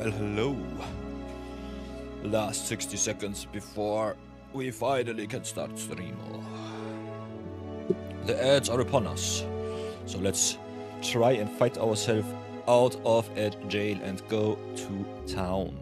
Well, hello. Last 60 seconds before we finally can start stream. The ads are upon us, so let's try and fight ourselves out of jail and go to town.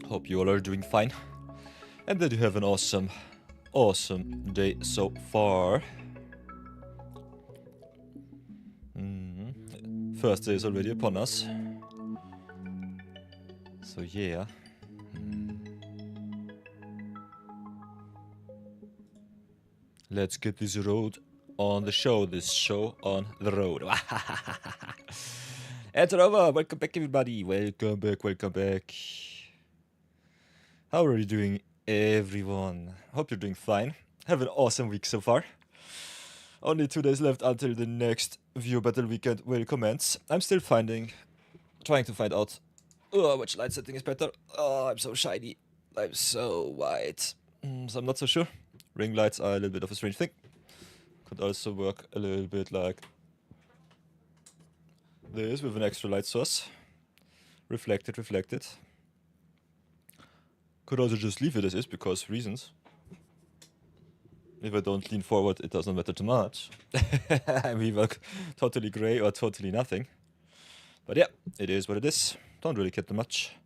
Hope you all are doing fine and that you have an awesome day so far. First day is already upon us. So yeah. Let's get this road on the show, this show on the road. Enter over, welcome back everybody, welcome back. How are you doing, everyone? Hope you're doing fine. Have an awesome week so far. Only 2 days left until the next View Battle Weekend will commence. I'm still trying to find out which light setting is better. Oh, I'm so shiny. I'm so white. So I'm not so sure. Ring lights are a little bit of a strange thing. Could also work a little bit like this with an extra light source. Reflected. Could also just leave it as is because reasons. If I don't lean forward, it doesn't matter too much. We work totally grey or totally nothing. But yeah, it is what it is. Don't really care too much.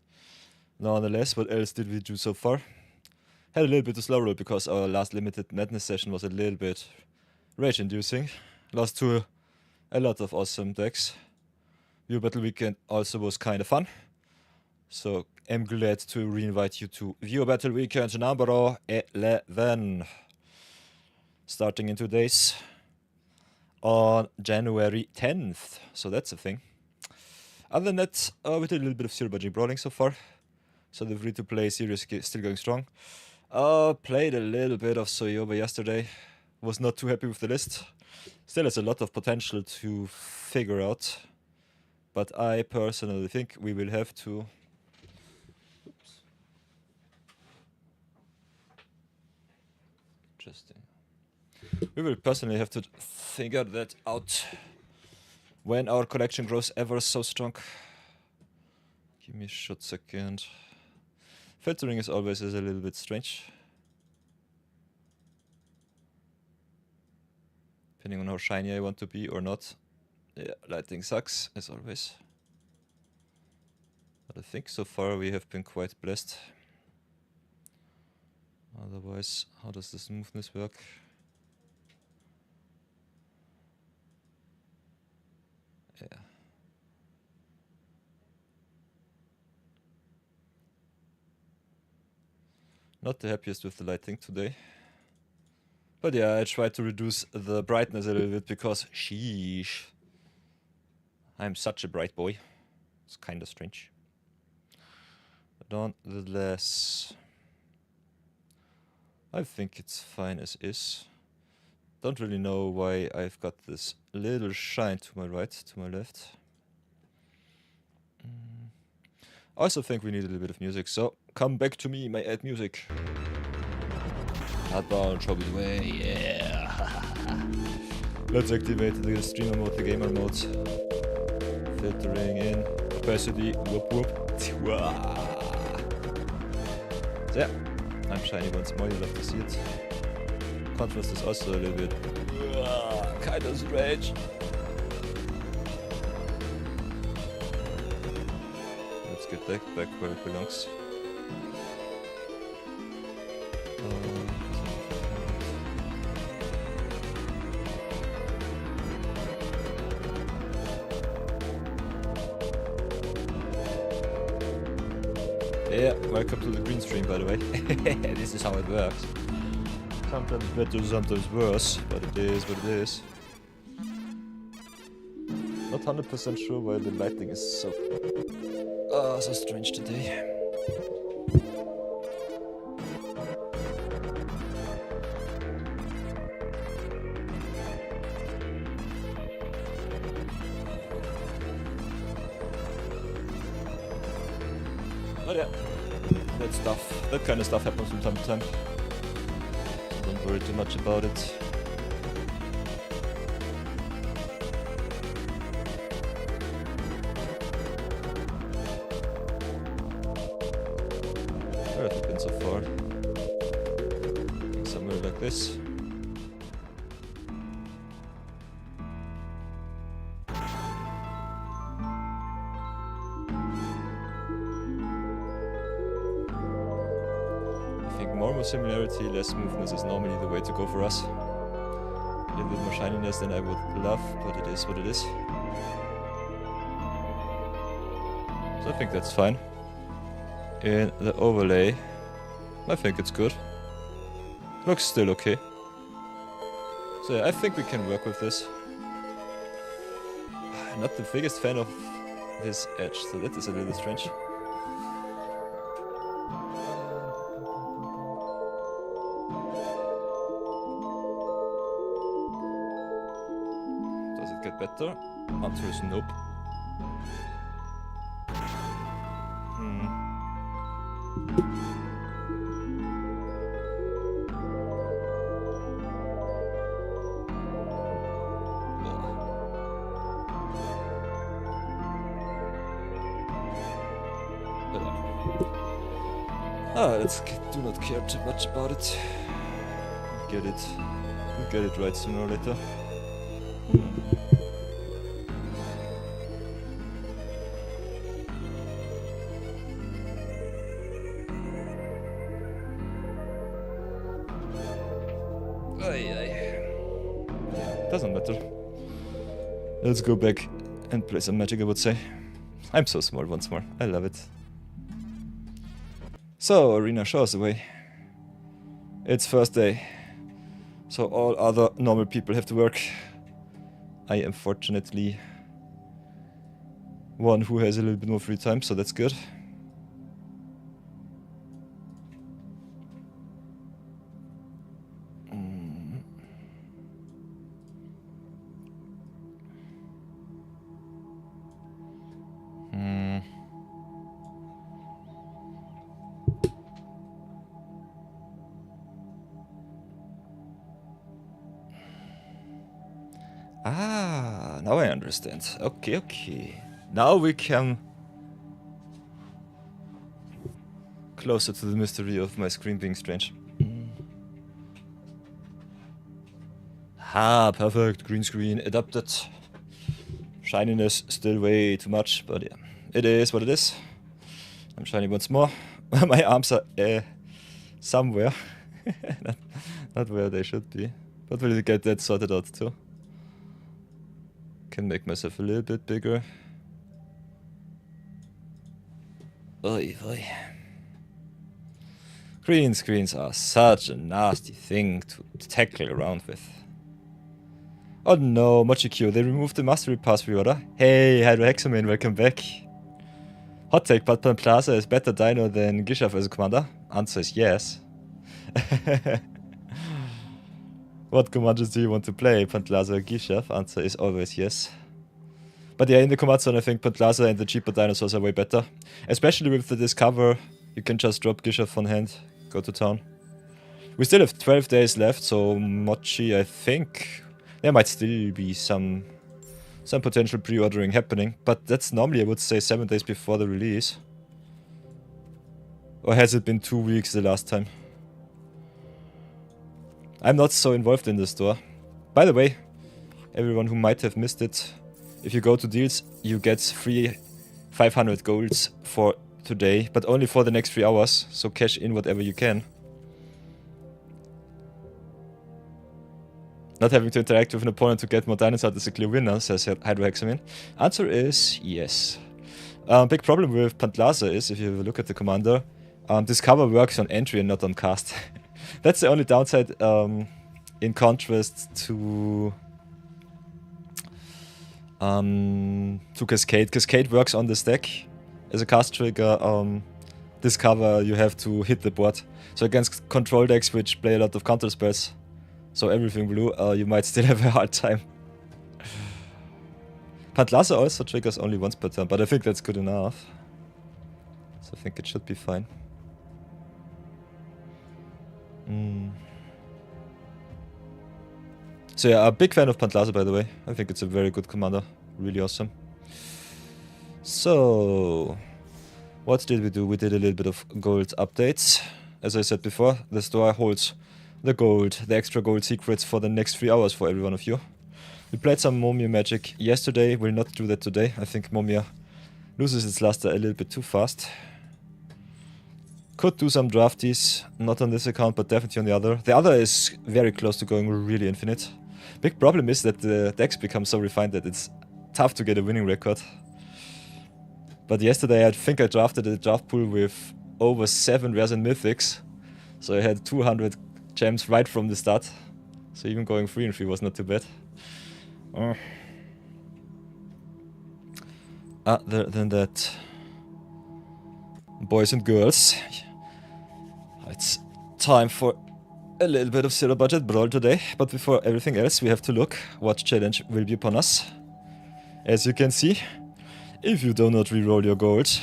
Nonetheless, what else did we do so far? Had a little bit of slow roll because our last limited madness session was a little bit rage-inducing. Lost to a lot of awesome decks. View Battle Weekend also was kind of fun. So I'm glad to re-invite you to View Battle Weekend number 11. Starting in 2 days on January 10th. So that's a thing. Other than that, we did a little bit of zero budget brawling so far. So the free-to-play series is still going strong. Played a little bit of Soyoba yesterday. Was not too happy with the list. Still has a lot of potential to figure out. But I personally think we will have to... Interesting. We will personally have to figure that out when our collection grows ever so strong. Give me a short second. Filtering is always a little bit strange. Depending on how shiny I want to be or not. Yeah, lighting sucks, as always. But I think so far we have been quite blessed. Otherwise, how does the smoothness work? Yeah. Not the happiest with the lighting today. But yeah, I tried to reduce the brightness a little bit because, sheesh. I'm such a bright boy. It's kind of strange. But nonetheless, I think it's fine as is. Don't really know why I've got this little shine to my right, to my left. I also think we need a little bit of music, so come back to me, my ad music. Hardbound, show me the way, yeah. Let's activate the streamer mode, the gamer mode. Filtering in, opacity, whoop. So yeah, I'm shiny once more, you'll have to see it. Contrast is also a little bit kind of strange. Let's get back where it belongs. Yeah, welcome to the green stream, by the way. This is how it works. Sometimes better, sometimes worse, but it is what it is. Not 100% sure why the lighting is so strange today. That kind of stuff happens from time to time. Don't worry too much about it. Where have we been so far? Somewhere like this. More similarity, less smoothness is normally the way to go for us. A little bit more shininess than I would love, but it is what it is. So I think that's fine. In the overlay, I think it's good. Looks still okay. So yeah, I think we can work with this. Not the biggest fan of this edge, so that is a little strange. Get better? Answer is nope. Let's do not care too much about it. We'll get it right sooner or later. Doesn't matter. Let's go back and play some Magic, I would say. I'm so small once more. I love it. So, Arena, show us the way. It's first day. So all other normal people have to work. I am fortunately one who has a little bit more free time, so that's good. Ah, now I understand. Okay, okay. Now we come closer to the mystery of my screen being strange. Ah, perfect. Green screen adapted. Shininess still way too much, but yeah. It is what it is. I'm shiny once more. My arms are somewhere. not where they should be. But we'll get that sorted out too. Can make myself a little bit bigger. Oy, oy. Green screens are such a nasty thing to tackle around with. Oh no, Mochikyo, they removed the Mastery Pass reorder. Hey, Hydrohexamine, welcome back. Hot take, but Plaza is better dino than Gishav as a commander? Answer is yes. What commanders do you want to play, Pantlaza or Gishav? Answer is always yes. But yeah, in the command zone I think Pantlaza and the cheaper dinosaurs are way better. Especially with the Discover, you can just drop Gishav on hand, go to town. We still have 12 days left, so Mochi, I think there might still be some potential pre-ordering happening. But that's normally, I would say, 7 days before the release. Or has it been 2 weeks the last time? I'm not so involved in the store. By the way, everyone who might have missed it, if you go to deals, you get free 500 golds for today, but only for the next 3 hours, so cash in whatever you can. Not having to interact with an opponent to get more dinosaurs is a clear winner, says Hydrohexamine. Answer is yes. Big problem with Pantlaza is, if you have a look at the commander, Discover works on entry and not on cast. That's the only downside, in contrast to Cascade. Cascade works on the stack. As a cast trigger, Discover, you have to hit the board. So against control decks which play a lot of counter spells, so everything blue, you might still have a hard time. Pantlaza also triggers only once per turn, but I think that's good enough. So I think it should be fine. So yeah, a big fan of Pantlaza, by the way. I think it's a very good commander. Really awesome. So, what did we do? We did a little bit of gold updates. As I said before, the store holds the gold, the extra gold secrets for the next 3 hours for every one of you. We played some Momia magic yesterday. We'll not do that today. I think Momia loses its luster a little bit too fast. Could do some drafties, not on this account, but definitely on the other. The other is very close to going really infinite. Big problem is that the decks become so refined that it's tough to get a winning record. But yesterday I think I drafted a draft pool with over 7 rares and mythics. So I had 200 gems right from the start. So even going 3 and 3 was not too bad. Other than that, boys and girls, it's time for a little bit of zero budget brawl today. But before everything else, we have to look what challenge will be upon us. As you can see, if you do not reroll your gold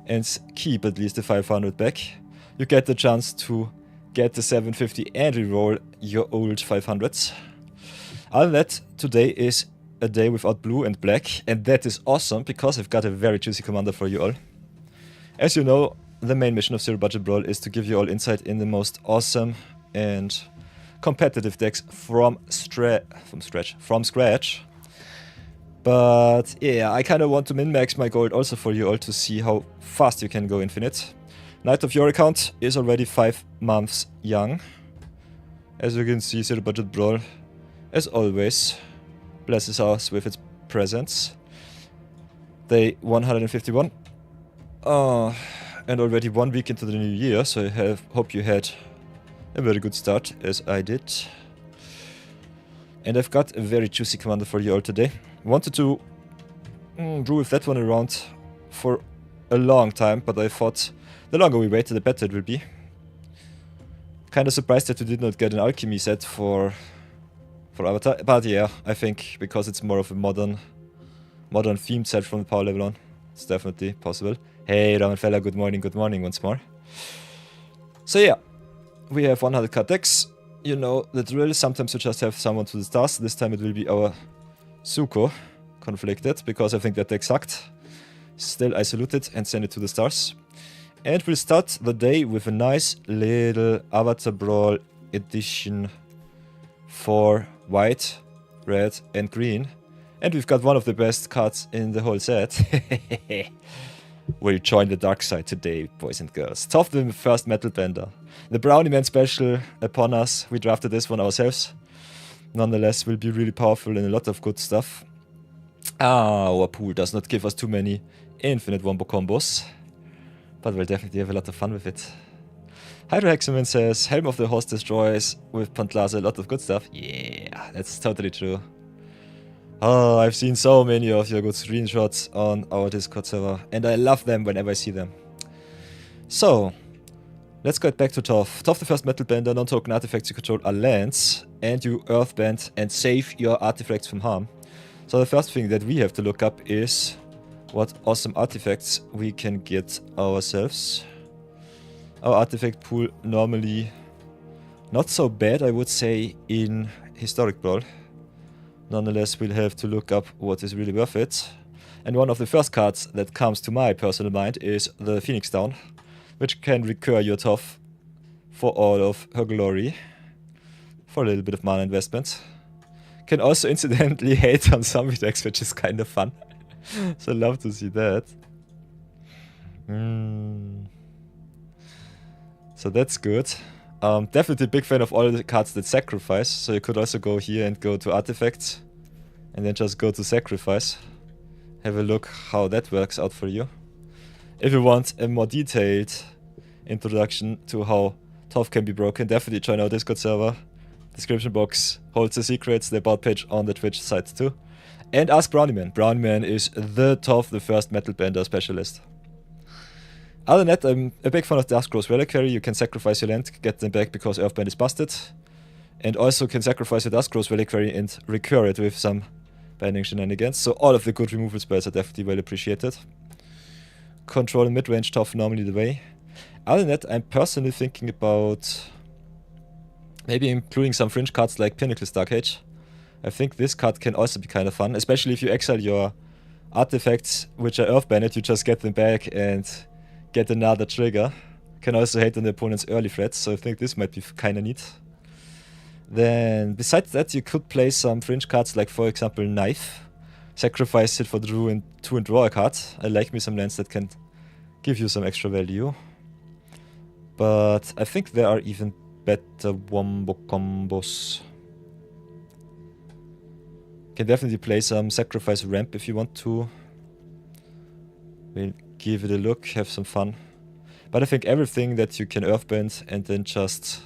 and keep at least the 500 back, you get the chance to get the 750 and reroll your old 500s. Other than that, today is a day without blue and black, and that is awesome because I've got a very juicy commander for you all. As you know, the main mission of Zero Budget Brawl is to give you all insight in the most awesome and competitive decks from scratch. But yeah, I kind of want to min-max my gold also for you all to see how fast you can go infinite. Knight of your account is already 5 months young. As you can see, Zero Budget Brawl, as always, blesses us with its presence. Day 151. And already 1 week into the new year, so I hope you had a very good start, as I did. And I've got a very juicy commander for you all today. Wanted to brew with that one around for a long time, but I thought the longer we wait, the better it will be. Kinda surprised that we did not get an alchemy set for Avatar, but yeah, I think because it's more of a modern themed set from the power level on, it's definitely possible. Hey Ramenfella, good morning once more. So yeah, we have 100 card decks. You know the drill, sometimes you just have someone to the stars. This time it will be our Zuko conflicted, because I think that deck sucked. Still I salute it and send it to the stars. And we'll start the day with a nice little Avatar Brawl edition for white, red and green. And we've got one of the best cards in the whole set. We'll join the dark side today, boys and girls. Top the first Metallbender. The Brownie Man special upon us. We drafted this one ourselves. Nonetheless, will be really powerful and a lot of good stuff. Our pool does not give us too many infinite wombo combos, but we'll definitely have a lot of fun with it. Hydrohexaman says, Helm of the Horse destroys with Pantlaza, a lot of good stuff. Yeah, that's totally true. Oh, I've seen so many of your good screenshots on our Discord server, and I love them whenever I see them. So, let's get back to Toph. Toph the first Metallbender, non-token artifacts you control are lands, and you earthbend and save your artifacts from harm. So the first thing that we have to look up is what awesome artifacts we can get ourselves. Our artifact pool normally not so bad, I would say, in Historic Brawl. Nonetheless, we'll have to look up what is really worth it. And one of the first cards that comes to my personal mind is the Phoenix Down, which can recur your Toph for all of her glory, for a little bit of mana investment. Can also incidentally hate on zombie decks, which is kind of fun. So love to see that. So that's good. Definitely a big fan of all the cards that sacrifice, so you could also go here and go to artifacts and then just go to sacrifice. Have a look how that works out for you. If you want a more detailed introduction to how Toph can be broken, definitely join our Discord server. Description box holds the secrets, the about page on the Twitch site too. And ask Brownie Man. Brownie Man is the Toph, the first Metallbender specialist. Other than that, I'm a big fan of the Duskgrowth Reliquary. You can sacrifice your land, get them back because Earthband is busted. And also can sacrifice your Duskgrowth Reliquary and recur it with some binding shenanigans. So all of the good removal spells are definitely well appreciated. Control and mid-range Toph normally the way. Other than that, I'm personally thinking about Maybe including some fringe cards like Pinnacle's Dark Age. I think this card can also be kind of fun, especially if you exile your artifacts which are earth banded, you just get them back and get another trigger. Can also hit on the opponent's early threats, so I think this might be kind of neat. Then, besides that, you could play some fringe cards like, for example, Knife. Sacrifice it for Drew and 2 and draw a card. I like me some lands that can give you some extra value. But I think there are even better wombo combos. Can definitely play some Sacrifice Ramp if you want to. We'll give it a look, have some fun. But I think everything that you can earthbend and then just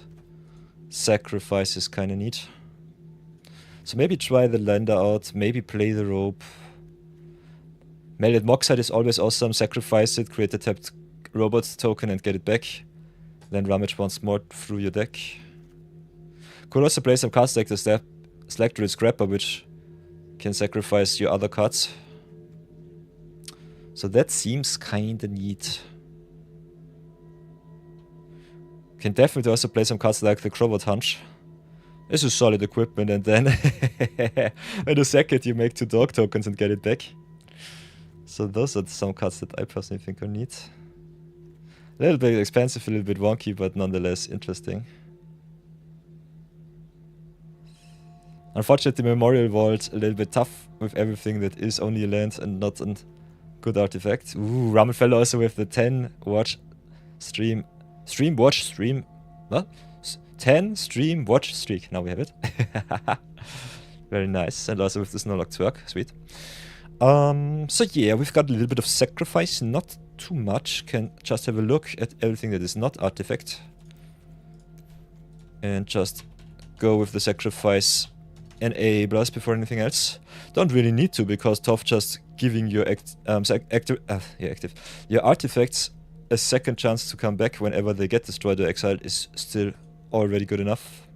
sacrifice is kinda neat. So maybe try the lander out, maybe play the rope. Melted Moxide is always awesome, sacrifice it, create a tapped robot token and get it back. Then rummage once more through your deck. Could also play some cards like the Slackdrill Scrapper, which can sacrifice your other cards. So that seems kinda neat. Can definitely also play some cards like the Crowbot Hunch. This is solid equipment, and then in a second you make 2 dog tokens and get it back. So those are some cards that I personally think are neat. A little bit expensive, a little bit wonky, but nonetheless interesting. Unfortunately, Memorial Vault a little bit tough with everything that is only a land and not a good artifact. Ooh, Rammelfeller also with the 10 watch stream. What? 10 stream watch streak. Now we have it. Very nice. And also with the Snorlock Twerk. Sweet. So yeah, we've got a little bit of sacrifice. Not too much. Can just have a look at everything that is not artifact. And just go with the sacrifice enablers before anything else. Don't really need to, because Toph just giving your your artifacts a second chance to come back whenever they get destroyed or exiled is still already good enough.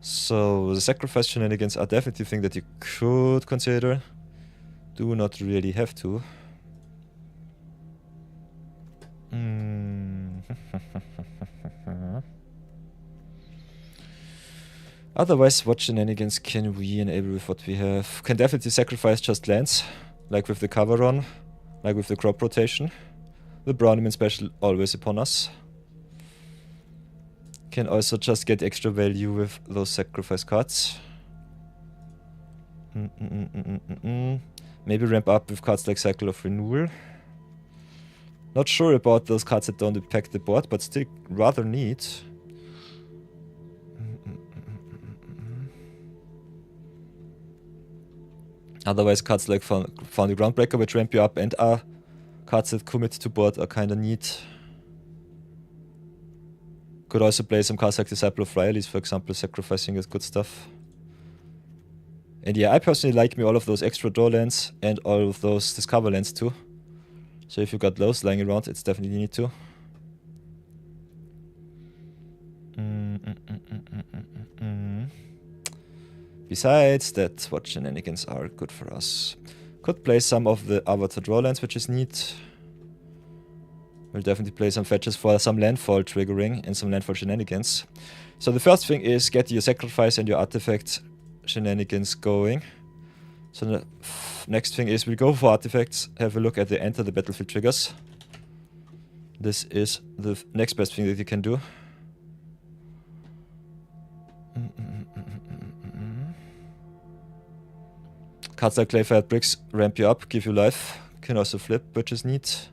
So the sacrifice shenanigans are definitely a thing that you could consider. Do not really have to. Otherwise, what shenanigans can we enable with what we have? Can definitely sacrifice just lands, like with the Coveron, like with the crop rotation. The Browniman special always upon us. Can also just get extra value with those sacrifice cards. Maybe ramp up with cards like Cycle of Renewal. Not sure about those cards that don't impact the board, but still rather neat. Otherwise, cards like Found the Groundbreaker, which ramp you up, and are cards that commit to board, are kinda neat. Could also play some cards like Disciple of Rylai's, for example, sacrificing is good stuff. And yeah, I personally like me all of those extra draw lands and all of those discover lands too. So if you got those lying around, it's definitely neat too. Besides that, what shenanigans are good for us? Could play some of the Avatar draw lands, which is neat. We'll definitely play some fetches for some landfall triggering and some landfall shenanigans. So the first thing is get your sacrifice and your artifact shenanigans going. So the next thing is we go for artifacts, have a look at the enter the battlefield triggers. This is the next best thing that you can do. Cards like Clayfired Bricks ramp you up, give you life. Can also flip, which is neat.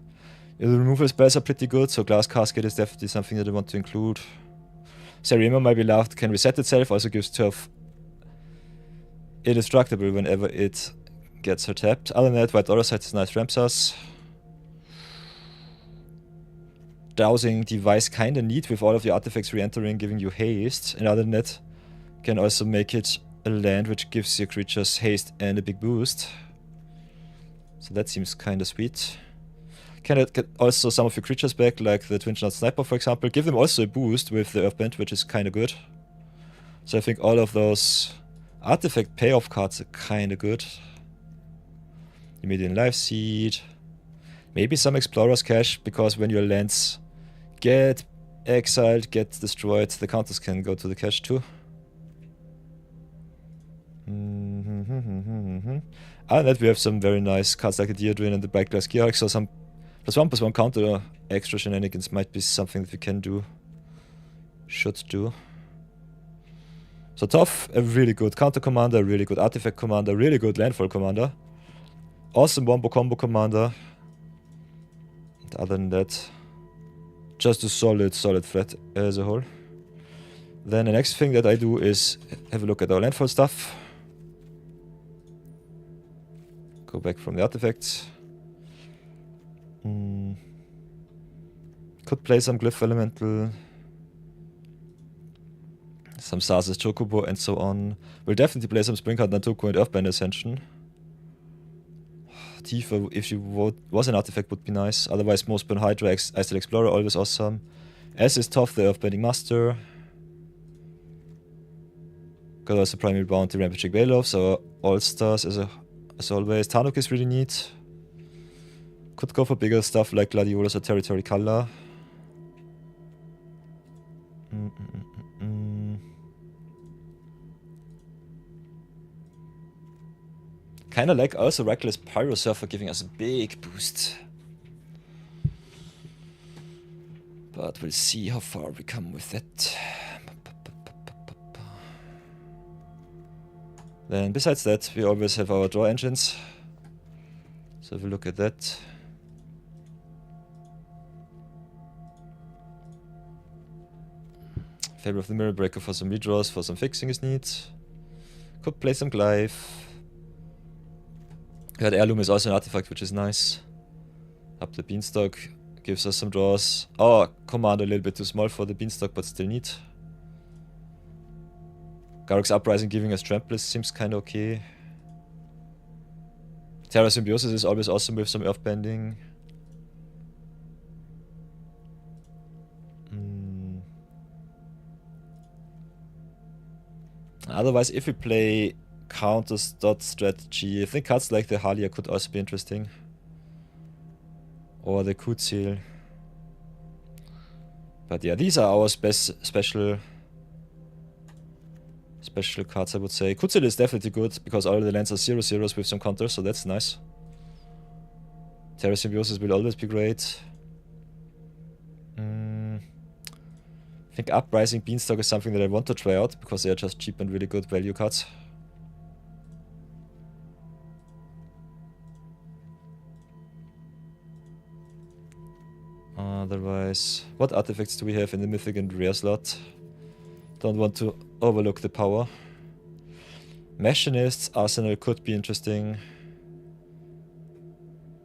The removal spells are pretty good, so Glass Casket is definitely something that I want to include. Sarima, my beloved, can reset itself, also gives Turf indestructible whenever it gets her tapped. Other than that, White Orosite is nice ramps us. Dowsing Device kinda neat with all of the artifacts re-entering, giving you haste. And other than that, can also make it a land which gives your creatures haste and a big boost. So that seems kinda sweet. Can it get also some of your creatures back, like the Twin Shot Sniper, for example. Give them also a boost with the Earthbend, which is kinda good. So I think all of those artifact payoff cards are kinda good. Immediate Life Seed. Maybe some Explorer's Cache, because when your lands get exiled, get destroyed. The counters can go to the cache too. And that we have some very nice cards like the Deodrin and the Black Glass Gearx, so some +1/+1 counter extra shenanigans might be something that we can do. Should do. So Tough, a really good counter commander, a really good artifact commander, really good landfall commander. Awesome wombo combo commander. And other than that, just a solid threat as a whole. Then the next thing that I do is have a look at our landfall stuff. Go back from the artifacts. Could play some Glyph Elemental. Some Sarsis Chocobo and so on. Will definitely play some Springcard Nantuko and Earthbender Ascension. Tifa, if she was an artifact, would be nice. Otherwise, Mossburn Hydra, Iceland Explorer, always awesome. As is Tough, the Earthbending Master. Got also Primary Bounty, Rampaging Veilov, so All-Stars as always. Tarnuk is really neat. Could go for bigger stuff like Gladiolus or Territory Color. Kinda like also Reckless Pyro Surfer giving us a big boost. But we'll see how far we come with that. Then besides that, we always have our draw engines. So if we look at that. Favor of the Mirror Breaker for some redraws, for some fixing is neat. Could play some Glyph. That Heirloom is also an artifact, which is nice. Up the Beanstalk gives us some draws. Oh, Commander a little bit too small for the Beanstalk, but still neat. Garruk's Uprising giving us Trample seems kinda okay. Terra Symbiosis is always awesome with some Earthbending. Otherwise, if we play counters dot strategy, I think cards like the Halia could also be interesting. Or the Kutsil. But yeah, these are our special cards, I would say. Kutsil is definitely good, because all the lands are 0/0s with some counters, so that's nice. Terra Symbiosis will always be great. I think Uprising Beanstalk is something that I want to try out, because they are just cheap and really good value cards. Otherwise, what artifacts do we have in the Mythic and Rare slot? Don't want to overlook the power. Machinist's Arsenal could be interesting.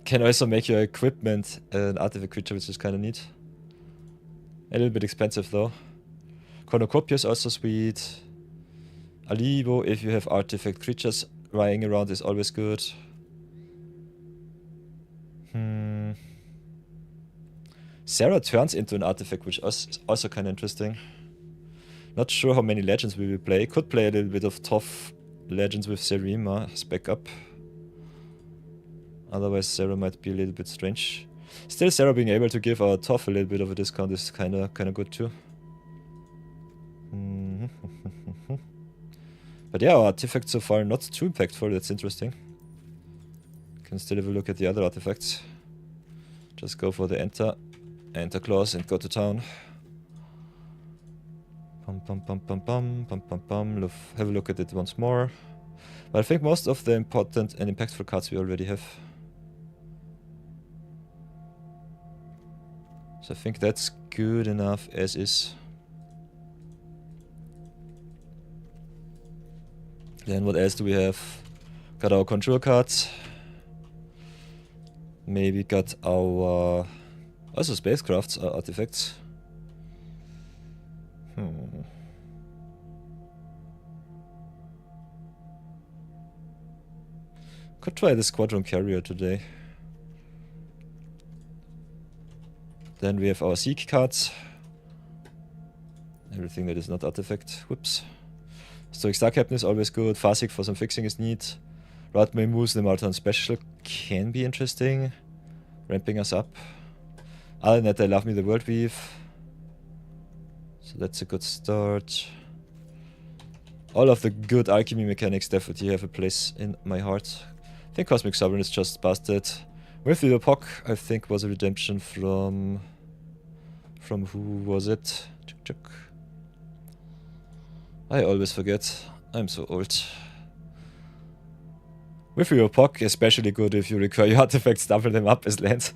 Can also make your equipment an artifact creature, which is kinda neat. A little bit expensive though. Cornucopia is also sweet. Alivo, if you have artifact creatures lying around, is always good. Sarah turns into an artifact, which is also kind of interesting. Not sure how many legends we will play. Could play a little bit of tough legends with Serima as backup. Otherwise, Sarah might be a little bit strange. Still, Sarah being able to give our tough a little bit of a discount is kind of good too. But yeah, our artifacts so far not too impactful. That's interesting. Can still have a look at the other artifacts. Just go for the enter clause and go to town. Have a look at it once more. But I think most of the important and impactful cards we already have. So I think that's good enough as is. Then what else do we have? Got our control cards. Maybe got our also spacecrafts artifacts. Could try the Squadron Carrier today. Then we have our Seek cards. Everything that is not artifact. Whoops. Stoic Star Captain is always good. Farsight for some fixing is neat. Radmay Moose, the Martin Special can be interesting. Ramping us up. Other than that, I love me the World Weave. That's a good start. All of the good alchemy mechanics definitely have a place in my heart. I think Cosmic Sovereign is just busted. With the Epoch, I think was a redemption from who was it? Chuk chuk. I always forget. I'm so old. With your Epoch, especially good if you require your artifacts, double them up as lands.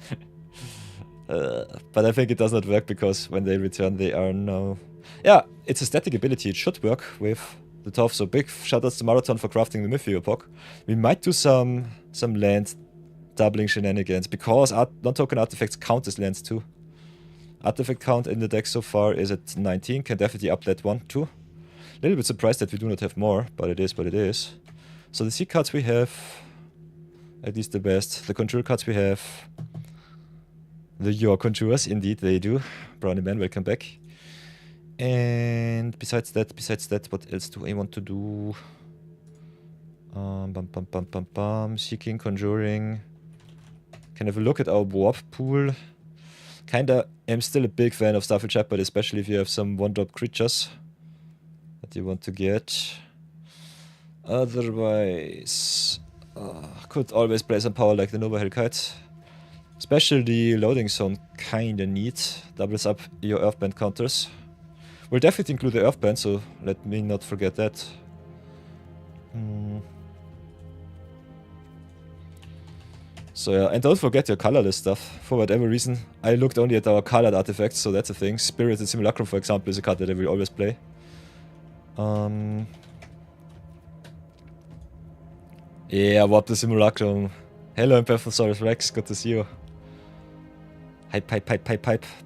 But I think it does not work because when they return, they are now... Yeah, it's a static ability. It should work with the Toph. So big shoutouts to Marathon for crafting the Mythy Epoch. We might do some land doubling shenanigans because non-token artifacts count as lands too. Artifact count in the deck so far is at 19. Can definitely up that one too. A little bit surprised that we do not have more, but it is what it is. So the C cards we have, at least the best. The control cards we have. Your contours, indeed they do. Brownie Man, welcome back. And besides that, what else do I want to do? Seeking, conjuring. Can have a look at our warp pool. Kinda am still a big fan of Starfield Shepherd, especially if you have some one-drop creatures that you want to get. Otherwise, could always play some power like the Nova Hellkite. Especially the loading zone kinda neat. Doubles up your Earthband counters. We'll definitely include the Earthband, so let me not forget that. So yeah, and don't forget your colorless stuff. For whatever reason, I looked only at our colored artifacts, so that's a thing. Spirited Simulacrum, for example, is a card that I will always play. Yeah, Warp the Simulacrum. Hello, Imperial Rex, good to see you. Hype.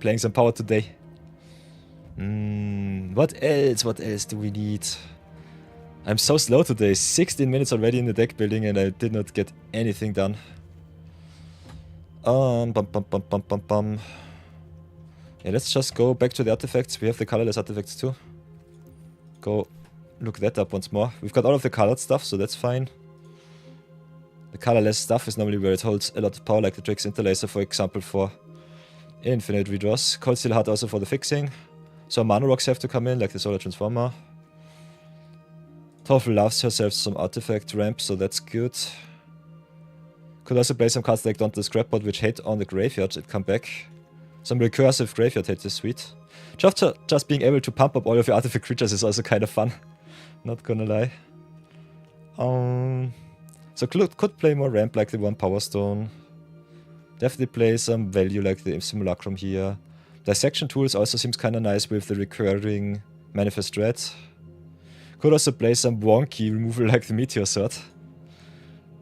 Playing some power today. What else do we need? I'm so slow today. 16 minutes already in the deck building and I did not get anything done. Yeah, let's just go back to the artifacts. We have the colorless artifacts too. Go look that up once more. We've got all of the colored stuff, so that's fine. The colorless stuff is normally where it holds a lot of power, like the Drake's Interlacer, for example, for infinite redraws. Cold Steel Heart also for the fixing. So mana rocks have to come in, like the Solar Transformer. Toffel loves herself some artifact ramp, so that's good. Could also play some cards like Dauntless Scrapbot, which hate on the graveyard, it come back. Some recursive graveyard hate is sweet. Just being able to pump up all of your artifact creatures is also kind of fun. Not gonna lie. So could play more ramp like the one Power Stone. Definitely play some value like the Simulacrum here. Dissection Tools also seems kinda nice with the recurring Manifest Dread. Could also play some wonky removal like the Meteor Sword.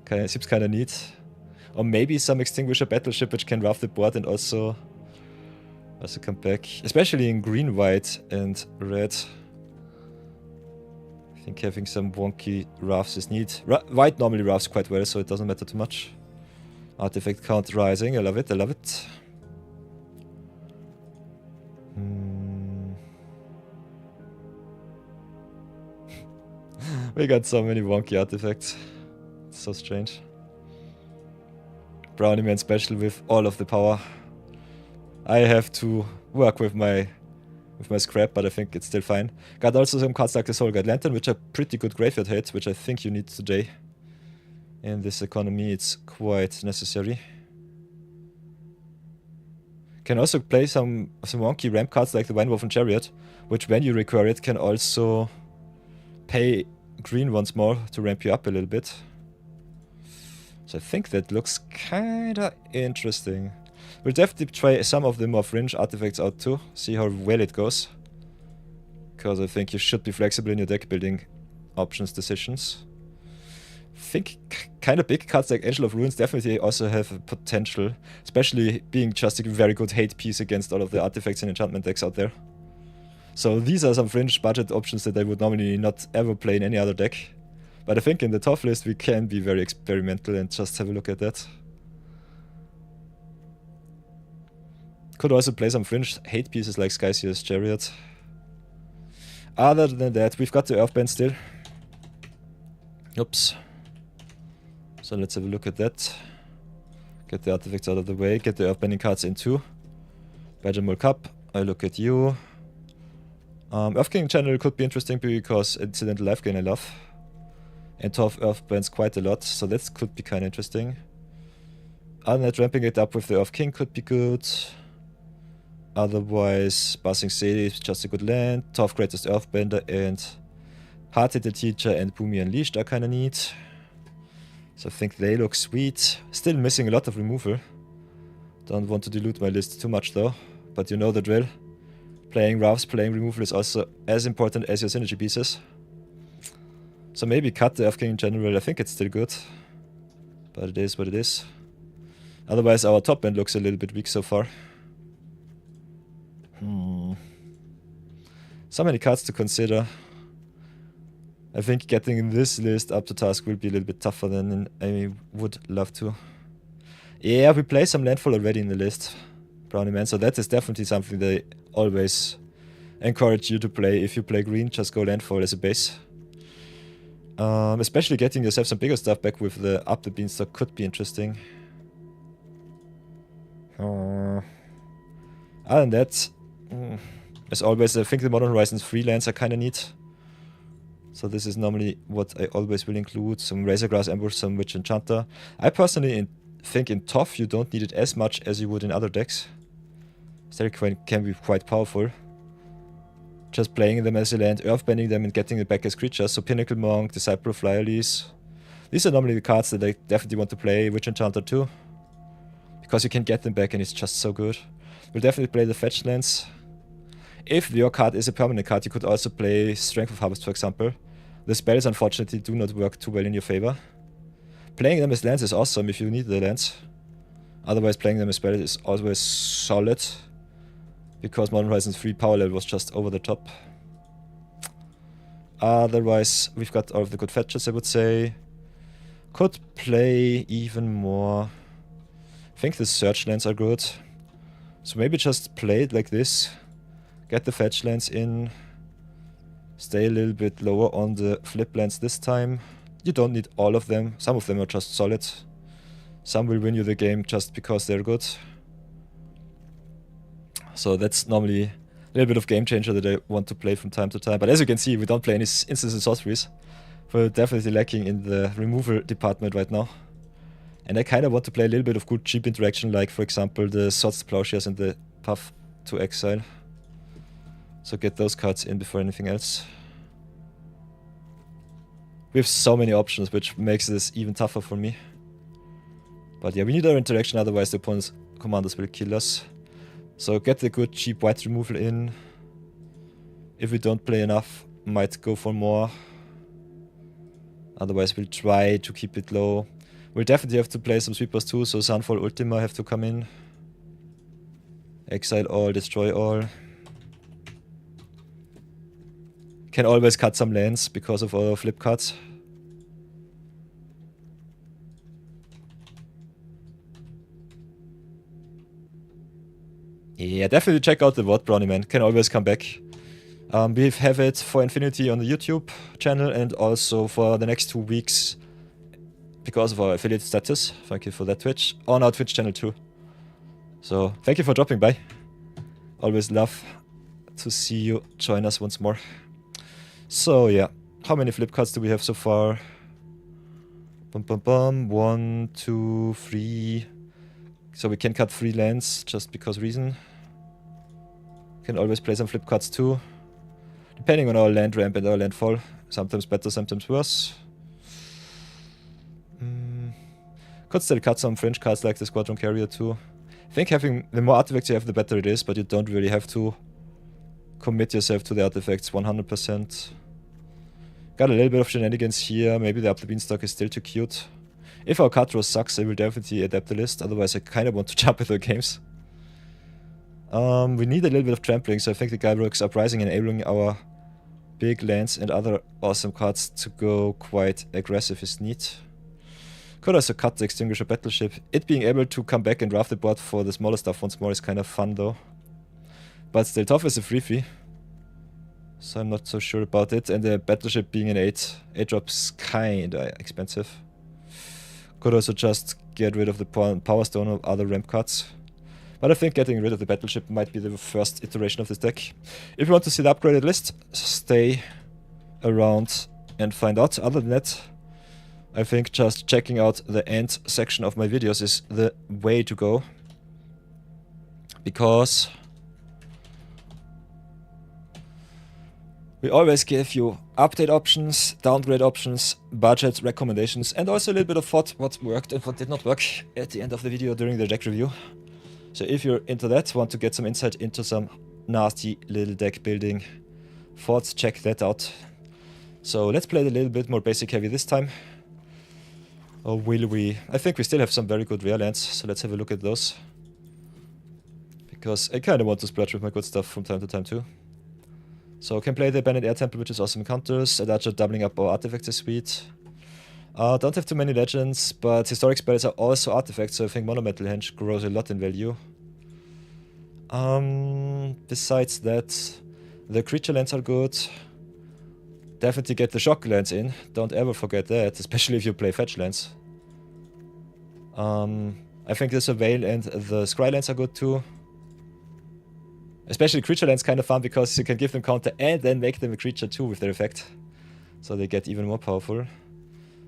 Seems kinda neat. Or maybe some Extinguisher Battleship which can rough the board and also come back. Especially in green, white and red. I think having some wonky roughs is neat. White normally roughs quite well, so it doesn't matter too much. Artifact count rising, I love it, I love it. We got so many wonky artifacts. It's so strange. Brownie Man special with all of the power. I have to work with my scrap, but I think it's still fine. Got also some cards like the Soul Guide Lantern, which are pretty good graveyard hits, which I think you need today. In this economy, it's quite necessary. Can also play some wonky ramp cards like the Winewoven Chariot, which when you require it can also pay green once more to ramp you up a little bit. So I think that looks kinda interesting. We'll definitely try some of the more fringe artifacts out too, see how well it goes. Because I think you should be flexible in your deck building options decisions. I think kinda big cards like Angel of Ruins definitely also have a potential, especially being just a very good hate piece against all of the artifacts and enchantment decks out there. So these are some fringe budget options that I would normally not ever play in any other deck. But I think in the top list we can be very experimental and just have a look at that. Could also play some fringe hate pieces like Skyseer's Chariot. Other than that, we've got the Earthband still. Oops. So let's have a look at that. Get the artifacts out of the way, get the Earthbending cards in too. Badgermole Cup, I look at you. Earth King Channel could be interesting because incidental life gain I love. And tough Earth bans quite a lot, so that could be kinda interesting. Other than that, ramping it up with the Earth King could be good. Otherwise, Buzzing City is just a good land. Tough Greatest Earthbender and Hard Hit the Teacher and Boomy Unleashed are kinda neat. So I think they look sweet. Still missing a lot of removal. Don't want to dilute my list too much though, but you know the drill. Playing roughs, playing removal is also as important as your synergy pieces. So maybe cut the Earth King in general, I think it's still good. But it is what it is. Otherwise our top end looks a little bit weak so far. So many cards to consider. I think getting this list up to task will be a little bit tougher than I would love to. Yeah, we play some landfall already in the list, Brownie Man, so that is definitely something they always encourage you to play. If you play green, just go landfall as a base. Especially getting yourself some bigger stuff back with the up the beanstalk could be interesting. Other than that, as always, I think the Modern Horizons freelance are kinda neat. So this is normally what I always will include. Some Razorgrass Ambush, some Witch Enchanter. I personally think in Tough you don't need it as much as you would in other decks. Still can be quite powerful. Just playing them as a land, earthbending them and getting them back as creatures. So Pinnacle Monk, Disciple of Flyerlys. These are normally the cards that I definitely want to play. Witch Enchanter too. Because you can get them back and it's just so good. We'll definitely play the fetch lands. If your card is a permanent card, you could also play Strength of Harvest, for example. The spells unfortunately do not work too well in your favor. Playing them as lands is awesome if you need the lands. Otherwise playing them as spells is always solid. Because Modern Horizons 3 power level was just over the top. Otherwise, we've got all of the good fetches, I would say. Could play even more. I think the search lands are good. So maybe just play it like this. Get the fetch lands in. Stay a little bit lower on the flip lands this time. You don't need all of them. Some of them are just solid. Some will win you the game just because they're good. So that's normally a little bit of game changer that I want to play from time to time. But as you can see, we don't play any instants and sorceries. We're definitely lacking in the removal department right now. And I kind of want to play a little bit of good cheap interaction, like for example the Swords, Plowshares and the Path to Exile. So get those cards in before anything else. We have so many options, which makes this even tougher for me. But yeah, we need our interaction, otherwise the opponent's commanders will kill us. So get the good cheap white removal in. If we don't play enough, might go for more. Otherwise we'll try to keep it low. We'll definitely have to play some sweepers too, so Sunfall Ultima have to come in. Exile all, destroy all. Can always cut some lands because of our flip cards. Yeah, definitely check out the VOD, Brownie Man. Can always come back. We have it for Infinity on the YouTube channel and also for the next 2 weeks because of our affiliate status. Thank you for that, Twitch. On our Twitch channel too. So, thank you for dropping by. Always love to see you join us once more. So yeah, how many flip cards do we have so far? 1, 2, 3. So we can cut 3 lands just because reason. Can always play some flip cards too. Depending on our land ramp and our landfall. Sometimes better, sometimes worse. Could still cut some fringe cards like the Squadron Carrier too. I think having the more artifacts you have, the better it is, but you don't really have to commit yourself to the artifacts 100%. Got a little bit of shenanigans here. Maybe the Up the Beanstalk is still too cute. If our card row sucks, I will definitely adapt the list. Otherwise, I kind of want to jump into the games. We need a little bit of trampling, so I think the Guybrush Uprising enabling our big lands and other awesome cards to go quite aggressive is neat. Could also cut the Extinguisher Battleship. It being able to come back and draft the board for the smaller stuff once more is kind of fun though. But still, tough is a 3/3. So I'm not so sure about it. And the Battleship being an 8 drop's kinda expensive. Could also just get rid of the Power Stone or other ramp cards. But I think getting rid of the battleship might be the first iteration of this deck. If you want to see the upgraded list, stay around and find out. Other than that, I think just checking out the end section of my videos is the way to go. Because we always give you update options, downgrade options, budget recommendations, and also a little bit of thought what worked and what did not work at the end of the video during the deck review. So if you're into that, want to get some insight into some nasty little deck building thoughts, check that out. So let's play it a little bit more basic heavy this time. Or will we? I think we still have some very good rare lands, so let's have a look at those. Because I kind of want to splurge with my good stuff from time to time too. So can play the Abandoned Air Temple, which is awesome encounters. Adagio doubling up our artifacts is sweet. Don't have too many legends, but historic spells are also artifacts, so I think Monometal Henge grows a lot in value. Besides that, the creature lands are good. Definitely get the shock lands in, don't ever forget that, especially if you play fetch lands. I think the Surveil and the Scry lands are good too. Especially creature lands kind of fun because you can give them counter and then make them a creature too with their effect. So they get even more powerful.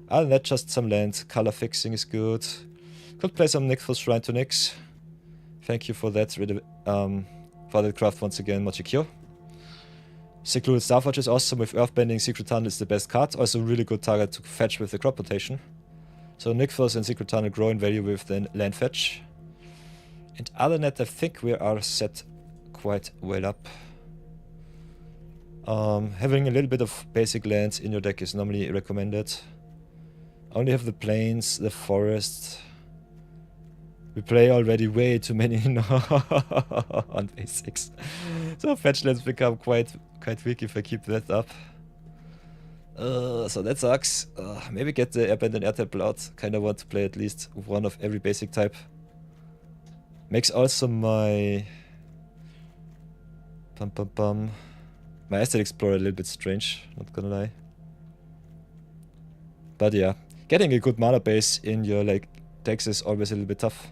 Other than that, just some land. Color fixing is good. Could play some Nyxos Shrine to Nyx. Thank you for that. For that craft once again, Mochikyo. Secluded Starforge is awesome with Earthbending. Secret Tunnel is the best card. Also really good target to fetch with the crop rotation. So Nyxos and Secret Tunnel grow in value with the land fetch. And other than that, I think we are set quite well up. Having a little bit of basic lands in your deck is normally recommended. Only have the plains, the forest. We play already way too many on basics. So fetch lands become quite weak if I keep that up. So that sucks. Maybe get the Abandoned Air Temple out. Kinda want to play at least one of every basic type. Makes also my my Asset Explorer a little bit strange, not gonna lie. But yeah, getting a good mana base in your like decks is always a little bit tough.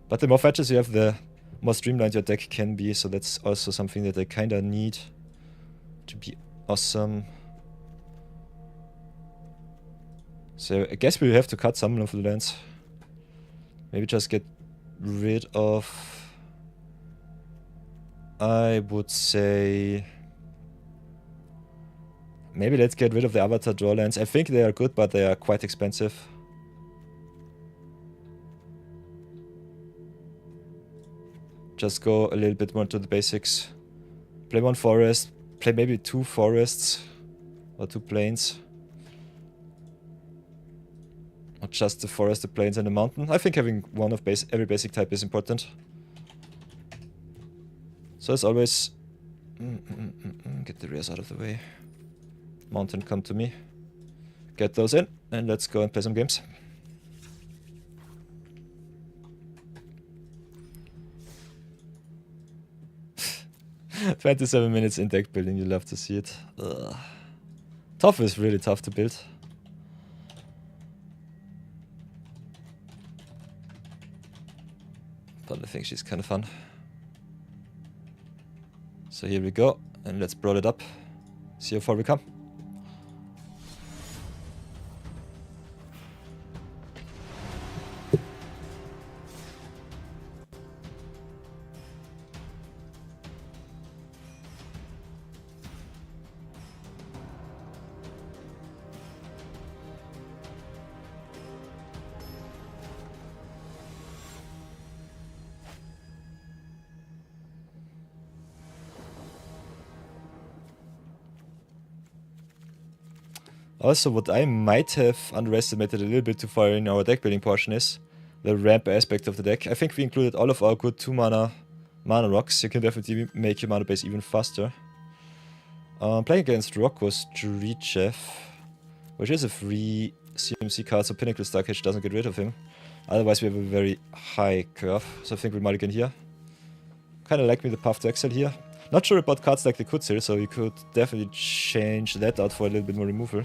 But the more fetches you have, the more streamlined your deck can be, so that's also something that I kinda need to be awesome. So I guess we'll have to cut some of the lands. Maybe just get rid of... I would say... Maybe let's get rid of the Avatar draw lands. I think they are good, but they are quite expensive. Just go a little bit more to the basics. Play one forest, play maybe two forests or two plains. Or just the forest, the plains and the mountain. I think having one of every basic type is important. So as always, get the rares out of the way. Mountain, come to me. Get those in, and let's go and play some games. "27 minutes in deck building, you love to see it." Ugh. Tough is really tough to build. But I think she's kind of fun. So here we go, and let's brawl it up. See how far we come. Also, what I might have underestimated a little bit too far in our deck building portion is the ramp aspect of the deck. I think we included all of our good 2 mana rocks. You can definitely make your mana base even faster. Playing against Rocco's Dreechef, which is a free CMC card, so Pinnacle Starcatch doesn't get rid of him. Otherwise we have a very high curve, so I think we'll mulligan here. Kinda like me the Path to Exile here. Not sure about cards like the Kutzil, so you could definitely change that out for a little bit more removal.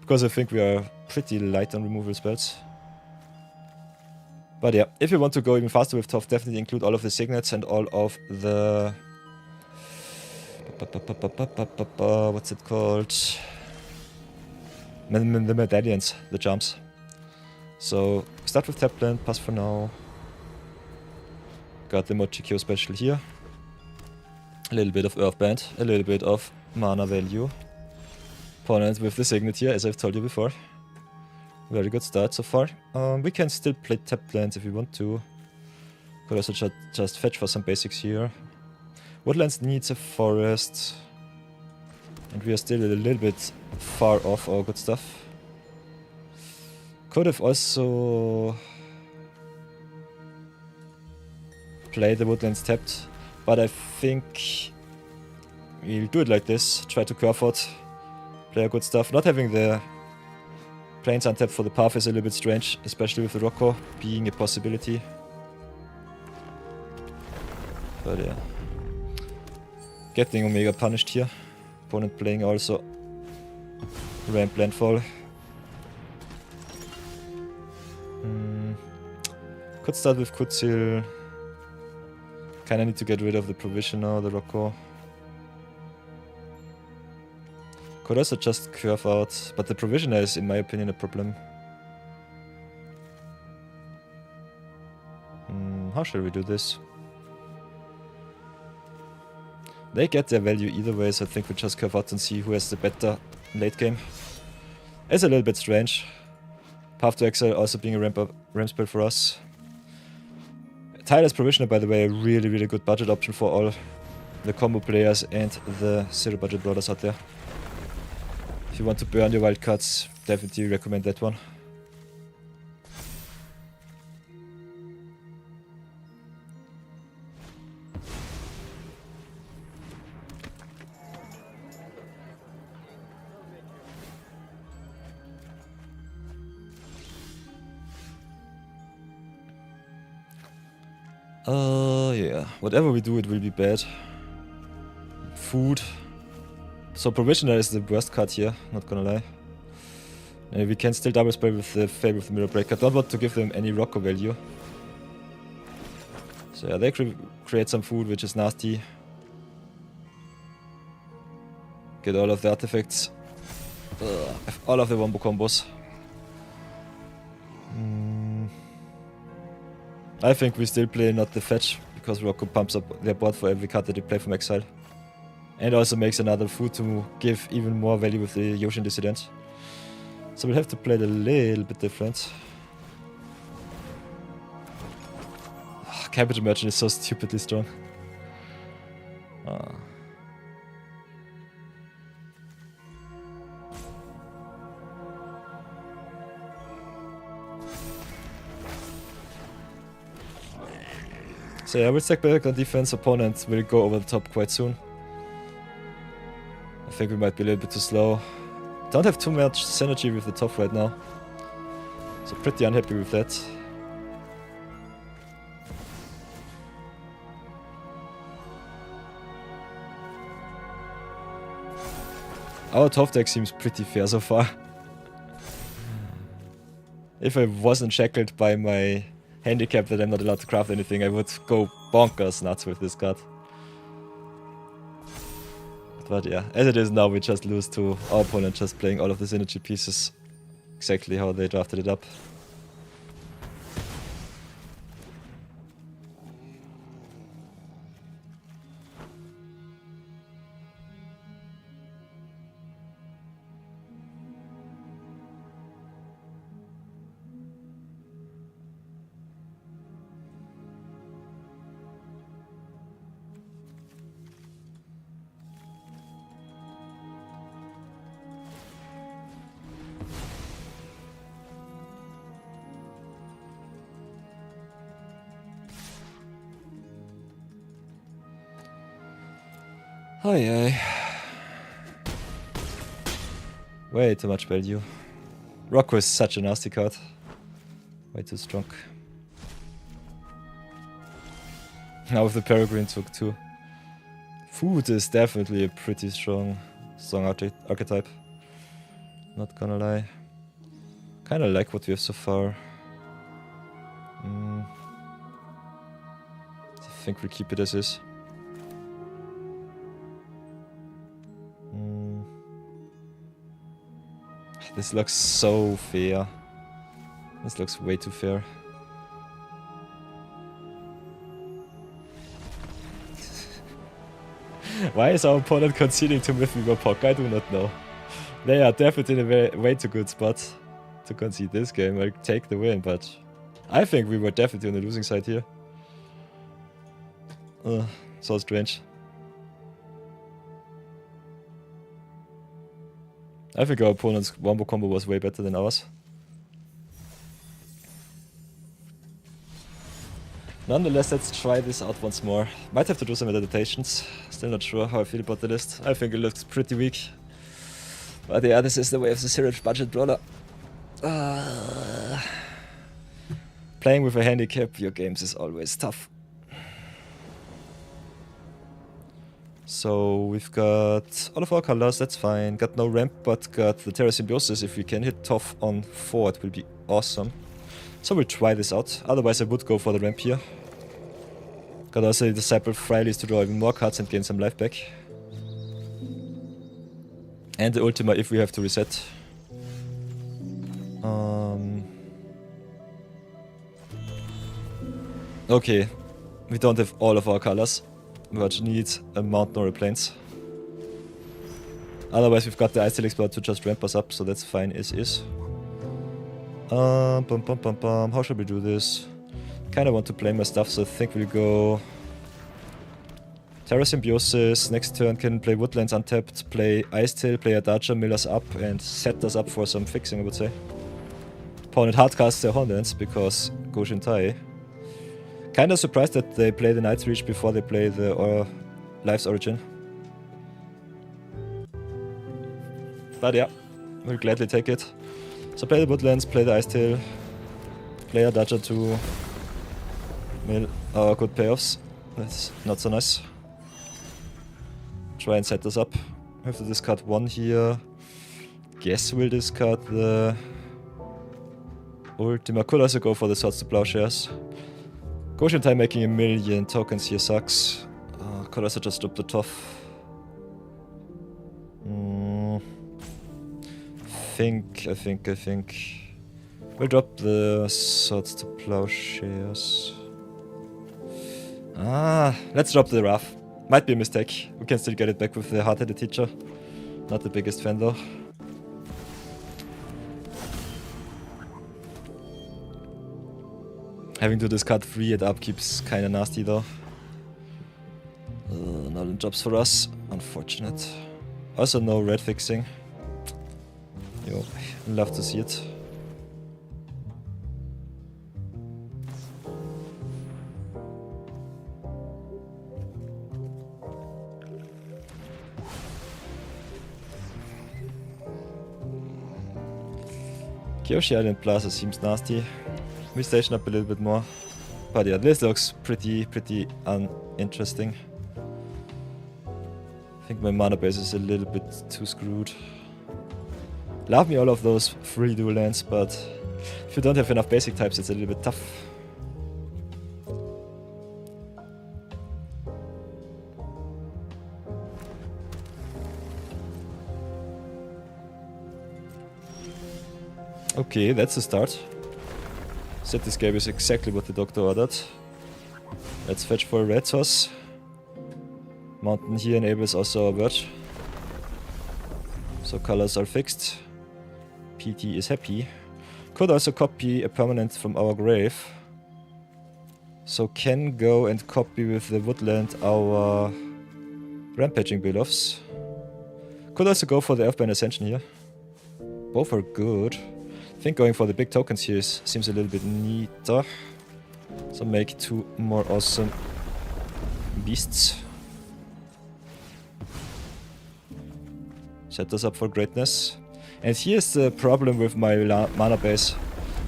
Because I think we are pretty light on removal spells. But yeah, if you want to go even faster with Tough, definitely include all of the signets and all of the... What's it called? The medallions, the jumps. So, start with Tapland, pass for now. Got the Mochikyo special here. A little bit of Earthband, a little bit of mana value. Opponent with the signet here, as I've told you before. Very good start so far. We can still play Taplands if we want to. Could also just fetch for some basics here. Woodlands needs a forest. And we are still a little bit far off our good stuff. Could have also played the Woodlands tapped, but I think we'll do it like this. Try to curve out, play our good stuff. Not having the plains untapped for the path is a little bit strange, especially with the Rocco being a possibility. But yeah. Getting Omega punished here. Opponent playing also ramp landfall. Could start with Kutsil. Kinda need to get rid of the Provisioner, the Rocco. Could also just curve out, but the Provisioner is, in my opinion, a problem. How shall we do this? They get their value either way, so I think we just curve out and see who has the better late game. It's a little bit strange. Path to Exile also being a ramp spell for us. Tyler's Provisioner, by the way, a really good budget option for all the combo players and the zero budget brawlers out there. If you want to burn your wildcards, definitely recommend that one. Yeah. Whatever we do, it will be bad. Food. So Provisioner is the worst card here, not gonna lie. We can still double spell with the Fable of the Mirror Breaker. Don't want to give them any Rocco value. So yeah, they create some food, which is nasty. Get all of the artifacts. All of the wombo combos. I think we still play not the fetch, because Rocco pumps up their board for every card that they play from exile. And also makes another food to give even more value with the Yoshin Dissident. So we'll have to play it a little bit different. Capital Merchant is so stupidly strong. So yeah, we'll stack back on defense. Opponent will go over the top quite soon. I think we might be a little bit too slow. Don't have too much synergy with the top right now. So pretty unhappy with that. Our top deck seems pretty fair so far. If I wasn't shackled by my handicap that I'm not allowed to craft anything, I would go bonkers nuts with this card. But yeah, as it is now, we just lose to our opponent just playing all of the synergy pieces exactly how they drafted it up. Aye. Way too much value. Rocco is such a nasty card. Way too strong. Now with the Peregrine took too. Food is definitely a pretty strong archetype. Not gonna lie. Kinda like what we have so far. think we'll keep it as is. This looks so fair. This looks way too fair. Why is our opponent conceding to Mythical Puck? I do not know. They are definitely in a way too good spot to concede this game. I'll take the win, but I think we were definitely on the losing side here. So strange. I think our opponent's wombo combo was way better than ours. Nonetheless, let's try this out once more. Might have to do some adaptations. Still not sure how I feel about the list. I think it looks pretty weak. But yeah, this is the way of the syringe budget brawler. Playing with a handicap, your games is always tough. So we've got all of our colors, that's fine. Got no ramp, but got the Terra Symbiosis. If we can hit Tough on 4, it will be awesome. So we'll try this out. Otherwise I would go for the ramp here. Got also the Disciple Frileys to draw even more cards and gain some life back. And the Ultima if we have to reset. Okay, we don't have all of our colors. We just need a mountain or a plains. Otherwise we've got the Ice Tail Explorer to just ramp us up, so that's fine as is. How should we do this? Kinda want to play my stuff, so I think we'll go Terra Symbiosis. Next turn can play Woodlands untapped, play Ice Tail, play Adacha, mill us up and set us up for some fixing, I would say. Opponent hardcasts their Hornlands because Goshin Tai. Kinda surprised that they play the Night's Reach before they play the Life's Origin. But yeah, we'll gladly take it. So play the Woodlands, play the Ice Tail, play Adacha to mill our good payoffs. That's not so nice. Try and set this up. Have to discard 1 here. Guess we'll discard the Ultima. Could also go for the Swords to Plowshares. Goshin Tai making 1,000,000 tokens here sucks. Could also just drop the Tough. I think. We'll drop the Swords to Plowshares. Let's drop the Wrath. Might be a mistake. We can still get it back with the Hard-Headed Teacher. Not the biggest fan though. Having to discard 3 at upkeep's kinda nasty though. Not in jobs for us. Unfortunate. Also no red fixing. Yo, love to see it. Kyoshi Island Plaza seems nasty. We station up a little bit more. But yeah, this looks pretty uninteresting. I think my mana base is a little bit too screwed. Love me all of those free dual lands, but if you don't have enough basic types, it's a little bit tough. Okay, that's a start. Set this game is exactly what the doctor ordered. Let's fetch for a red source. Mountain here enables also a Verge. So colors are fixed. PT is happy. Could also copy a permanent from our grave. So can go and copy with the Woodland our Rampaging Build-offs. Could also go for the Earthbound Ascension here. Both are good. I think going for the big tokens here seems a little bit neater. So make 2 more awesome beasts. Set us up for greatness. And here's the problem with my mana base.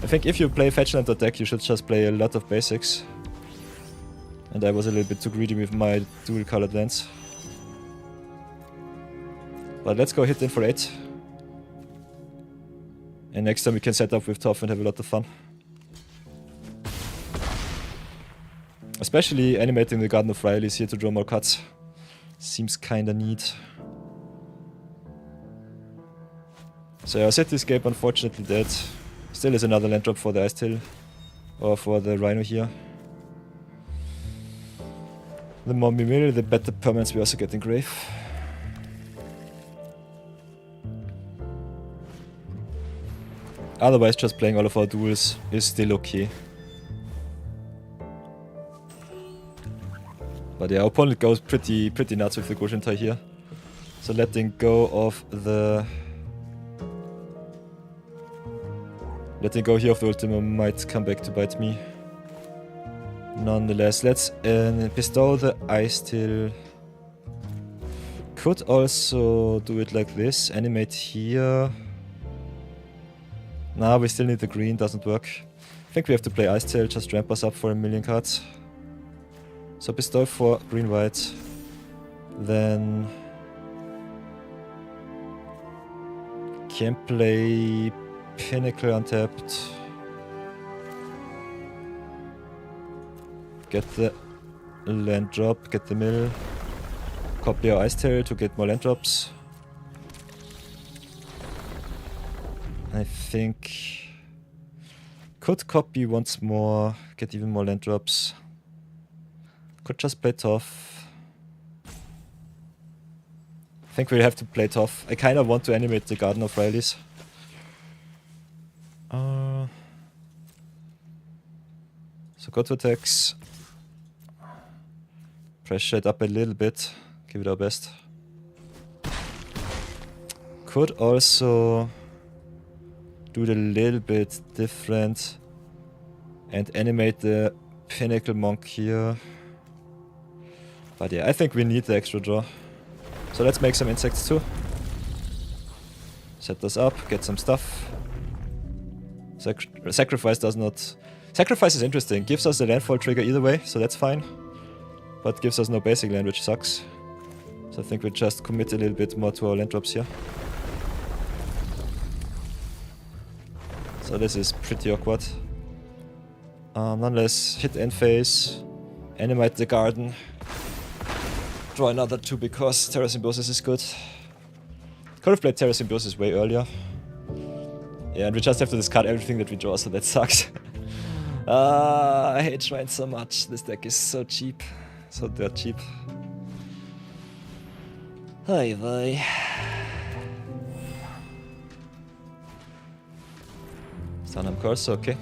I think if you play Fetchland or deck, you should just play a lot of basics. And I was a little bit too greedy with my dual colored lands. But let's go hit in for 8. And next time we can set up with Tough and have a lot of fun. Especially animating the Garden of Riley's here to draw more cards. Seems kinda neat. So yeah, Cityscape unfortunately dead. Still is another land drop for the Ice Tail. Or for the Rhino here. The more we mirror, the better permanents we also get in Grave. Otherwise, just playing all of our duels is still okay. But yeah, our opponent goes pretty nuts with the Goshintai here. So letting go of the... Letting go here of the Ultima might come back to bite me. Nonetheless, let's bestow the Ice Tail. Could also do it like this, animate here. Nah, we still need the green, doesn't work. I think we have to play Ice Tail, just ramp us up for 1,000,000 cards. So bestow for green-white. Then... can play Pinnacle untapped. Get the land drop, get the mill. Copy our Ice Tail to get more land drops. I think... could copy once more, get even more land drops. Could just play tough. I think we'll have to play tough. I kinda want to animate the Garden of Riley's. So go to attacks. Pressure it up a little bit. Give it our best. Could also do it a little bit different and animate the Pinnacle Monk here. But yeah, I think we need the extra draw. So let's make some insects too. Set this up, get some stuff. Sacrifice does not... Sacrifice is interesting, gives us a landfall trigger either way, so that's fine. But gives us no basic land, which sucks. So I think we just commit a little bit more to our land drops here. So this is pretty awkward. Nonetheless, hit end phase, animate the garden. Draw another 2 because Terra Symbiosis is good. Could have played Terra Symbiosis way earlier. Yeah, and we just have to discard everything that we draw, so that sucks. I hate Shrines so much. This deck is so cheap. So dirt cheap. Hi, bye. Sunham Curse, okay.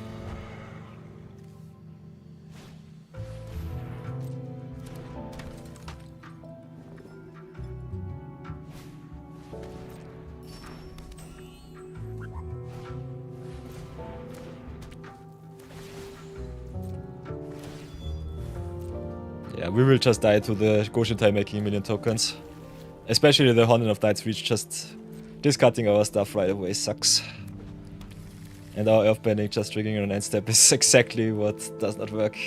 Yeah, we will just die to the Goshintai making 1,000,000 tokens. Especially the Honden of Night's Reach, just discarding our stuff right away sucks. And our Earthbending just triggering on end step is exactly what does not work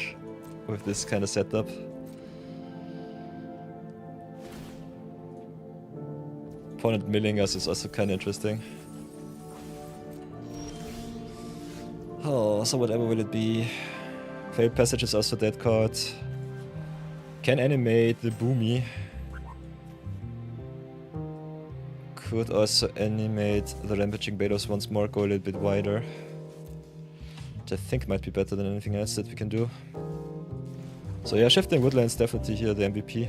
with this kind of setup. Opponent milling us is also kind of interesting. Oh, so whatever will it be? Failed Passage is also dead card. Can animate the Boomy. Could also animate the Rampaging Betos once more, go a little bit wider. Which I think might be better than anything else that we can do. So yeah, Shifting Woodlands definitely here the MVP.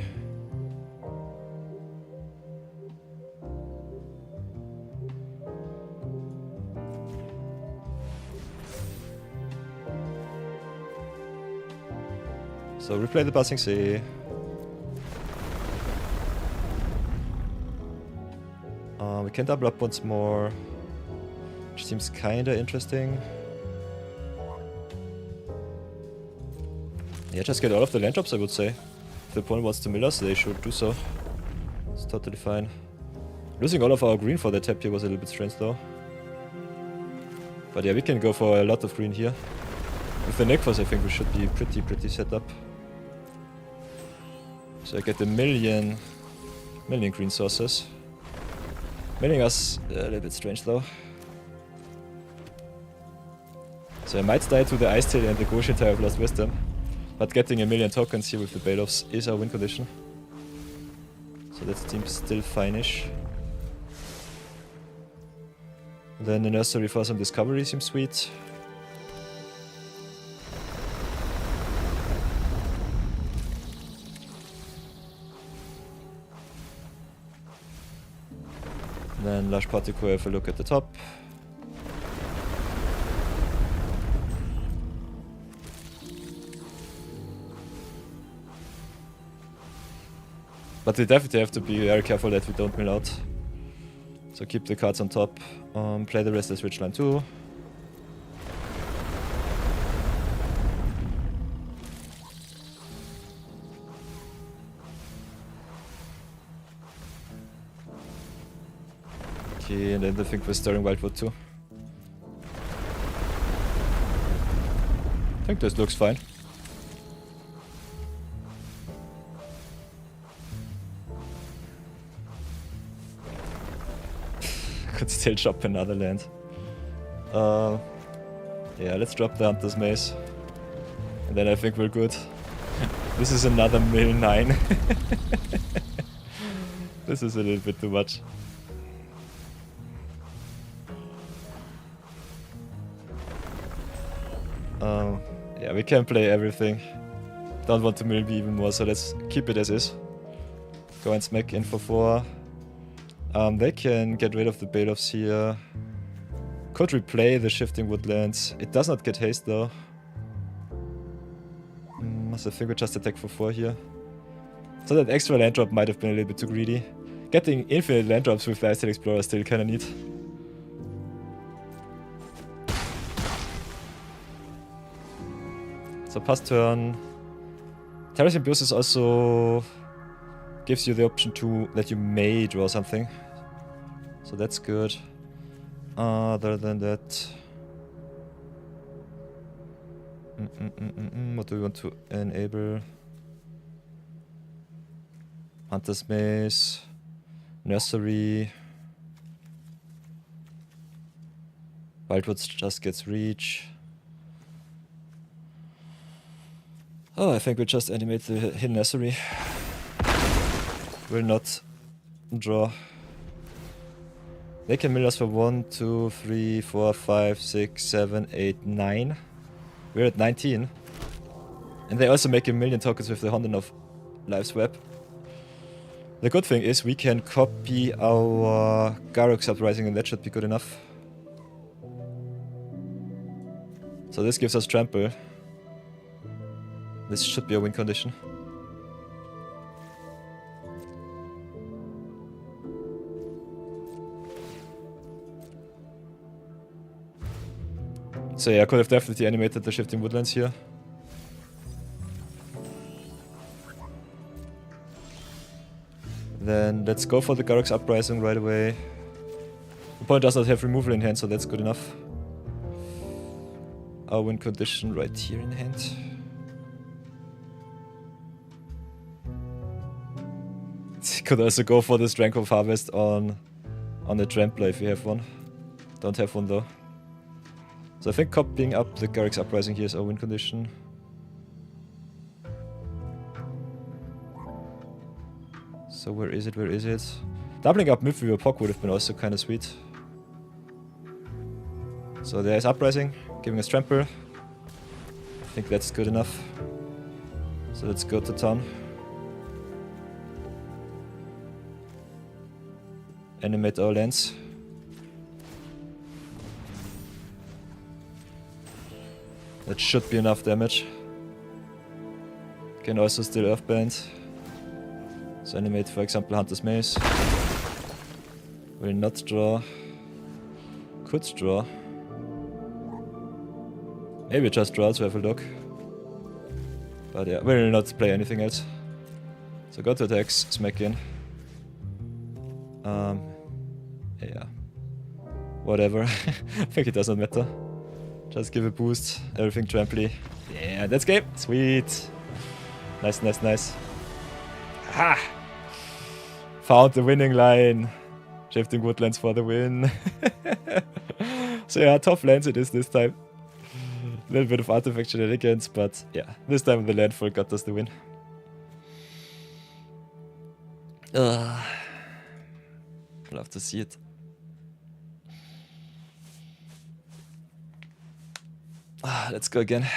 So replay the Buzzing Sea. We can double up once more, which seems kinda interesting. Yeah, just get all of the land drops, I would say. If the opponent wants to mill us, they should do so. It's totally fine. Losing all of our green for that tap here was a little bit strange though. But yeah, we can go for a lot of green here. With the Nexus, I think we should be pretty set up. So I get a million green sources. Milling us a little bit strange though. So I might die to the Ice Tail and the Goshintai of Lost Wisdom. But getting a million tokens here with the bait-offs is our win condition. So that seems still fine-ish. Then the nursery for some discovery seems sweet. Then Lush Particle, have a look at the top. But we definitely have to be very careful that we don't mill out. So keep the cards on top. Play the rest as Ridgeline too. Okay, and then I think we're stirring Wildwood too. I think this looks fine. Could still drop another land. Yeah, let's drop the Hunter's Maze. And then I think we're good. This is another mill 9. This is a little bit too much. Yeah, we can play everything. Don't want to mill B even more, so let's keep it as is. Go and smack in for 4. They can get rid of the bait-offs here. Could replay the shifting woodlands. It does not get haste though. So I think we just attack for 4 here. So that extra land drop might have been a little bit too greedy. Getting infinite land drops with Lifestyle Explorer is still kinda neat. So pass turn. Terra Symbiosis also gives you the option to that you may draw something. So that's good. Other than that... what do we want to enable? Hunter's Maze. Nursery. Wildwoods just gets reach. Oh, I think we just animate the hidden nursery. Will not draw. They can mill us for 1, 2, 3, 4, 5, 6, 7, 8, 9. We're at 19. And they also make a million tokens with the Honden of Lifeswap. The good thing is we can copy our Garruk's Uprising and that should be good enough. So this gives us trample. This should be a win condition. So yeah, I could have definitely animated the shifting woodlands here. Then let's go for the Garruk's Uprising right away. The point does not have removal in hand, so that's good enough. Our win condition right here in hand. Could also go for the Strength of Harvest on the Trampler if we have one. Don't have one though. So I think copying up the Garruk's Uprising here is our win condition. So where is it, where is it? Doubling up Mythweaver Pock would have been also kinda sweet. So there's Uprising, giving us Trample. I think that's good enough. So let's go to town. Animate our lands. That should be enough damage. Can also still Earthband. So animate for example Hunter's Maze. Will not draw. Could draw. Maybe just draw to have a look. But yeah, will not play anything else. So go to attacks, smack in. Yeah. Whatever. I think it doesn't matter. Just give a boost, everything tramply. Yeah, that's game. Sweet. Nice, nice, nice. Ha! Found the winning line. Shifting woodlands for the win. So yeah, tough lands it is this time. little bit of artifact shenanigans, but yeah, this time the landfall got us the win. Love to see it. Let's go again.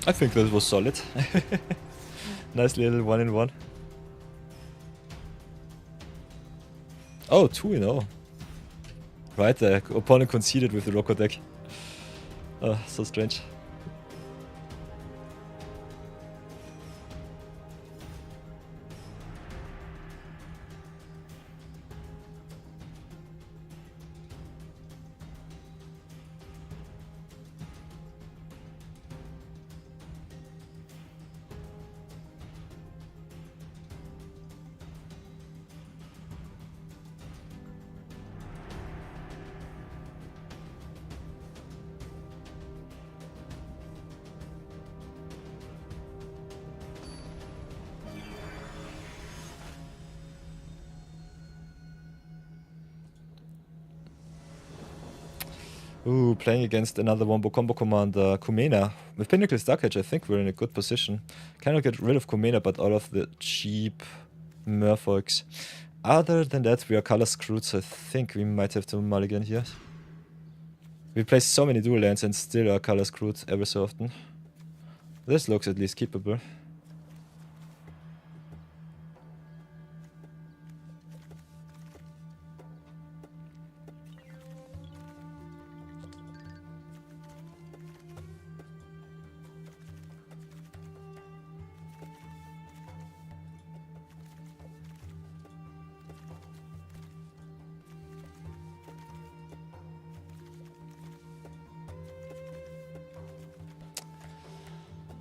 I think that was solid. Nice little 1-in-1. Oh, 2-0. Right, the opponent conceded with the Rocco deck. Oh, so strange. Ooh, playing against another Wombo combo commander, Kumena. With Pinnacle's Dark Edge, I think we're in a good position. Cannot get rid of Kumena, but all of the cheap Merfolks. Other than that, we are color screwed, so I think we might have to mulligan here. We play so many dual lands and still are color screwed ever so often. This looks at least keepable.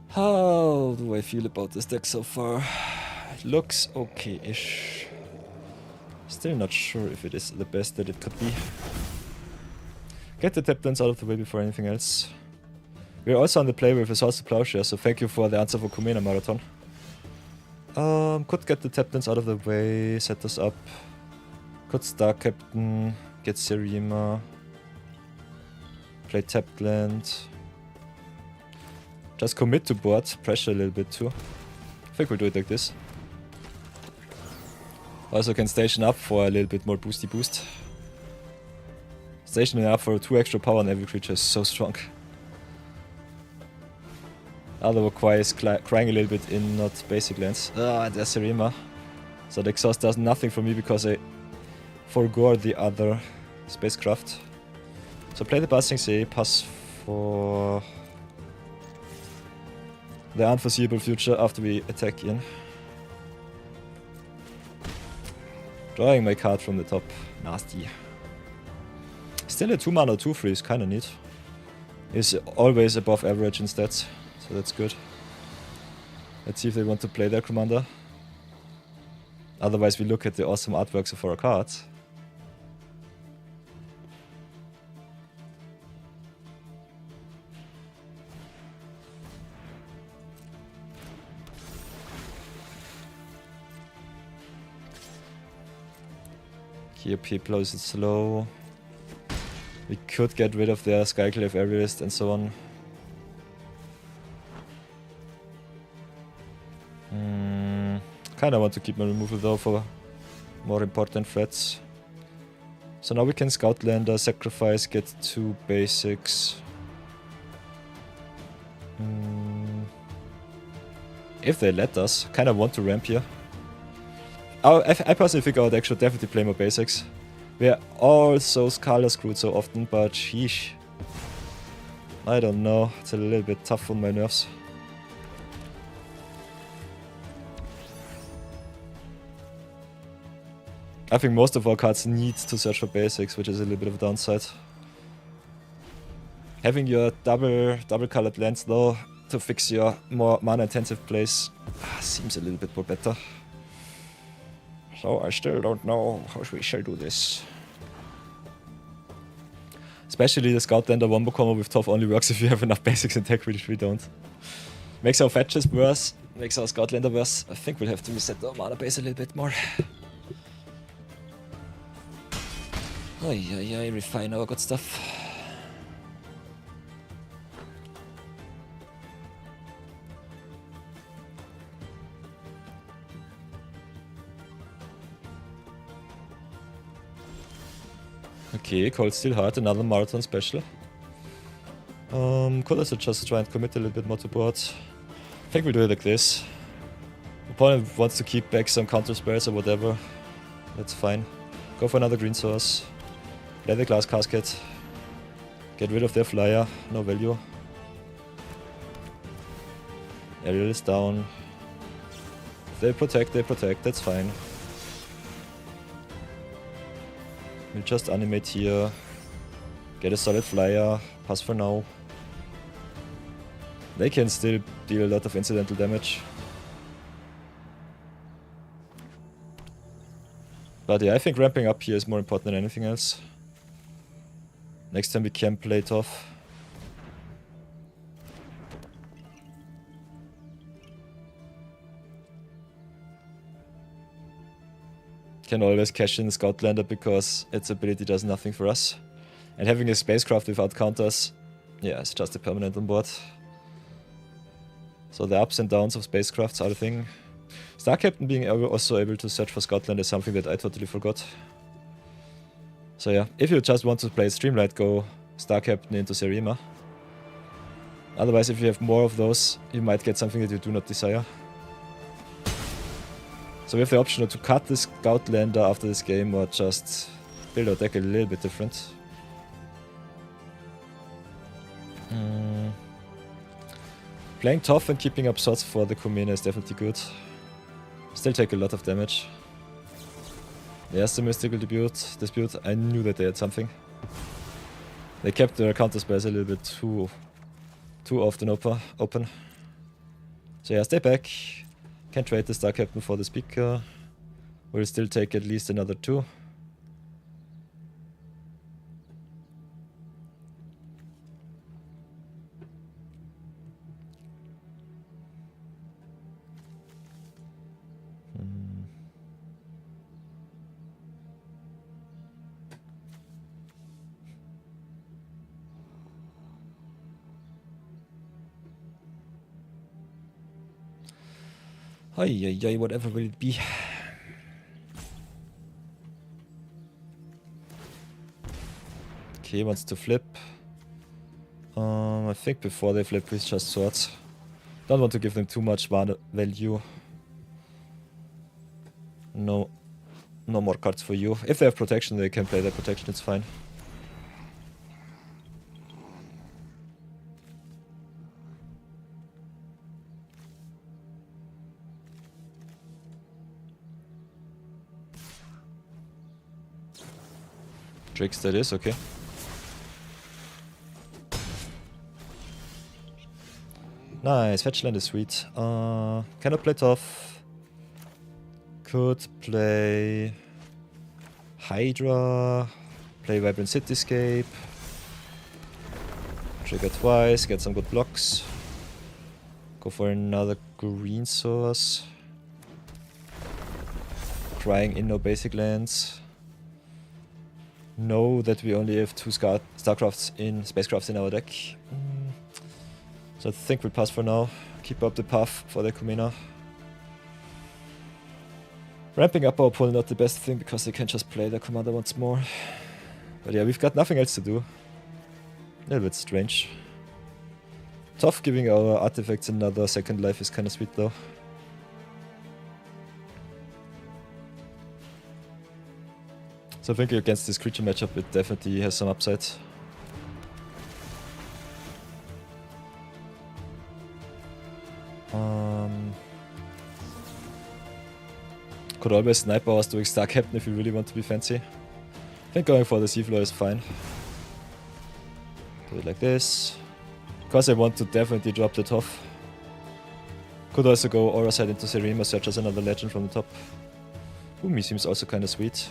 How do I feel about this deck so far? It looks okay-ish. Still not sure if it is the best that it could be. Get the tap dance out of the way before anything else. We're also on the play with Assault to Plowshare, so thank you for the answer for Kumena Marathon. Could get the tap dance out of the way, set us up. Could Star Captain, get Serima. Play tapped land. Just commit to board, pressure a little bit too. I think we'll do it like this. Also can station up for a little bit more boosty boost. Stationing up for 2 extra power on every creature is so strong. Otherwise crying a little bit in not basic lands. Ah, there's Serima. So the exhaust does nothing for me because I forgo the other spacecraft. So play the Passing Sea, pass for the unforeseeable future after we attack in. Drawing my card from the top. Nasty. Still a 2-mana 2/3 is kinda neat. Is always above average in stats, so that's good. Let's see if they want to play their commander. Otherwise we look at the awesome artworks of our cards. Here people is slow. We could get rid of their Skyclave Aerialist and so on. Kinda want to keep my removal though for more important threats. So now we can Scoutlander, sacrifice, get 2 basics. If they let us, kinda want to ramp here. I personally think our deck should definitely play more basics. We are all so color screwed so often, but sheesh. I don't know, it's a little bit tough on my nerves. I think most of our cards need to search for basics, which is a little bit of a downside. Having your double colored lands though, to fix your more mana intensive plays, seems a little bit more better. So I still don't know how we shall do this. Especially the Scoutlander Wombo combo with Toph only works if you have enough basics in deck, which we don't. Makes our fetches worse, makes our Scoutlander worse. I think we'll have to reset our mana base a little bit more. Oh, refine our good stuff. Okay, Cold Steel Heart, another Marathon special. Could also just try and commit a little bit more to board. I think we'll do it like this. Opponent wants to keep back some counter spells or whatever. That's fine. Go for another green source. Play the Glass Casket. Get rid of their flyer, no value. Aerial is down. If they protect, that's fine. We'll just animate here. Get a solid flyer, pass for now. They can still deal a lot of incidental damage. But yeah, I think ramping up here is more important than anything else. Next time we can play it off. Can always cash in Scoutlander because its ability does nothing for us. And having a spacecraft without counters, yeah, it's just a permanent on board. So the ups and downs of spacecrafts are the thing. Star Captain being also able to search for Scoutland is something that I totally forgot. So yeah, if you just want to play Streamlight, go Star Captain into Serima. Otherwise, if you have more of those, you might get something that you do not desire. So we have the option to cut the Scoutlander after this game or just build our deck a little bit different. Playing tough and keeping up shots for the Kumena is definitely good. Still take a lot of damage. There's the Mystical Dispute. I knew that they had something. They kept their counter spells a little bit too often open. So yeah, stay back. Can trade the Star Captain for the Speaker. Will still take at least another 2. Ay, whatever will it be? Okay, wants to flip. I think before they flip with just swords. Don't want to give them too much value. No more cards for you. If they have protection, they can play their protection, it's fine. Tricks that is, okay. Nice, Fetchland is sweet. Cannot play tough. Could play Hydra. Play Vibrant Cityscape. Trigger twice, get some good blocks. Go for another green source. Crying in no basic lands. Know that we only have 2 spacecrafts in our deck. So I think we'll pass for now. Keep up the path for the Kumena. Ramping up our pull, not the best thing because they can just play their commander once more. But yeah, we've got nothing else to do. A little bit strange. Tough giving our artifacts another second life is kinda sweet though. So I think against this creature matchup it definitely has some upside. Could always snipe us doing Star Captain if you really want to be fancy. I think going for the Seafloor is fine. Do it like this. Because I want to definitely drop the top. Could also go Aura Side into Serima, search as another legend from the top. Umi seems also kinda sweet.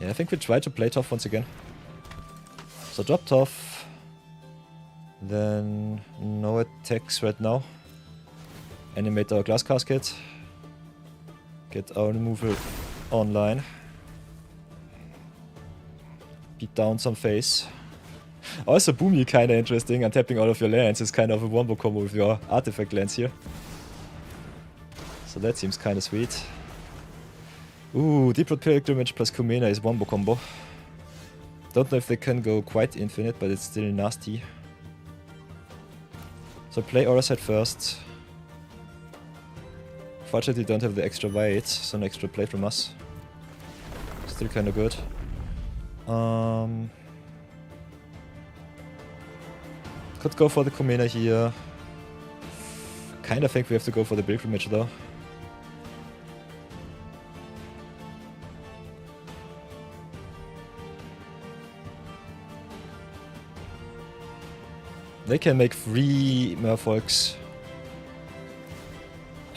Yeah, I think we try to play tough once again. So dropped off. Then no attacks right now. Animate our glass casket. Get our removal online. Beat down some face. Also Boomy kinda interesting, untapping all of your lands is kind of a wombo combo with your artifact lands here. So that seems kinda sweet. Ooh, Deep Root Pilgrimage plus Kumena is wombo combo. Don't know if they can go quite infinite, but it's still nasty. So play Auracite first. Fortunately don't have the extra weight, so an extra play from us. Still kinda good. Could go for the Kumena here. Kinda think we have to go for the Pilgrimage though. They can make 3 Merfolks.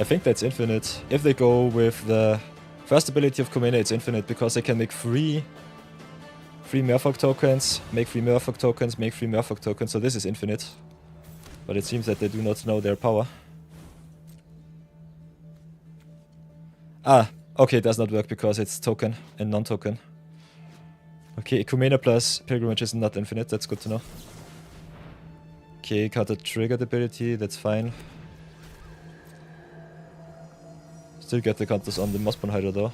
I think that's infinite. If they go with the first ability of Kumena, it's infinite because they can make 3 Merfolk tokens, make 3 Merfolk tokens, make 3 Merfolk tokens, so this is infinite. But it seems that they do not know their power. Ah, okay, it does not work because it's token and non-token. Okay, Kumena plus Pilgrimage is not infinite, that's good to know. Okay, cut the triggered ability, that's fine. Still get the counters on the Mossborn Hydra though.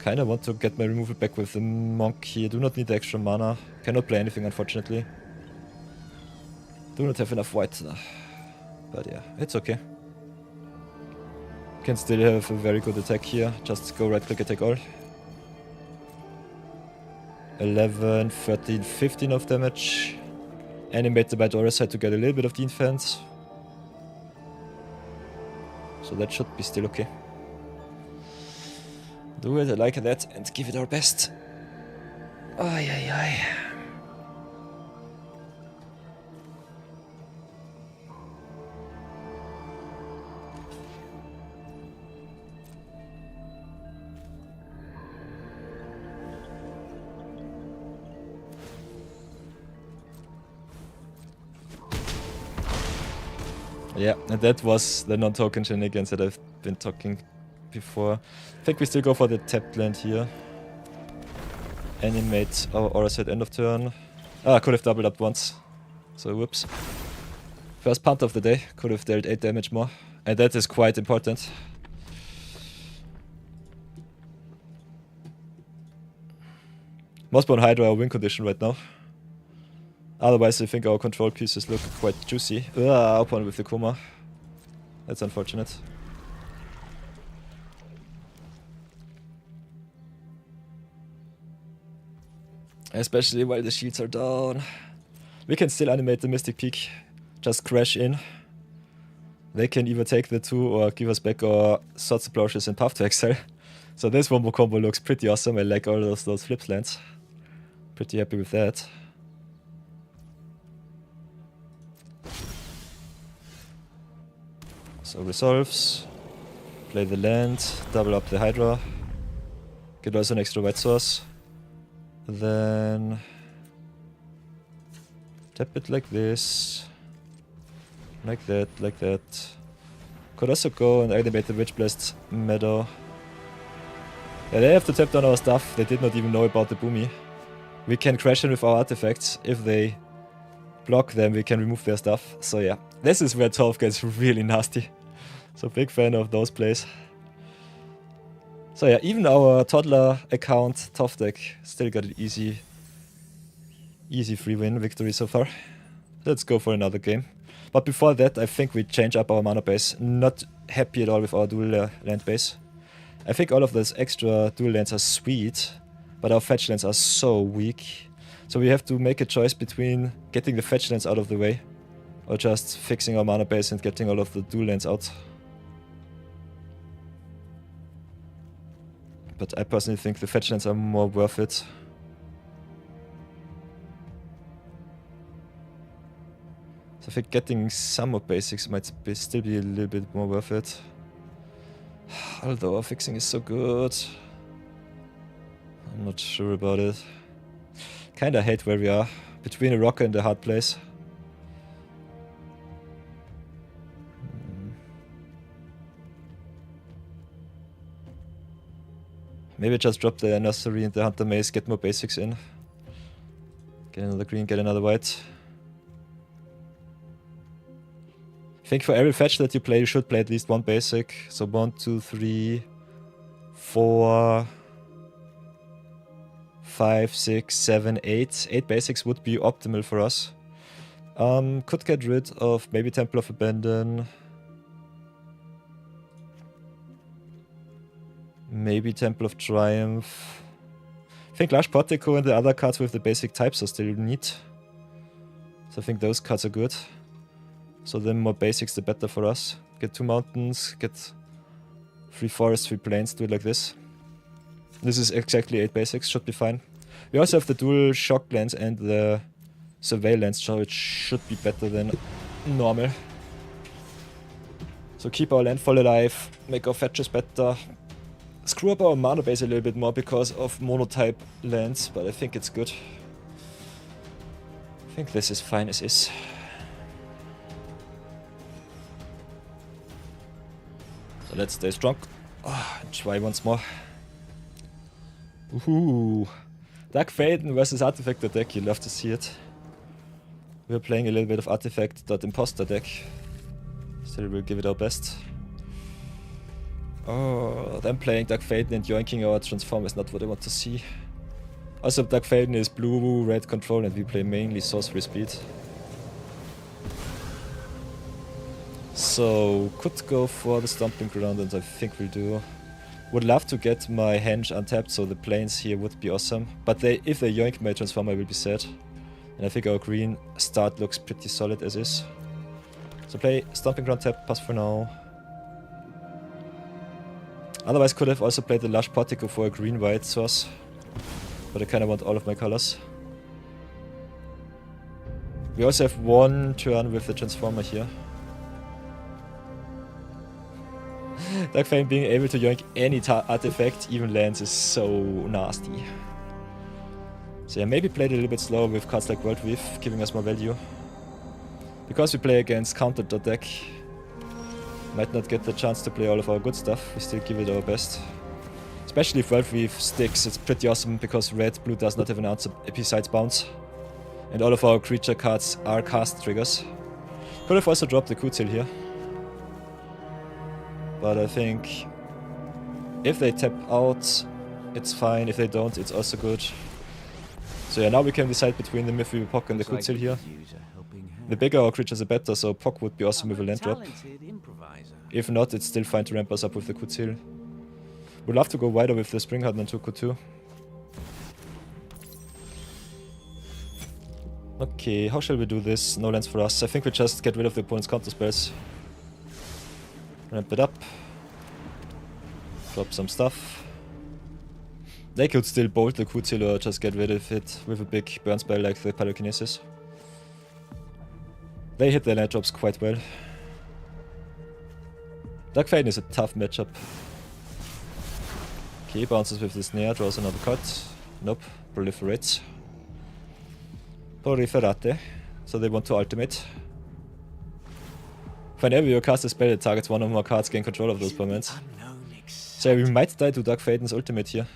Kinda want to get my removal back with the Monk here. Do not need the extra mana. Cannot play anything unfortunately. Do not have enough white. But yeah, it's okay. Can still have a very good attack here. Just go right click attack all. 11, 13, 15 of damage. Animate the Bite Auracite to get a little bit of defense. So that should be still okay. Do it like that and give it our best. Ay ay ay. Yeah, and that was the non-token shenanigans that I've been talking before. I think we still go for the tapped land here. Animate our Auracite end of turn. Ah, could have doubled up once. So whoops. First punt of the day. Could have dealt 8 damage more. And that is quite important. Mossborn Hydra win condition right now. Otherwise I think our control pieces look quite juicy. Up one with the Kuma. That's unfortunate. Especially while the shields are down. We can still animate the Mystic Peak. Just crash in. They can either take the 2 or give us back our Swords of Plowshares and Path to Exile. So this wombo combo looks pretty awesome. I like all those flips lands. Pretty happy with that. So resolves. Play the land. Double up the Hydra. Get also an extra white source. Then tap it like this, like that, like that. Could also go and activate the Witch Blast Meadow. Yeah, they have to tap down our stuff. They did not even know about the Boomy. We can crash in with our artifacts. If they block them, we can remove their stuff. So yeah, this is where 12 gets really nasty. So big fan of those plays. So yeah, even our toddler account, Tough Deck, still got an easy free win victory so far. Let's go for another game. But before that, I think we change up our mana base. Not happy at all with our dual land base. I think all of those extra dual lands are sweet, but our fetch lands are so weak. So we have to make a choice between getting the fetch lands out of the way, or just fixing our mana base and getting all of the dual lands out. But I personally think the fetch lands are more worth it. So I think getting some of basics might still be a little bit more worth it. Although our fixing is so good. I'm not sure about it. Kinda hate where we are. Between a rock and a hard place. Maybe just drop the nursery and the hunter maze, get more basics in. Get another green, get another white. I think for every fetch that you play, you should play at least one basic. So 1, 2, 3, 4, 5, 6, 7, 8. 8 basics would be optimal for us. Could get rid of maybe Temple of Abandon. Maybe Temple of Triumph. I think Large Portico and the other cards with the basic types are still neat. So I think those cards are good. So the more basics, the better for us. Get 2 mountains, get 3 forests, 3 plains, do it like this. This is exactly 8 basics, should be fine. We also have the dual shock lands and the surveillance, so it should be better than normal. So keep our landfall alive, make our fetches better. Screw up our mana base a little bit more because of monotype lands, but I think it's good. I think this is fine as is. So let's stay strong. And try once more. Ooh. Dark Faden versus Artifactor deck, you love to see it. We're playing a little bit of Artifact.Imposter deck. Still we'll give it our best. Oh, them playing Dark Faden and yoinking our transform is not what I want to see. Also, Dark Faden is blue, red control, and we play mainly sorcery speed. So, could go for the Stomping Ground, and I think we'll do. Would love to get my Henge untapped, so the planes here would be awesome. But if they yoink my transform, I will be sad. And I think our green start looks pretty solid as is. So play Stomping Ground tap, pass for now. Otherwise could have also played the Lush Portico for a green-white source. But I kinda want all of my colors. We also have 1 turn with the Transformer here. Dark Flame being able to yoink any artifact, even lands, is so nasty. So yeah, maybe play it a little bit slower with cards like World Weave, giving us more value. Because we play against countered deck, might not get the chance to play all of our good stuff, we still give it our best. Especially if World Weave sticks, it's pretty awesome because red, blue does not have an answer besides bounce. And all of our creature cards are cast triggers. Could have also dropped the Kutil here. But I think if they tap out, it's fine. If they don't, it's also good. So yeah, now we can decide between them if we Pock and the Kutil here. The bigger our creatures, the better, so Pock would be awesome with a land drop. If not, it's still fine to ramp us up with the Kutil. Would love to go wider with the Springheart and Tuku too. Okay, how shall we do this? No lands for us. I think we just get rid of the opponent's counter spells. Ramp it up. Drop some stuff. They could still bolt the Kutil or just get rid of it with a big burn spell like the Pyrokinesis. They hit their land drops quite well. Dark Faden is a tough matchup. Okay, bounces with the snare, draws another card. Nope, proliferates. Proliferate. So they want to ultimate. Whenever you cast a spell that targets one or more cards, gain control of those permanents. So we might die to Dark Faden's ultimate here.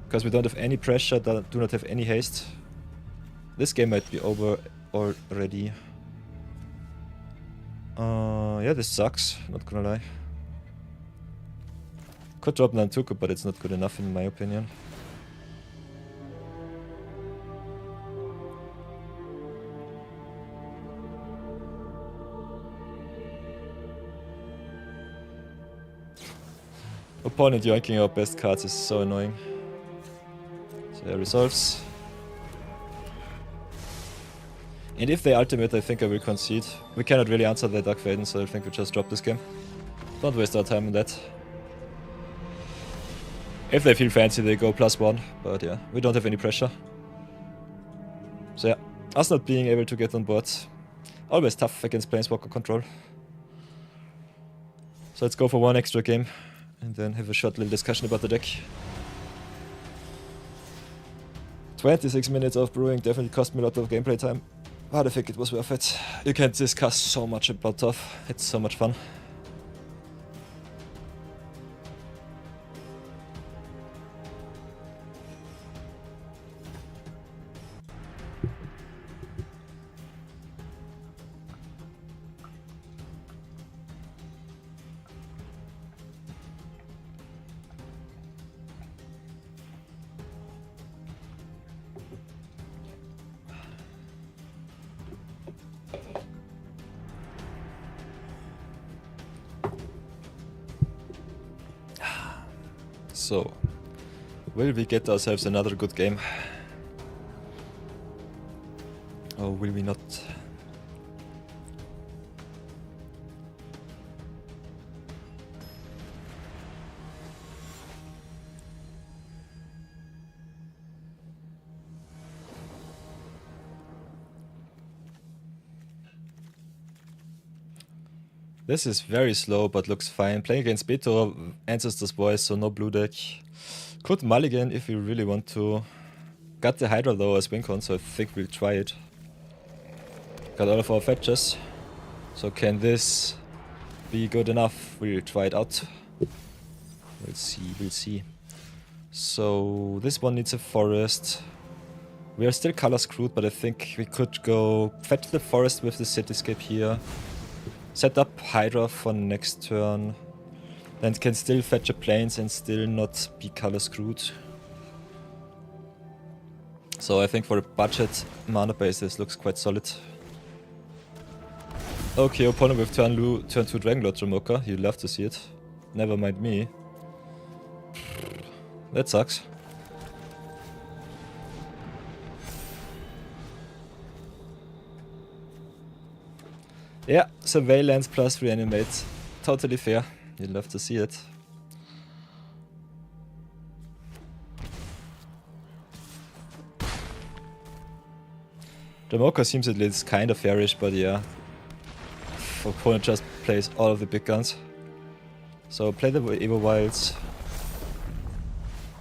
Because we don't have any pressure, do not have any haste. This game might be over already. Yeah, this sucks, not gonna lie. Could drop Nantuko, but it's not good enough in my opinion. Opponent yoinking our best cards is so annoying. So yeah, resolves. And if they ultimate, I think I will concede. We cannot really answer the Dark Faden, so I think we just drop this game. Don't waste our time on that. If they feel fancy, they go +1, but yeah, we don't have any pressure. So yeah, us not being able to get on board. Always tough against Planeswalker control. So let's go for one extra game, and then have a short little discussion about the deck. 26 minutes of brewing definitely cost me a lot of gameplay time, but I think it was worth it. You can discuss so much about Tough, it's so much fun. So, will we get ourselves another good game? Or will we not? This is very slow, but looks fine. Playing against Beto, Ancestors Voice, so no blue deck. Could mulligan if we really want to. Got the Hydra though as win con, so I think we'll try it. Got all of our fetches. So can this be good enough? We'll try it out. We'll see. So this one needs a forest. We are still color screwed, but I think we could go fetch the forest with the cityscape here. Set up Hydra for next turn. And can still fetch a plains and still not be color screwed. So I think for a budget mana base this looks quite solid. Okay, opponent with turn 2 Dragonlord Jamoka. You love to see it. Never mind me. That sucks. Yeah, Surveillance plus Reanimate. Totally fair. You'd love to see it. Jamoka seems at least kind of fairish, but yeah. Opponent just plays all of the big guns. So play the Evo Wilds.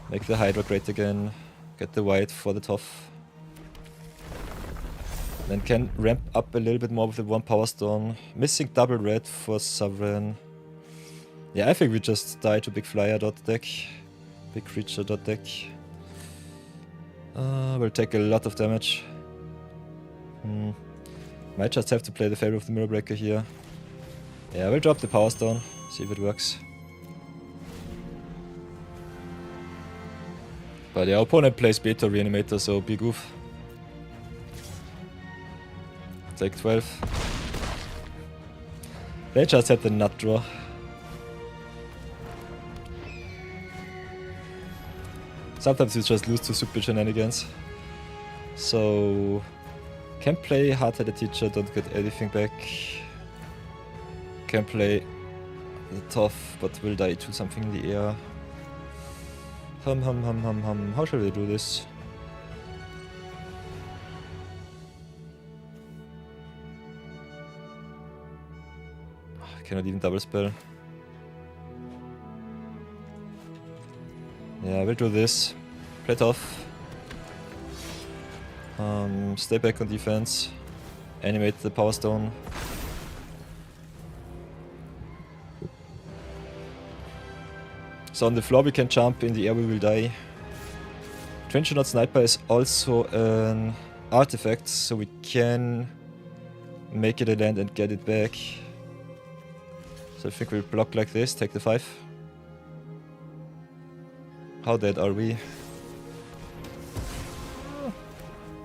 Make the Hydra great again. Get the white for the Tough. Then can ramp up a little bit more with the 1 Power Stone. Missing double red for Sovereign. Yeah, I think we just die to big flyer dot deck. Big creature dot deck. We'll take a lot of damage. Might just have to play the Favor of the Mirror Breaker here. Yeah, we'll drop the Power Stone. See if it works. But yeah, opponent plays Beto Reanimator, so big oof. Take 12. They just had the nut draw. Sometimes you just lose to stupid shenanigans. So can play Hard-Headed Teacher, don't get anything back. Can play the Tough, but will die to something in the air. How shall we do this? Cannot even double spell. Yeah, we'll do this. Play Tough. Stay back on defense. Animate the Power Stone. So on the floor we can jump, in the air we will die. Trenchant Sniper is also an artifact, so we can make it a land and get it back. So I think we'll block like this, take the 5. How dead are we?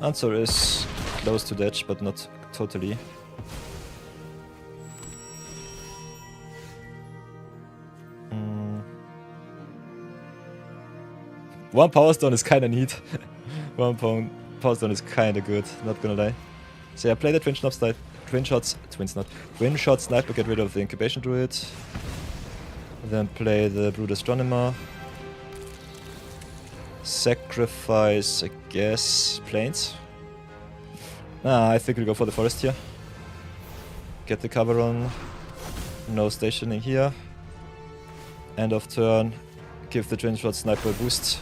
Answer is close to dead, but not totally. One Power Stone is kinda neat. One Power Stone is kinda good, not gonna lie. So yeah, play the Twin Shot Sniper, get rid of the Incubation Druid. Then play the Brood Astronomer. Sacrifice, I guess, Plains. I think we'll go for the Forest here. Get the cover on. No stationing here. End of turn, give the Twin Shot Sniper a boost.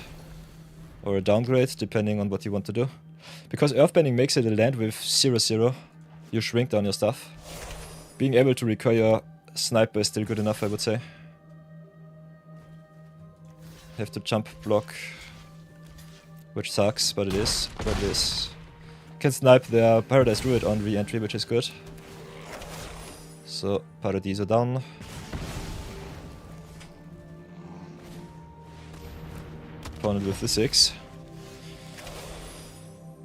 or a downgrade, depending on what you want to do. Because Earthbending makes it a land with 0/0, you shrink down your stuff. Being able to recur your sniper is still good enough, I would say. Have to jump block, which sucks, but it is what it is. Can snipe their Paradise Druid on re-entry, which is good. So, Paradiso down. Opponent with the 6.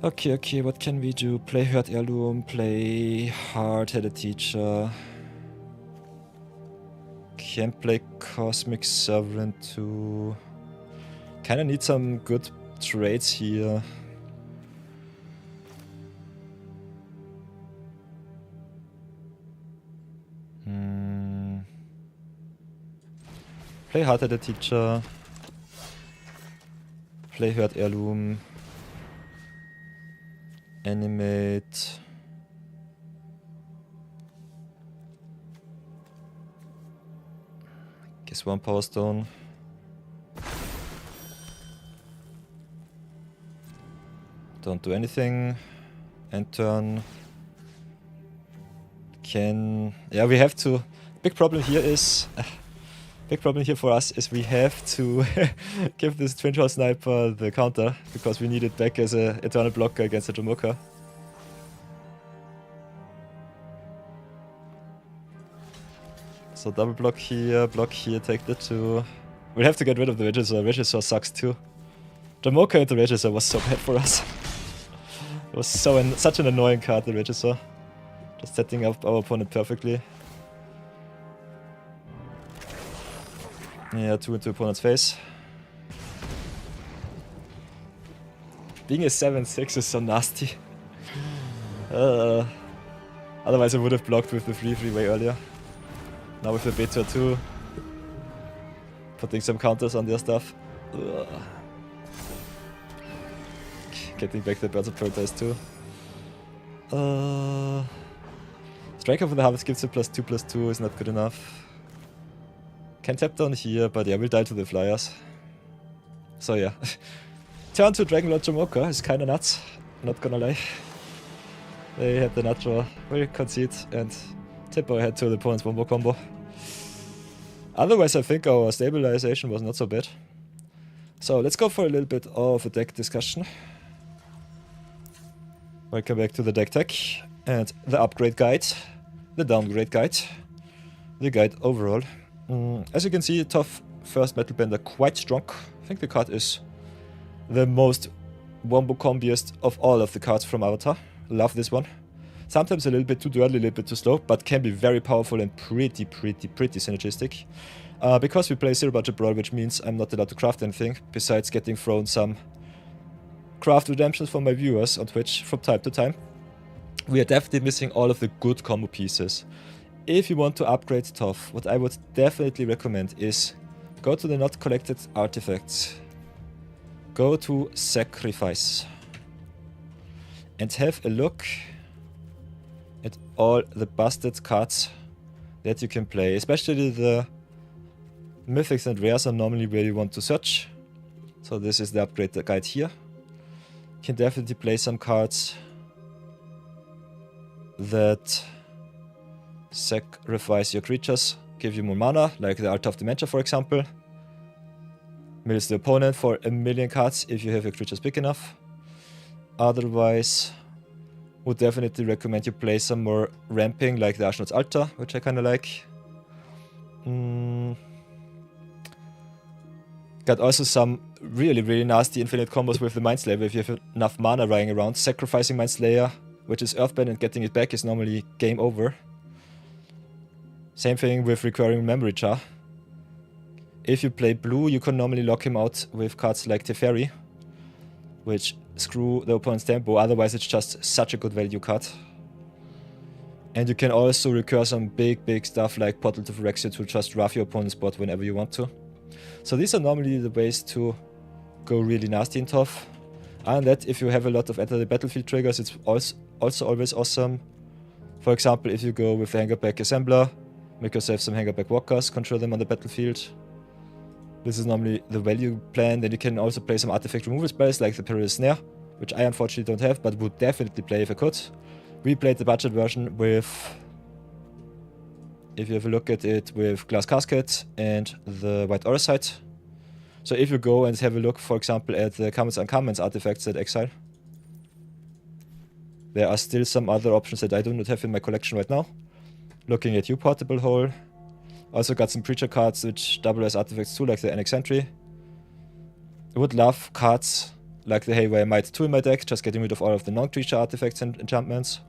Okay, what can we do? Play Herd Heirloom, play Hard-Headed Teacher. Can play Cosmic Sovereign too. Kinda need some good trades here. Play Hard-Headed Teacher. Play Herd Heirloom. Animate. Guess one Power Stone. Don't do anything. End turn. Yeah, we have to. Big problem here is. Big problem here for us is we have to give this Twin Shot Sniper the counter, because we need it back as an eternal blocker against the Jamoka. So double block here, take the 2. We'll have to get rid of the Regisaur. Regisaur sucks too. Jamoka into Regisaur was so bad for us. It was such an annoying card, the Regisaur. Just setting up our opponent perfectly. Yeah, 2 into opponent's face. Being a 7/6 is so nasty. Otherwise I would have blocked with the 3/3 way earlier. Now with the Beta 2. Putting some counters on their stuff. Getting back the Birds of Paradise too. Striker for the Harvest gives a +2/+2 is not good enough. Can tap down here, but yeah, we'll die to the Flyers. So yeah. Turn to Dragonlord Jamoka is kinda nuts, not gonna lie. They had the nut draw, we'll concede and tip our head to the opponent's Wombo combo. Otherwise I think our stabilization was not so bad. So let's go for a little bit of a deck discussion. Welcome back to the deck tech and the upgrade guide, the downgrade guide, the guide overall. As you can see, tough first Metallbender, quite strong. I think the card is the most wombo combiest of all of the cards from Avatar. Love this one. Sometimes a little bit too dirty, a little bit too slow, but can be very powerful and pretty synergistic. Because we play zero budget brawl, which means I'm not allowed to craft anything, besides getting thrown some craft redemptions from my viewers on Twitch from time to time. We are definitely missing all of the good combo pieces. If you want to upgrade tough, what I would definitely recommend is go to the not collected artifacts, go to sacrifice, and have a look at all the busted cards that you can play. Especially the mythics and rares are normally where you want to search. So this is the upgrade guide here. You can definitely play some cards that sacrifice your creatures, give you more mana, like the Altar of Dementia for example. Mills the opponent for 1,000,000 cards if you have your creatures big enough. Otherwise, would definitely recommend you play some more ramping, like the Ashnod's Altar, which I kinda like. Got also some really nasty infinite combos with the Mindslayer if you have enough mana lying around. Sacrificing Mindslayer, which is Earthbound, and getting it back is normally game over. Same thing with Recurring Memory Jar. If you play blue, you can normally lock him out with cards like Teferi, which screw the opponent's tempo, otherwise it's just such a good value card. And you can also recur some big stuff like Portal to Phyrexia to just rough your opponent's board whenever you want to. So these are normally the ways to go really nasty and tough. And that, if you have a lot of Enter the Battlefield triggers, it's also always awesome. For example, if you go with the Hangerback Assembler, make yourself some Hangerback Walkers, control them on the battlefield. This is normally the value plan. Then you can also play some artifact removal spells like the Perilous Snare, which I unfortunately don't have, but would definitely play if I could. We played the budget version with, if you have a look at it, with Glass Casket and the White Auracite. So if you go and have a look, for example, at the Commons and Uncommons artifacts at Exile, there are still some other options that I do not have in my collection right now. Looking at you, Portable Hole. Also got some creature cards which double as artifacts too, like the Annex Sentry. I would love cards like the Haywire Might 2 in my deck, just getting rid of all of the non-creature artifacts and enchantments.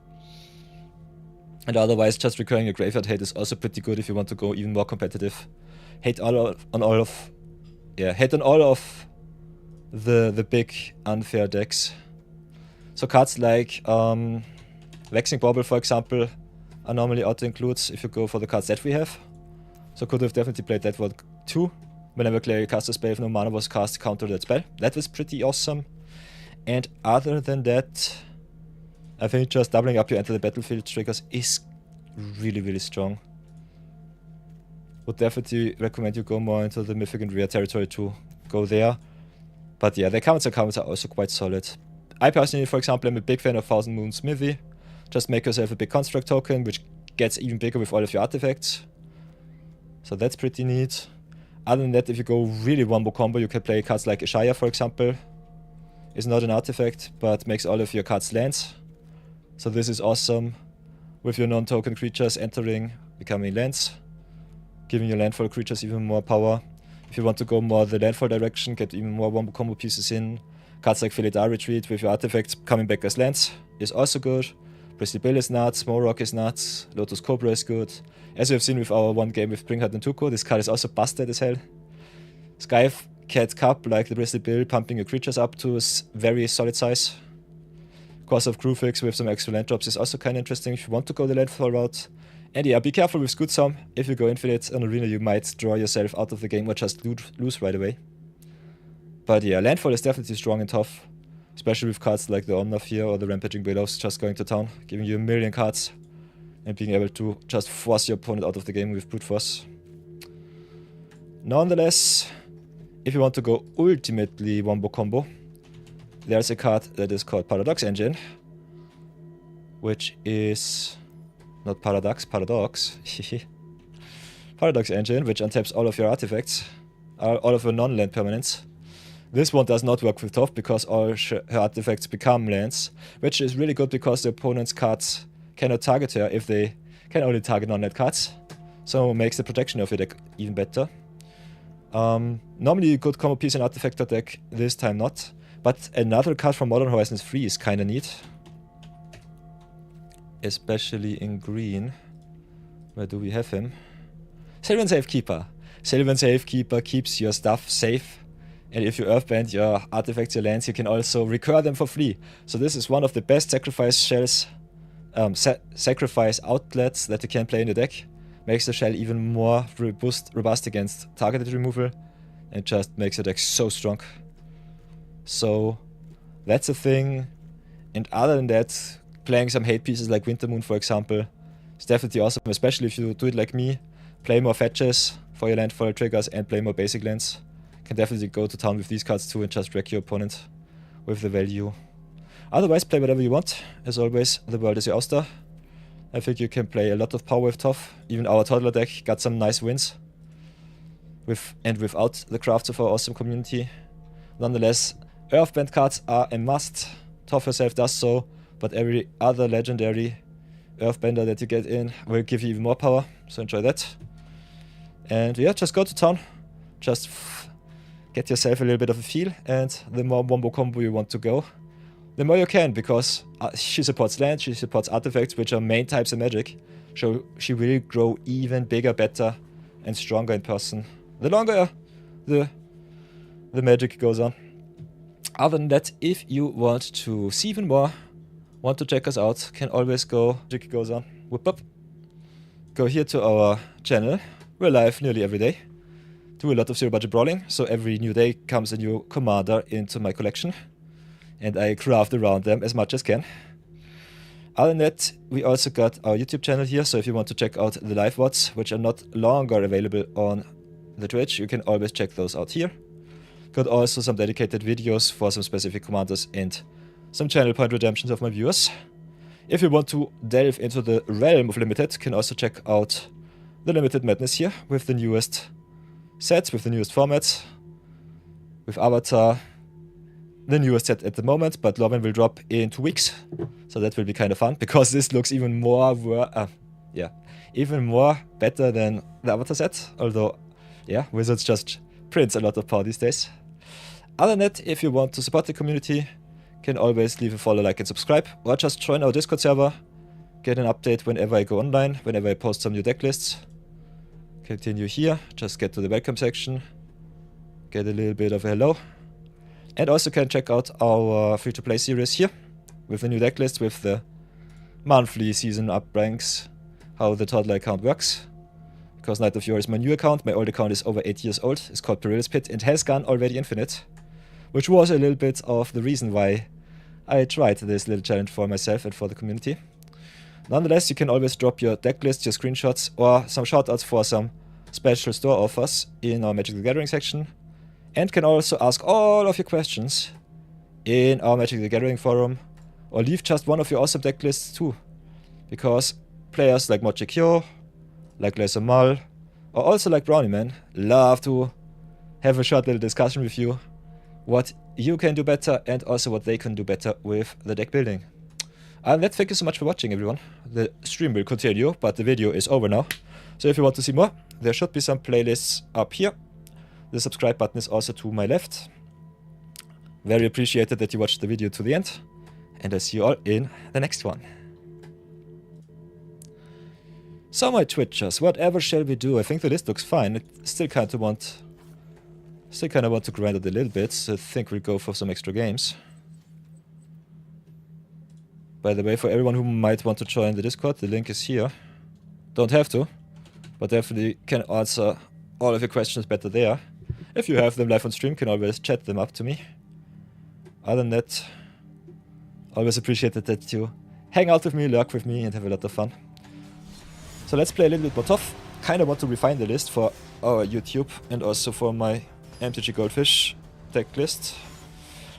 And otherwise, just recurring a Graveyard Hate is also pretty good if you want to go even more competitive. Hate on all of the big unfair decks. So cards like Vexing Bauble, for example, are normally auto-includes if you go for the cards that we have. So could have definitely played that one too. Whenever Clary cast a spell, if no mana was cast, counter that spell. That was pretty awesome. And other than that, I think just doubling up your Enter the Battlefield triggers is really, really strong. Would definitely recommend you go more into the Mythic and Rare territory to go there. But yeah, the Commons are also quite solid. I personally, for example, am a big fan of Thousand Moon Smithy. Just make yourself a big construct token, which gets even bigger with all of your artifacts. So that's pretty neat. Other than that, if you go really wombo combo, you can play cards like Ishaya, for example. It's not an artifact, but makes all of your cards lands. So this is awesome. With your non-token creatures entering, becoming lands. Giving your landfall creatures even more power. If you want to go more the landfall direction, get even more wombo combo pieces in. Cards like Philidar Retreat with your artifacts coming back as lands is also good. Bristol Bill is nuts, Morok is nuts, Lotus Cobra is good. As you have seen with our one game with Bringheart and Tuco, this card is also busted as hell. Skycat Cup, like the Bristol Bill, pumping your creatures up to a very solid size. Course of Crewfix with some extra land drops is also kind of interesting if you want to go the landfall route. And yeah, be careful with Scootsome. If you go Infinite on Arena, you might draw yourself out of the game or just lose right away. But yeah, landfall is definitely strong and tough. Especially with cards like the Omnafear or the Rampaging Willows just going to town, giving you a million cards and being able to just force your opponent out of the game with brute force. Nonetheless, if you want to go ultimately wombo combo, there's a card that is called Paradox Engine, which is not Paradox. Paradox Engine, which untaps all of your artifacts, all of your non-land permanents. This one does not work with Toph because all her artifacts become lands, which is really good because the opponent's cards cannot target her if they can only target non-land cards. So it makes the protection of your deck even better. Normally a good combo piece in Artifactor deck, this time not. But another card from Modern Horizons 3 is kinda neat. Especially in green. Where do we have him? Sylvan Safekeeper. Sylvan Safekeeper keeps your stuff safe. And if you earthband your artifacts, your lands, you can also recur them for free. So this is one of the best sacrifice shells, sacrifice outlets that you can play in the deck. Makes the shell even more robust against targeted removal. And just makes the deck so strong. So that's a thing. And other than that, playing some hate pieces like Wintermoon, for example, is definitely awesome. Especially if you do it like me. Play more fetches for your landfall triggers and play more basic lands. Can definitely go to town with these cards too and just wreck your opponent with the value. Otherwise, play whatever you want. As always, the world is your oyster. I think you can play a lot of power with Toph. Even our toddler deck got some nice wins. With and without the crafts of our awesome community. Nonetheless, Earthband cards are a must. Toph herself does so, but every other legendary Earthbender that you get in will give you even more power. So enjoy that. And yeah, just go to town. Just get yourself a little bit of a feel, and the more wombo combo you want to go, the more you can, because she supports land, she supports artifacts, which are main types of magic, so she will grow even bigger, better, and stronger in person. The longer the magic goes on. Other than that, if you want to see even more, want to check us out, can always go, magic goes on, whoop up, go here to our channel. We're live nearly every day. Do a lot of zero budget brawling, so every new day comes a new commander into my collection, and I craft around them as much as can. Other than that, we also got our YouTube channel here, so if you want to check out the live VODs, which are not longer available on the Twitch, you can always check those out here. Got also some dedicated videos for some specific commanders and some channel point redemptions of my viewers. If you want to delve into the realm of Limited, can also check out the Limited Madness here with the newest sets, with the newest formats, with Avatar, the newest set at the moment, but Lobin will drop in 2 weeks, so that will be kind of fun, because this looks even more, even more better than the Avatar set, although, yeah, Wizards just prints a lot of power these days. Other than that, if you want to support the community, can always leave a follow, like, and subscribe, or just join our Discord server, get an update whenever I go online, whenever I post some new deck lists. Continue here, just get to the welcome section, get a little bit of a hello. And also can check out our free-to-play series here, with the new deck list, with the monthly season up ranks, how the toddler account works. Because Night of Yore is my new account, my old account is over 8 years old, it's called Perilous Pit, and has gone already infinite. Which was a little bit of the reason why I tried this little challenge for myself and for the community. Nonetheless, you can always drop your deck list, your screenshots, or some shoutouts for some special store offers in our Magic the Gathering section. And can also ask all of your questions in our Magic the Gathering forum, or leave just one of your awesome deck lists too. Because players like Mochikyo, like Lesser Mal, or also like Brownieman, love to have a short little discussion with you, what you can do better and also what they can do better with the deck building. And that, thank you so much for watching, everyone. The stream will continue, but the video is over now. So if you want to see more, there should be some playlists up here. The subscribe button is also to my left. Very appreciated that you watched the video to the end, and I'll see you all in the next one. So my Twitchers, whatever shall we do? I think the list looks fine. I still kind of want to grind it a little bit, so I think we'll go for some extra games. By the way, for everyone who might want to join the Discord, the link is here. Don't have to, but definitely can answer all of your questions better there. If you have them live on stream, can always chat them up to me. Other than that, always appreciated that you hang out with me, lurk with me, and have a lot of fun. So let's play a little bit more tough. Kind of want to refine the list for our YouTube and also for my MTG Goldfish deck list.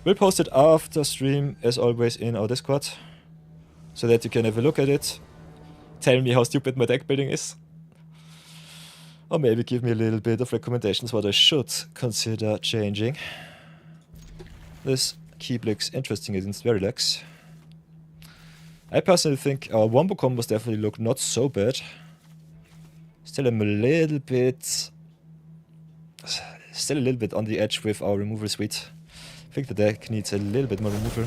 We'll post it after stream, as always, in our Discord, so that you can have a look at it. Tell me how stupid my deck building is. Or maybe give me a little bit of recommendations what I should consider changing. This keep looks interesting against Verilex. I personally think our wombo combos definitely look not so bad. Still I'm a little bit on the edge with our removal suite. I think the deck needs a little bit more removal.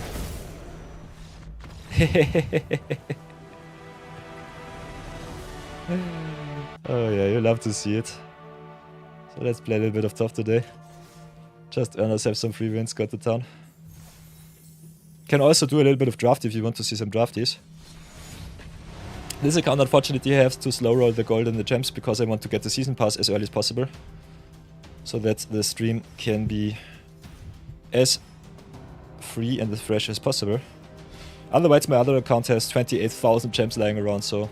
Oh yeah, you love to see it. So let's play a little bit of tough today. Just earn ourselves some free wins, got to town. Can also do a little bit of draft if you want to see some drafties. This account unfortunately has to slow roll the gold and the gems because I want to get the season pass as early as possible, so that the stream can be as free and as fresh as possible. Otherwise my other account has 28,000 gems lying around, so you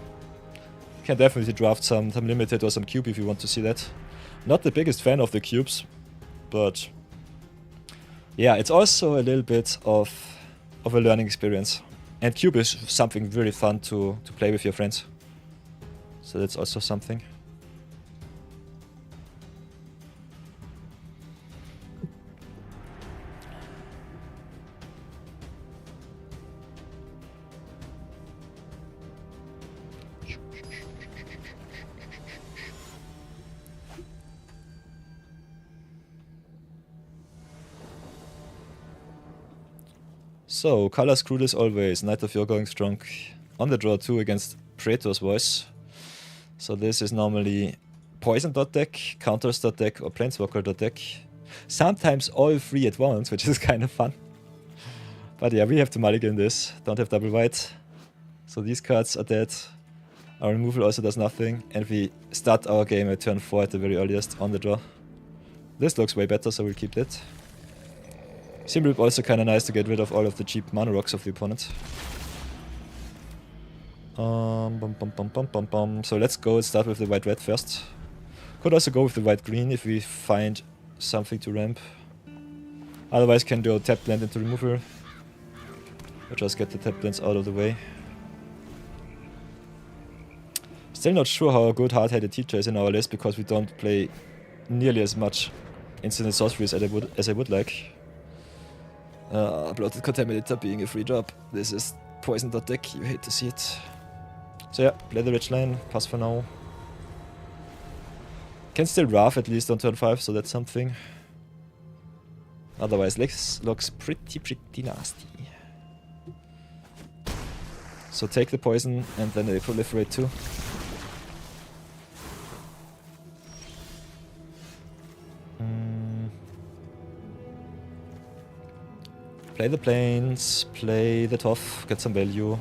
can definitely draft some limited or some cube if you want to see that. Not the biggest fan of the cubes, but yeah, it's also a little bit of a learning experience. And cube is something really fun to play with your friends. So that's also something. So, color screwed as always. Night of Yore going strong on the draw 2 against Praetor's Voice. So this is normally Poison deck, Counters deck, or Planeswalker deck. Sometimes all 3 at once, which is kind of fun. But yeah, we have to mulligan this. Don't have double white. So these cards are dead. Our removal also does nothing. And we start our game at turn 4 at the very earliest on the draw. This looks way better, so we'll keep that. Symbol also kind of nice to get rid of all of the cheap mana rocks of the opponent. So let's go and start with the white-red first. Could also go with the white-green if we find something to ramp. Otherwise can go tap land into removal. Or just get the tap lands out of the way. Still not sure how good hard-headed teacher is in our list because we don't play nearly as much instant sorceries as I would like. Bloated Contaminator being a free drop. This is poison.deck, you hate to see it. So yeah, play the rich line, pass for now. Can still Wrath at least on turn 5, so that's something. Otherwise, looks pretty nasty. So take the poison and then they proliferate too. Play the plains, play the tough, get some value.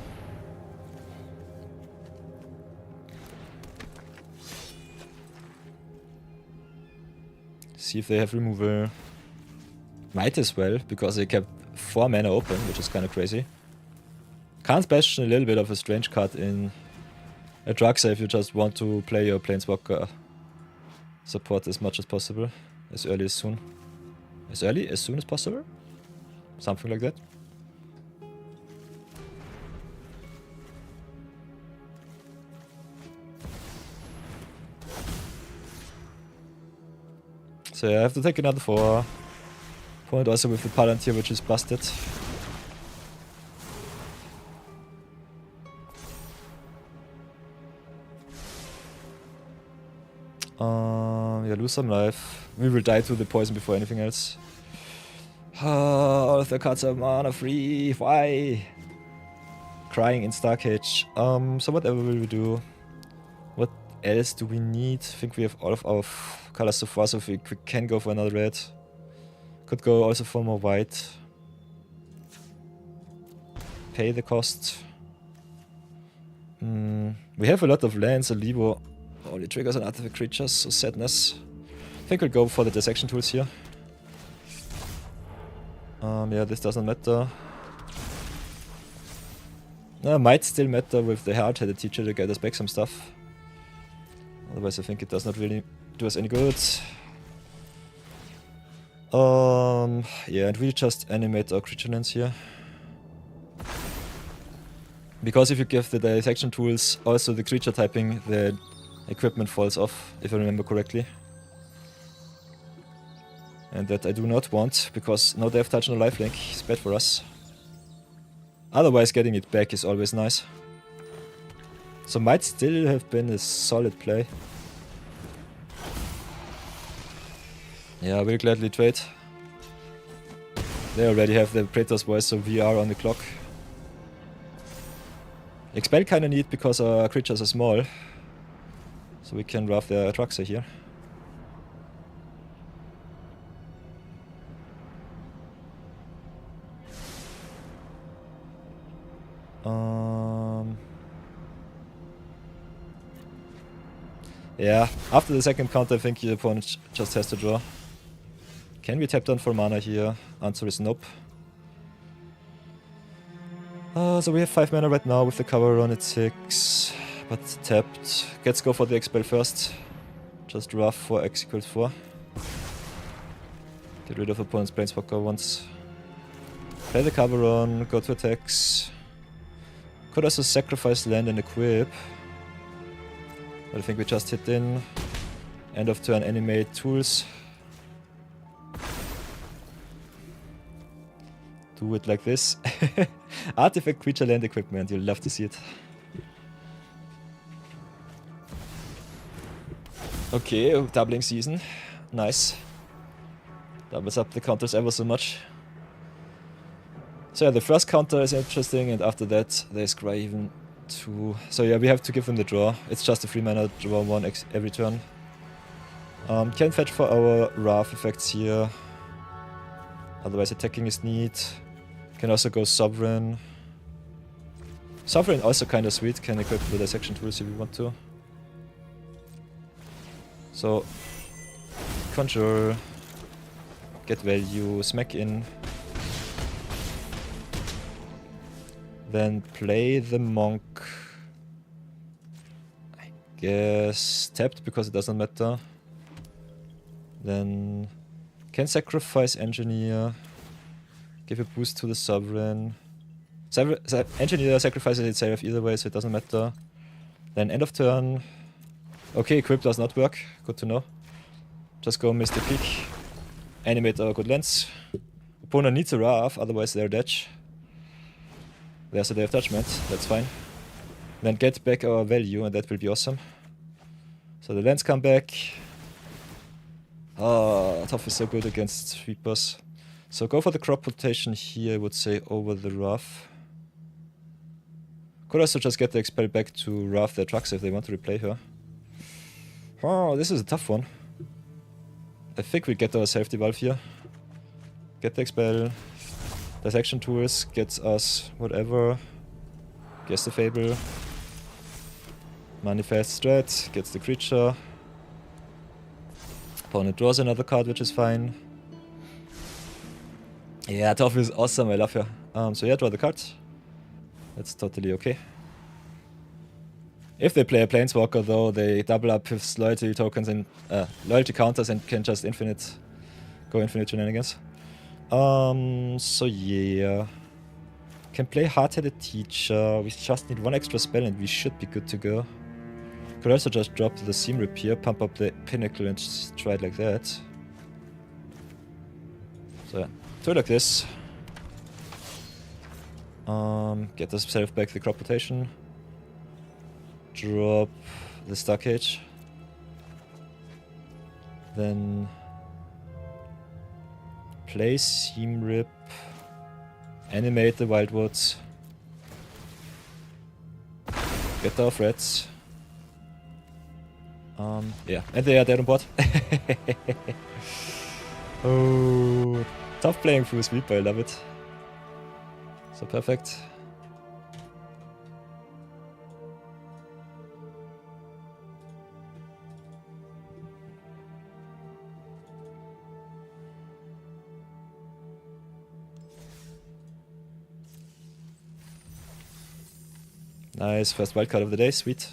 See if they have removal. Might as well, because they kept 4 mana open, which is kind of crazy. Can't Bastion a little bit of a strange card in a Druxa if you just want to play your Planeswalker support as much as possible, as early as soon. As early as soon as possible? Something like that. So yeah, I have to take another 4. Point also with the Palantir, which is busted. Yeah, lose some life. We will die to the poison before anything else. All of the cards are mana free. Why? Crying in Starcage. So whatever will we do? What else do we need? I think we have all of our colors so far, so if we can go for another red. Could go also for more white. Pay the cost. We have a lot of lands, so Libo only triggers on artifact creatures, so sadness. I think we'll go for the dissection tools here. Yeah, this doesn't matter. Might still matter with the hard-headed teacher to get us back some stuff. Otherwise I think it does not really do us any good. Yeah, and we just animate our creature lands here. Because if you give the dissection tools also the creature typing, the equipment falls off, if I remember correctly. And that I do not want, because no death touch, no lifelink is bad for us. Otherwise getting it back is always nice. So might still have been a solid play. Yeah, I will gladly trade. They already have the Praetor's voice, so we are on the clock. Expel kinda neat because our creatures are small. So we can draft their Druxa here. Yeah, after the second counter I think your opponent just has to draw. Can we tap down for mana here? Answer is nope. So we have 5 mana right now with the cover on at 6. But tapped. Let's go for the expel first. Just draft for X equals 4. Get rid of opponent's Planeswalker once. Play the cover on, go to attacks. Could also sacrifice land and equip. But I think we just hit in. End of turn animate tools. Do it like this. Artifact, creature, land, equipment. You'll love to see it. Okay, doubling season. Nice. Doubles up the counters ever so much. So yeah, the first counter is interesting, and after that there's Scry even 2. So yeah, we have to give him the draw. It's just a 3 mana draw 1 every turn. Can fetch for our Wrath effects here. Otherwise attacking is neat. Can also go Sovereign. Sovereign also kinda sweet, can equip the dissection tools if we want to. So, conjure, get value, smack in. Then play the monk. I guess tapped because it doesn't matter. Then can sacrifice Engineer. Give a boost to the Sovereign. Engineer sacrifices itself either way, so it doesn't matter. Then end of turn. Okay, equip does not work. Good to know. Just go Mr. Peak. Animate our good lens. Opponent needs a Wrath, otherwise they're dead. There's a Day of Judgment, that's fine. Then get back our value, and that will be awesome. So the lands come back. Ah, Tough is so good against Sweepers. So go for the crop rotation here, I would say, over the Wrath. Could also just get the Expel back to Wrath their trucks if they want to replay her. Oh, this is a tough one. I think we get our safety valve here. Get the Expel. Dissection Tools gets us whatever. Gets the Fable. Manifest Strat, gets the creature. Opponent draws another card, which is fine. Yeah, Tough is awesome, I love her. So yeah, draw the card. That's totally okay. If they play a Planeswalker though, they double up his loyalty tokens and loyalty counters and can just go infinite shenanigans. So yeah. Can play Hard-Headed Teacher. We just need one extra spell and we should be good to go. Could also just drop the Seam Repair, pump up the Pinnacle and just try it like that. So yeah, do it like this. Get yourself back the crop rotation. Drop the Star Cage. Then play Seam Rip. Animate the Wildwoods. Get our threats. Yeah, and they are dead on board. Oh, tough playing through Sweeper, I love it. So perfect. Nice, first wildcard of the day, sweet.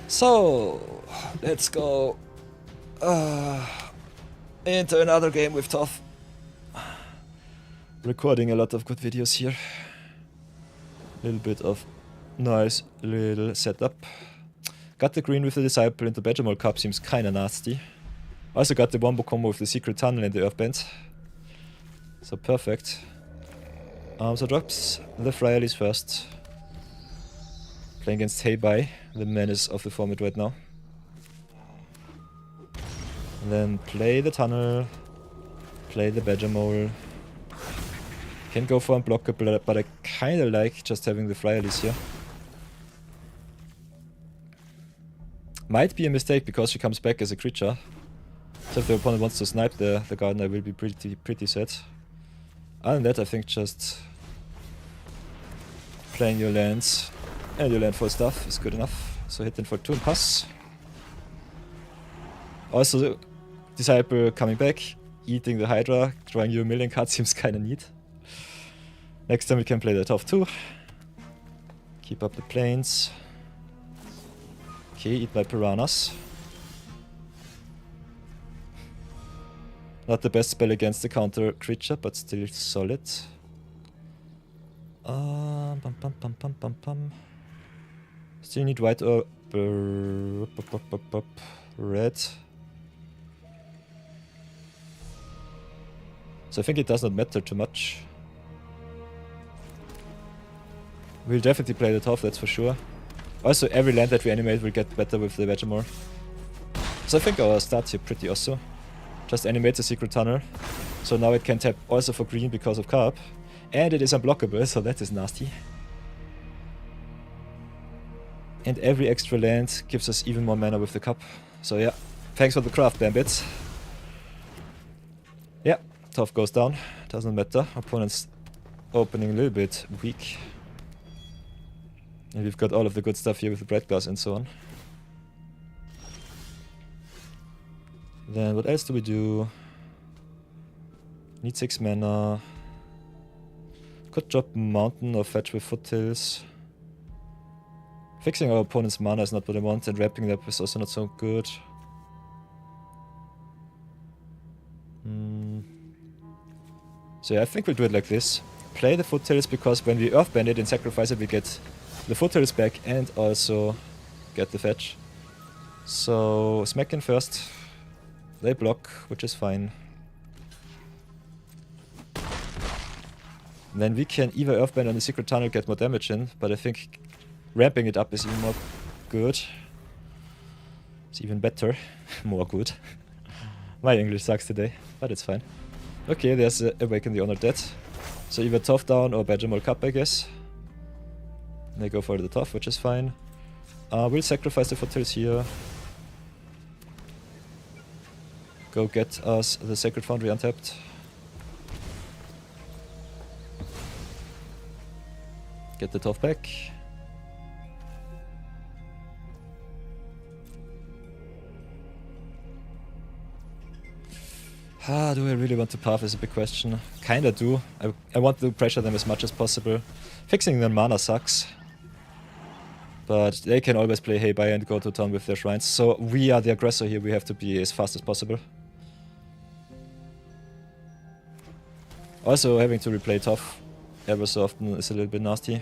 So, let's go into another game with Tough. Recording a lot of good videos here. Little bit of nice little setup. Got the green with the Disciple into Badgermole Cup, seems kinda nasty. Also got the Wombo combo with the Secret Tunnel and the Earthbend. So perfect. So drops the Friarlies first. Playing against Heibai, the menace of the format right now. And then play the Tunnel. Play the Badgermole. Can go for unblockable, but I kinda like just having the Friarlies here. Might be a mistake because she comes back as a creature. So if the opponent wants to snipe the garden, I will be pretty sad. Other than that, I think just playing your lands and your landfall stuff is good enough. So hit in for 2 and pass. Also, Disciple coming back, eating the Hydra, drawing you a million cards seems kinda neat. Next time we can play the Tough 2. Keep up the planes. Okay, eat my piranhas. Not the best spell against the counter creature, but still solid. Still need white or red. So I think it does not matter too much. We'll definitely play the Tough, that's for sure. Also, every land that we animate will get better with the Vegemore. So I think our start's here pretty awesome. Just animate the Secret Tunnel. So now it can tap also for green because of Carp. And it is unblockable, so that is nasty. And every extra land gives us even more mana with the cup. So yeah, thanks for the craft, Bambits. Yeah, Tough goes down. Doesn't matter. Opponent's opening a little bit weak. And we've got all of the good stuff here with the Bread Glass and so on. Then what else do we do? Need 6 mana. Could drop Mountain or Fetch with Foothills. Fixing our opponent's mana is not what I want, and wrapping that is also not so good. So yeah, I think we'll do it like this. Play the foothills because when we earthbend it and sacrifice it, we get the foothills back and also get the fetch. So smack in first. They block, which is fine. Then we can either earthbend on the secret tunnel, get more damage in, but I think ramping it up is even more good. It's even better. More good. My English sucks today, but it's fine. Okay, there's Awaken the Honored Dead. So either Tough down or Badgermole Cup, I guess. They go for the Tough, which is fine. We'll sacrifice the foothills here. Go get us the Sacred Foundry untapped. Get the Tough back. Do I really want to path is a big question. Kinda do. I want to pressure them as much as possible. Fixing their mana sucks. But they can always play Hey Bye and go to town with their shrines. So we are the aggressor here, we have to be as fast as possible. Also having to replay Tough ever so often is a little bit nasty.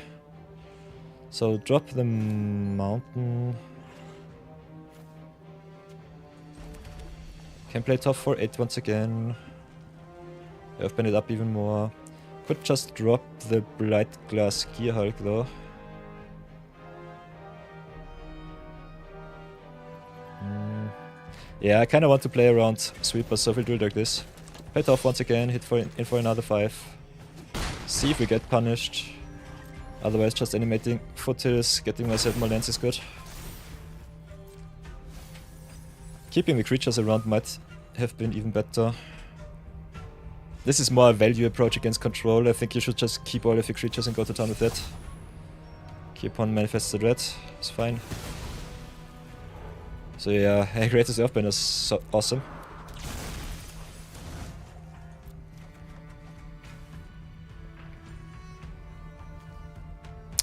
So drop the mountain. Can play Tough for 8 once again. I've been it up even more. Could just drop the Blight Glass Gear Hulk though. Yeah, I kinda want to play around sweepers, so we'll do it like this. Play Tough once again, hit in for another 5. See if we get punished. Otherwise just animating foothills, getting myself more lands is good. Keeping the creatures around might have been even better. This is more a value approach against control. I think you should just keep all of your creatures and go to town with that. Keep on Manifested Red, it's fine. So yeah, Greatest Earthbender is so awesome.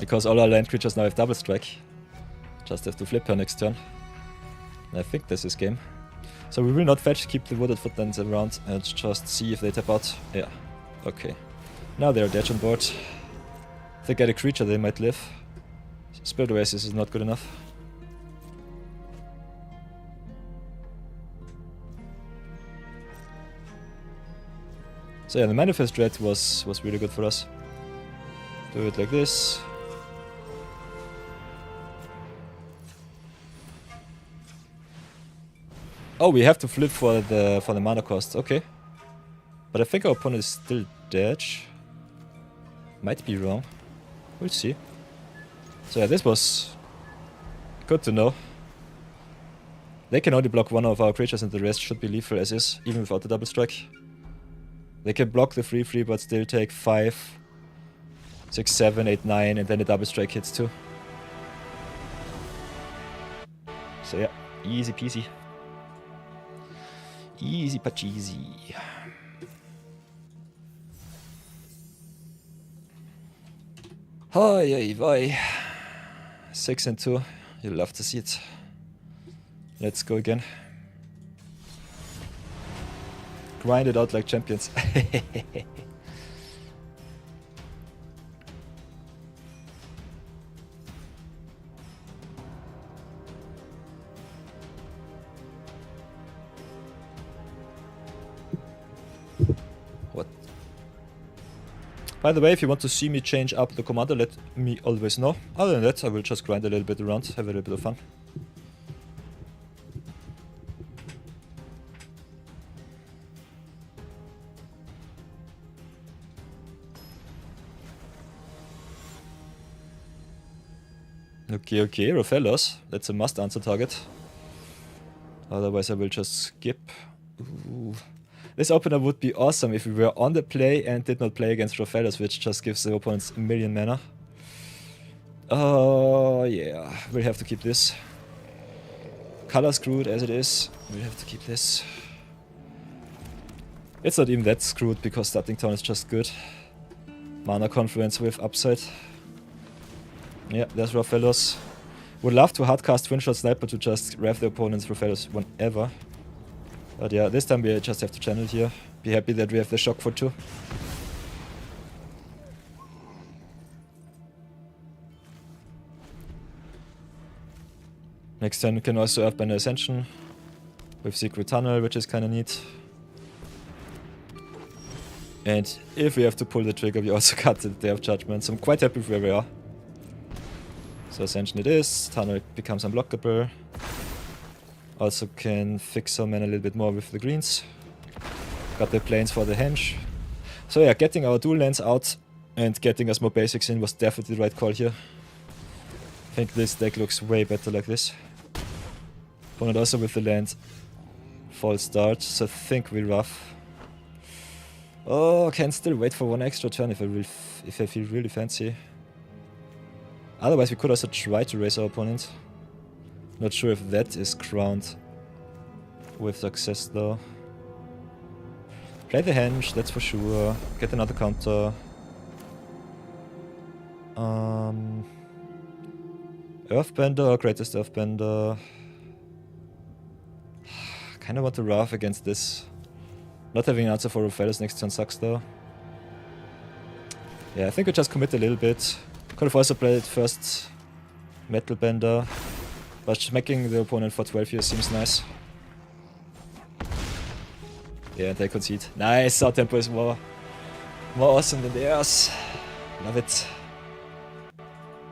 Because all our land creatures now have double strike. Just have to flip her next turn. I think this is game. So we will not fetch, keep the wooded footlands around and just see if they tap out. Yeah, okay. Now they're dead on board. If they get a creature, they might live. Spirit Oasis is not good enough. So yeah, the Manifest Dread was really good for us. Do it like this. Oh, we have to flip for the mana cost. Okay, but I think our opponent is still dead. Might be wrong. We'll see. So yeah, this was good to know. They can only block one of our creatures, and the rest should be lethal as is, even without the double strike. They can block the 3/3, but still take 5, 6, 7, 8, 9, and then the double strike hits too. So yeah, easy peasy. Easy pacheesy. Hi, boy. 6 and 2. You'll love to see it. Let's go again. Grind it out like champions. What? By the way, if you want to see me change up the commander, let me always know. Other than that, I will just grind a little bit around, have a little bit of fun. Okay, Rofellos. That's a must answer target. Otherwise I will just skip. Ooh. This opener would be awesome if we were on the play and did not play against Rofellos, which just gives the opponents a million mana. Oh yeah, we'll have to keep this. Color screwed as it is, we'll have to keep this. It's not even that screwed because starting town is just good. Mana Confluence with upside. Yeah, there's Rofellos. Would love to hardcast Twin Shot Sniper to just rev the opponent's Rofellos whenever. But yeah, this time we just have to channel here. Be happy that we have the shock for 2. Next turn we can also Earthbender Ascension with Secret Tunnel, which is kinda neat. And if we have to pull the trigger, we also got the Day of Judgment, so I'm quite happy with where we are. So Ascension it is, Tunnel becomes unblockable. Also can fix our mana a little bit more with the greens. Got the planes for the henge. So yeah, getting our dual lands out and getting us more basics in was definitely the right call here. I think this deck looks way better like this. Opponent also with the land false start, so I think we're rough. Oh, can still wait for one extra turn if I feel really fancy. Otherwise we could also try to raise our opponent. Not sure if that is crowned with success though. Play the henge, that's for sure. Get another counter. Earthbender or Greatest Earthbender. Kinda want to rough against this. Not having an answer for Raphael's next turn sucks though. Yeah, I think we just commit a little bit. Could have also played first Metallbender. But smacking the opponent for 12 here seems nice. Yeah, they concede. Nice, our tempo is more awesome than theirs. Love it.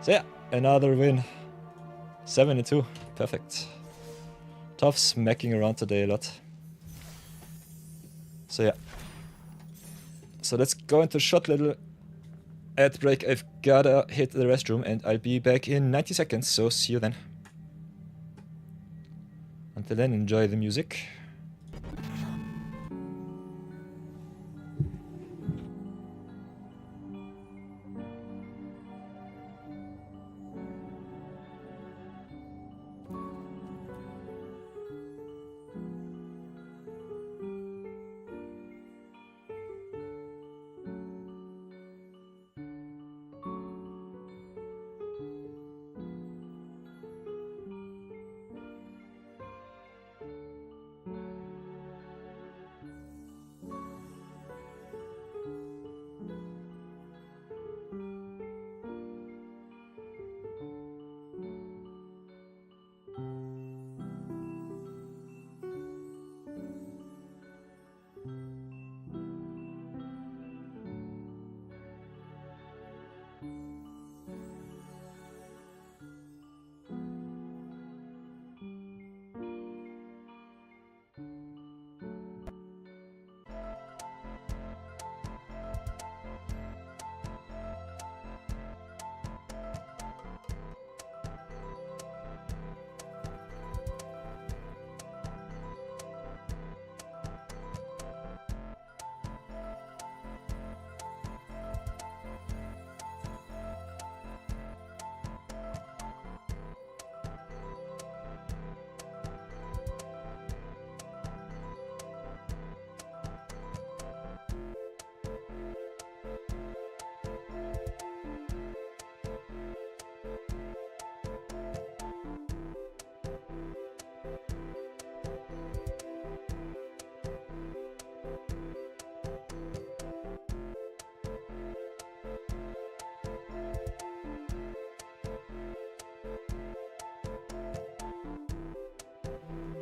So yeah, another win. 7-2, perfect. Tough smacking around today a lot. So yeah. So let's go into short little ad break. I've gotta hit the restroom and I'll be back in 90 seconds, so see you then. Until then, enjoy the music.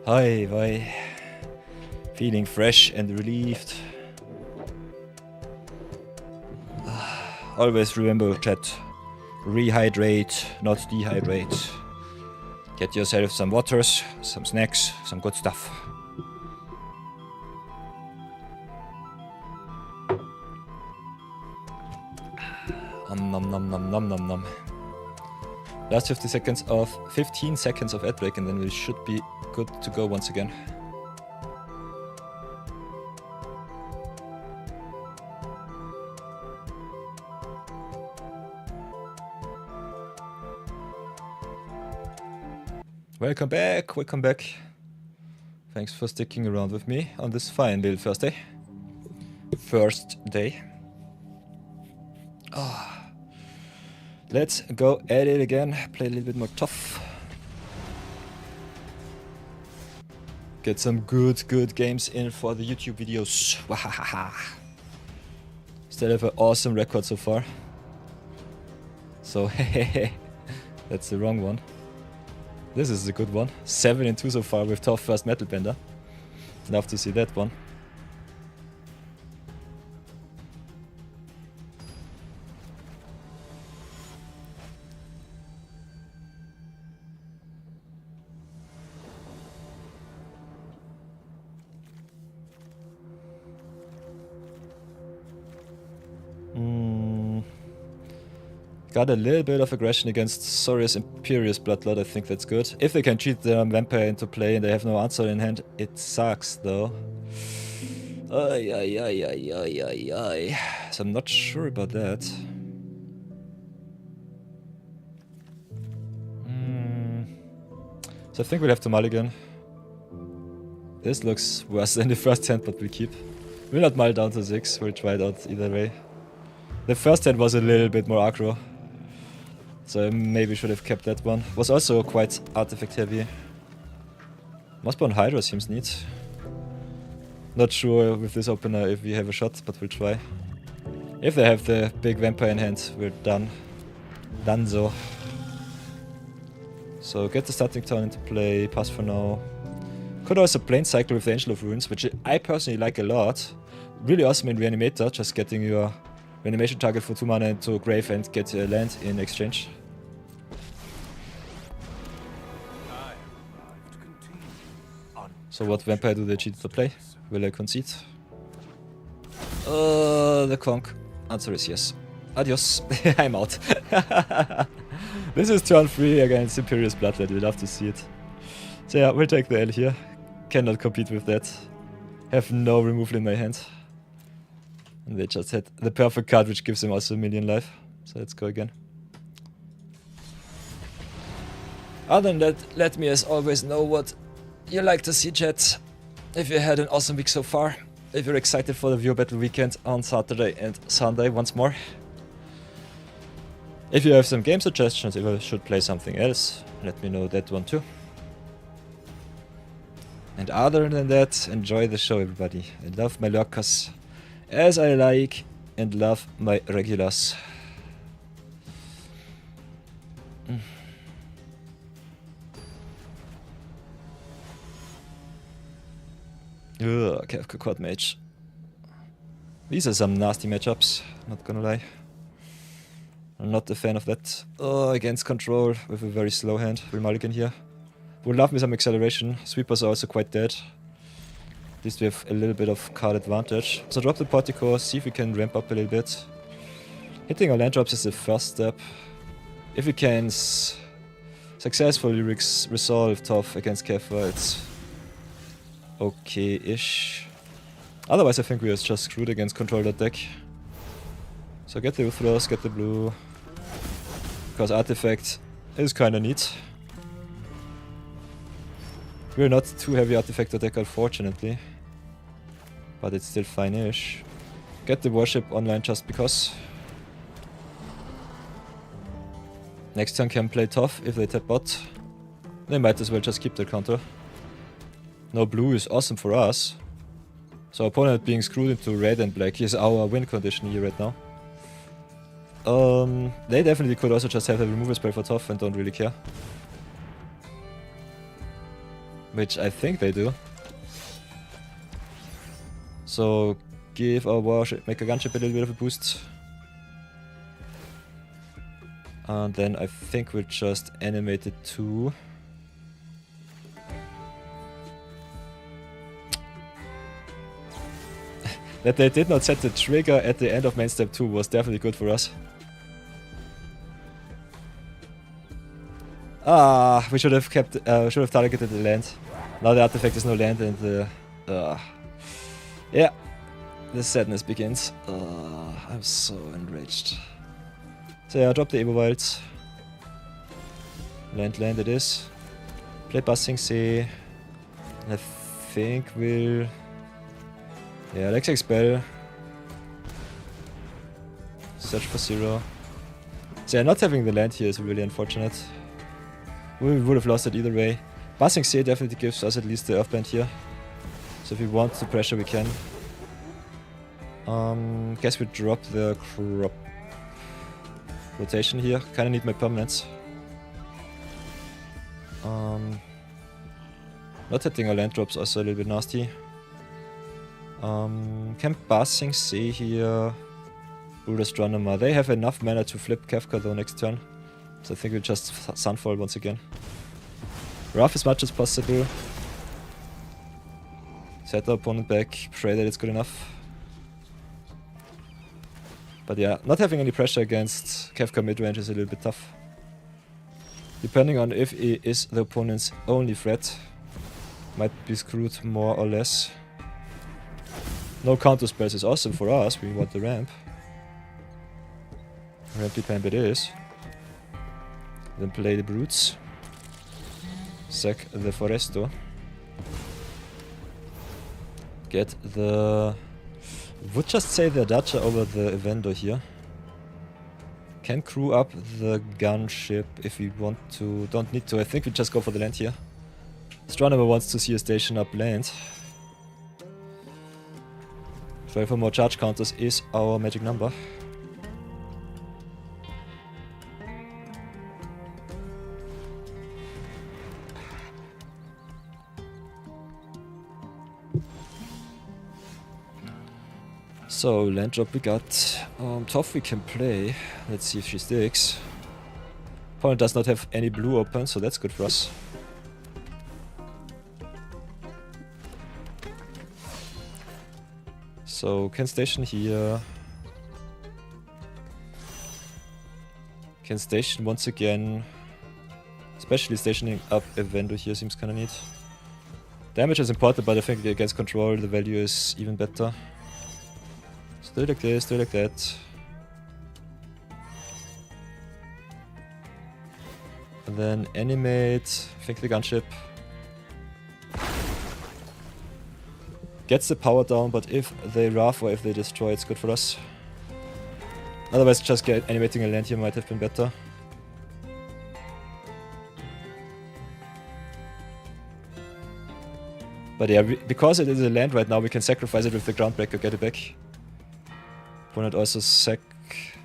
Hi. Feeling fresh and relieved. Always remember, chat. Rehydrate, not dehydrate. Get yourself some waters, some snacks, some good stuff. Nom. Last 15 seconds of ad break and then we should be good to go once again. Welcome back. Thanks for sticking around with me on this fine little first day. Let's go at it again, play a little bit more tough. Get some good games in for the YouTube videos. Wahahaha. Still have an awesome record so far. So, that's the wrong one. This is a good one. 7 and 2 so far with top first Metallbender. Love to see that one. Got a little bit of aggression against Saurius Imperious Bloodlord, I think that's good. If they can cheat the Vampire into play and they have no answer in hand, it sucks though. Ay. So I'm not sure about that. So I think we'll have to mulligan. This looks worse than the first hand, but we'll keep. We'll not mull down to 6, we'll try it out either way. The first hand was a little bit more aggro. So I maybe should have kept that one. Was also quite artifact heavy. Mossborn Hydra seems neat. Not sure with this opener if we have a shot, but we'll try. If they have the big vampire in hand, we're done. Donezo. So get the starting turn into play, pass for now. Could also plane cycle with the Angel of Runes, which I personally like a lot. Really awesome in Reanimator, just getting your reanimation target for 2 mana into grave and get a land in exchange. So what vampire do they cheat to play? Will I concede? The conk. Answer is yes. Adios. I'm out. This is turn 3 against Imperious Bloodlet. We'd love to see it. So yeah, we'll take the L here. Cannot compete with that. Have no removal in my hand. And they just had the perfect card, which gives them also a million life. So let's go again. Other than that, let me as always know what you like to see, chat. If you had an awesome week so far. If you're excited for the Viewer Battle weekend on Saturday and Sunday once more. If you have some game suggestions, if I should play something else, let me know that one too. And other than that, enjoy the show, everybody. I love my lurkers as I like and love my regulars. Ugh, Kefka Quad Mage. These are some nasty matchups, not gonna lie. I'm not a fan of that. Against control with a very slow hand. We'll mulligan here. Would love me some acceleration. Sweepers are also quite dead. At least we have a little bit of card advantage. So drop the Portico, see if we can ramp up a little bit. Hitting our land drops is the first step. If we can successfully resolve Toph against Kefka, it's okay-ish. Otherwise I think we are just screwed against control that deck. So get the Uthros, get the blue. Because artifact is kinda neat. We're not too heavy artifact deck, unfortunately. But it's still fine-ish. Get the worship online just because. Next turn can play tough if they tap bot. They might as well just keep their counter. No blue is awesome for us. So opponent being screwed into red and black is our win condition here right now. They definitely could also just have a removal spell for tough and don't really care. Which I think they do. So give our warship, make a gunship a little bit of a boost. And then I think we'll just animate it too. That they did not set the trigger at the end of main step 2 was definitely good for us. Ah, we should have kept, should have targeted the land. Now the artifact is no land and the... yeah, the sadness begins. I'm so enraged. So yeah, drop the Evo Wilds. Land it is. Play Buzzing Sea. I think we'll... yeah, let's expel. Search for 0. So yeah, not having the land here is really unfortunate. We would have lost it either way. Buzzing Sea definitely gives us at least the Earthband here. So if we want to pressure, we can. Guess we drop the crop rotation here. Kinda need my permanents. Not hitting our land drops also a little bit nasty. Can Basing Sea here Brood Astronomer. They have enough mana to flip Kefka though next turn. So I think we'll just Sunfall once again. Rough as much as possible. Set the opponent back, pray that it's good enough. But yeah, not having any pressure against Kefka midrange is a little bit tough. Depending on if he is the opponent's only threat, might be screwed more or less. No counter spells is awesome for us, we want the ramp. Rampy Pamp it is. Then play the brutes. Sack the Foresto. Get the... Would just say the Adacha over the Evendo here. Can crew up the gunship if we want to. Don't need to. I think we just go for the land here. Astronomer wants to see a station up land. 12 or more charge counters is our magic number. So, land drop we got. Tough we can play. Let's see if she sticks. Opponent does not have any blue open, so that's good for us. So, can station here. Can station once again. Especially stationing up a Evendo here seems kinda neat. Damage is important, but I think against control the value is even better. Do it like this, do it like that. And then animate, think the gunship. Gets the power down, but if they rough or if they destroy, it's good for us. Otherwise, just animating a land here might have been better. But yeah, because it is a land right now, we can sacrifice it with the Groundbreaker, get it back. Opponent also sacks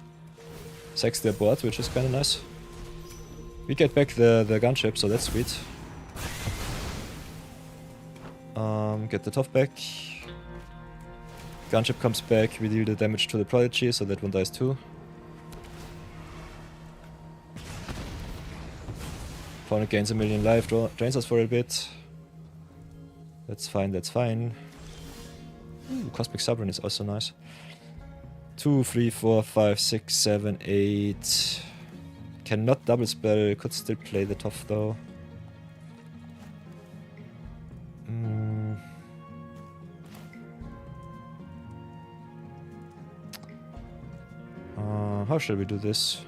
their board, which is kinda nice. We get back the gunship, so that's sweet. Get the top back. Gunship comes back, we deal the damage to the Prodigy, so that one dies too. Opponent gains a million life, drains us for a bit. That's fine, that's fine. Ooh, Cosmic Sovereign is also nice. 2, 3, 4, 5, 6, 7, 8. Cannot double spell, could still play the top though. How shall we do this?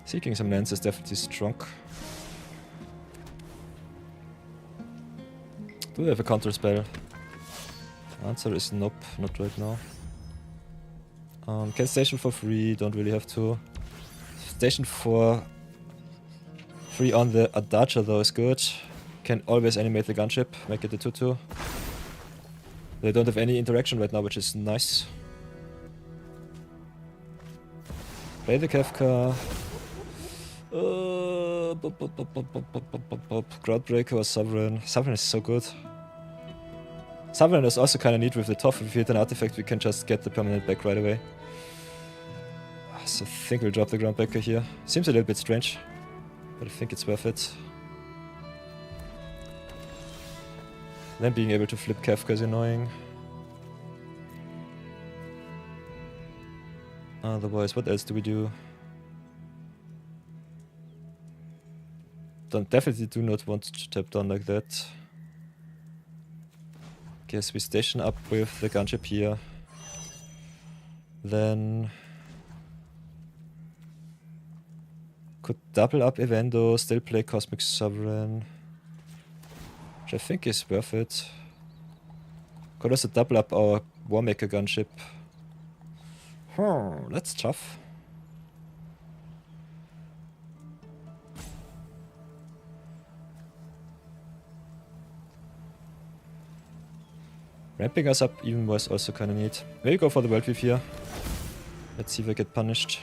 Seeking some lands is definitely strong. Do we have a counter spell? Answer is nope, not right now. Can station for free, don't really have to. Station for free on the Adacha though is good. Can always animate the gunship, make it a 2-2. They don't have any interaction right now, which is nice. Play the Kefka. Groundbreaker or Sovereign. Sovereign is so good. Sovereign is also kinda neat with the top. If we hit an artifact, we can just get the permanent back right away. So I think we'll drop the Groundbreaker here. Seems a little bit strange, but I think it's worth it. Then being able to flip Kefka is annoying. Otherwise, what else do we do? Definitely do not want to tap down like that. Guess we station up with the gunship here. Then could double up Evendo, still play Cosmic Sovereign, which I think is worth it. Could also double up our Warmaker gunship. That's tough. Ramping us up even more is also kinda neat. Maybe go for the World Weave here. Let's see if I get punished.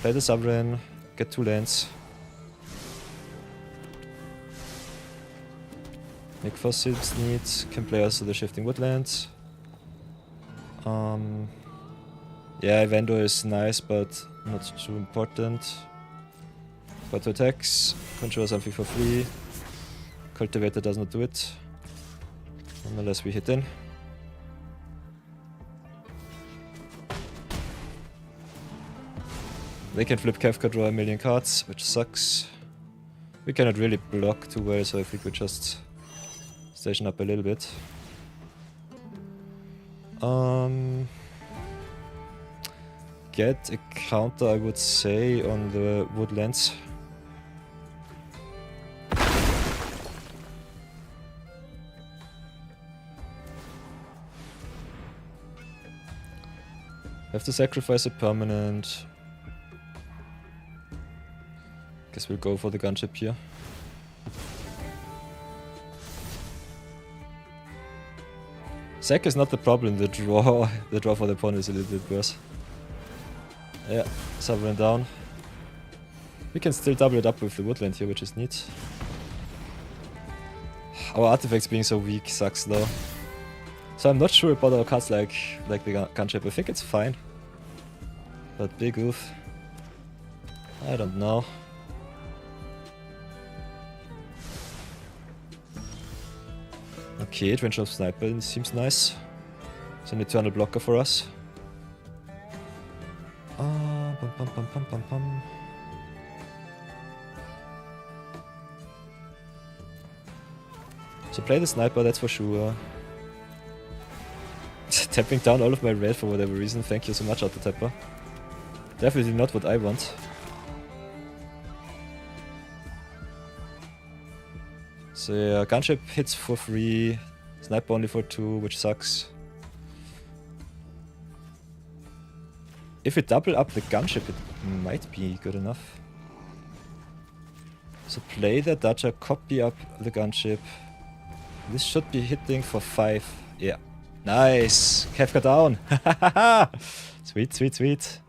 Play the Sovereign. get 2 lands. Make fossils neat, can play also the Shifting Woodlands. Yeah, Vendor is nice, but not too important. Got 2 attacks, control something for free. Cultivator does not do it. Unless we hit in. They can flip Kefka, draw a million cards, which sucks. We cannot really block too well, so if we could just station up a little bit. Get a counter, I would say, on the woodlands. Have to sacrifice a permanent. Guess we'll go for the gunship here. Sack is not the problem, the draw for the opponent is a little bit worse. Yeah, Sovereign down. We can still double it up with the woodland here, which is neat. Our artifacts being so weak sucks though. So I'm not sure about our cards like the gunship. I think it's fine. But big oof. I don't know. Okay, Adventure of Sniper seems nice. It's an eternal blocker for us. So play the Sniper, that's for sure. Tapping down all of my red for whatever reason. Thank you so much, Auto Tapper. Definitely not what I want. So yeah, gunship hits for free, sniper only for 2, which sucks. If we double up the gunship, it might be good enough. So play the Dodger, copy up the gunship. This should be hitting for 5. Yeah. Nice! Kefka down! Sweet, sweet, sweet.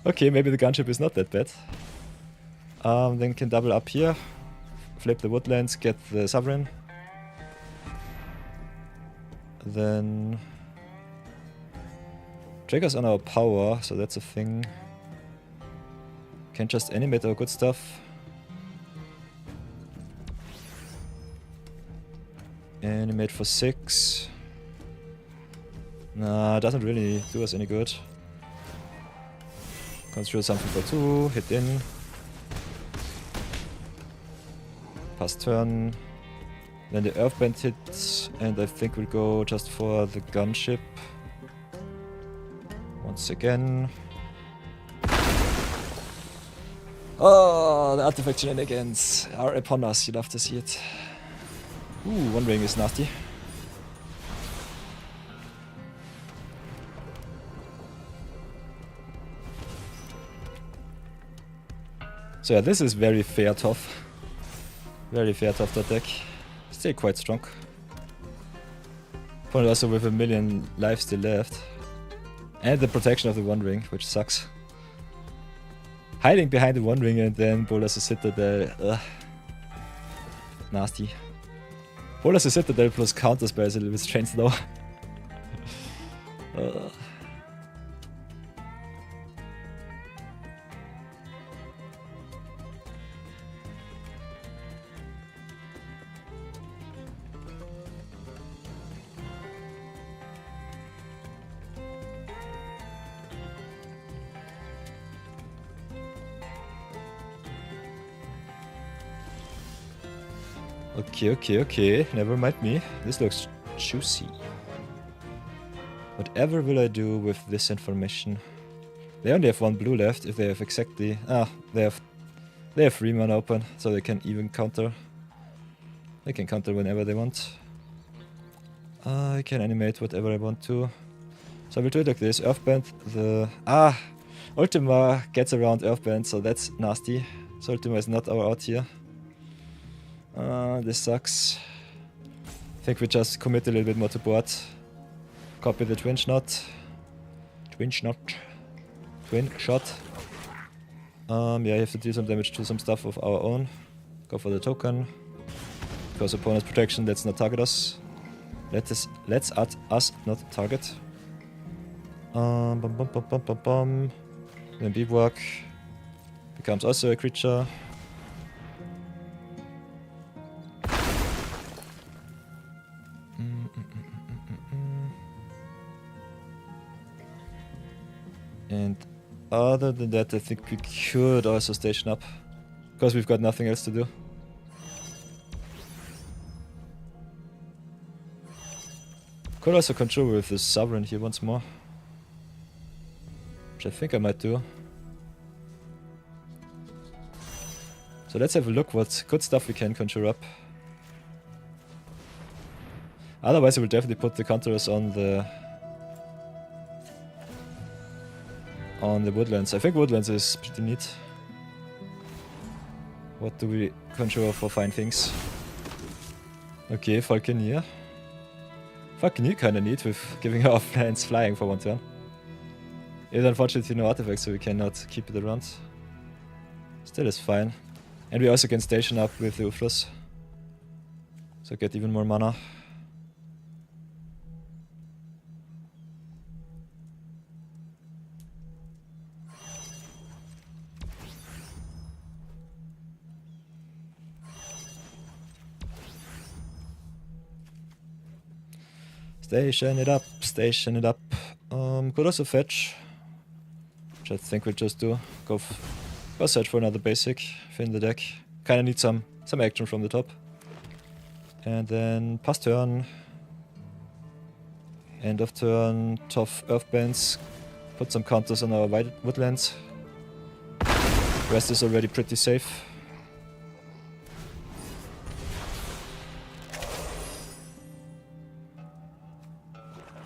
Okay, maybe the gunship is not that bad. Then can double up here. Flip the woodlands, get the sovereign. Then triggers on our power, so that's a thing. Can just animate our good stuff. Animate for 6. Nah, doesn't really do us any good. Construct something for 2, hit in. Pass turn. Then the Earthbend hits, and I think we'll go just for the gunship. Once again. Oh, the artifact shenanigans are upon us, you love to see it. Ooh, One Ring is nasty. So yeah, this is very fair tough. Very fair tough, that deck. Still quite strong. Opponent also with 1 million lives still left. And the protection of the One Ring, which sucks. Hiding behind the One Ring and then Bolas' Citadel. Ugh. Nasty. Bolas' Citadel plus counter spell is a little bit strange though. Okay, never mind me. This looks juicy. Whatever will I do with this information? They only have 1 blue left. If they have exactly... they have 3 mana open, so they can even counter. They can counter whenever they want. I can animate whatever I want to. So I will do it like this. Earthbend, the... Ultima gets around Earthbend, so that's nasty. So Ultima is not our out here. This sucks. I think we just commit a little bit more to board. Copy the Twin Shot. Twin Shot. Yeah, you have to deal some damage to some stuff of our own. Go for the token. Because opponent's protection, let's not target us. Let's at us not target. Bum bum bum bum bum bum. Then Bivouac becomes also a creature. And other than that, I think we could also station up. Because we've got nothing else to do. Could also control with the Sovereign here once more. Which I think I might do. So let's have a look what good stuff we can conjure up. Otherwise I will definitely put the contours on the woodlands. I think woodlands is pretty neat. What do we conjure for fine things? Okay, Falconeer. Falconeer kinda neat with giving our lands flying for one turn. It's unfortunately no artifacts, so we cannot keep it around. Still is fine. And we also can station up with the Uthras. So get even more mana. Station it up, station it up. Could also fetch. Which I think we'll just do. Go search for another basic, fill in the deck. Kinda need some action from the top. And then pass turn. End of turn, tough earthbands. Put some counters on our woodlands. Rest is already pretty safe.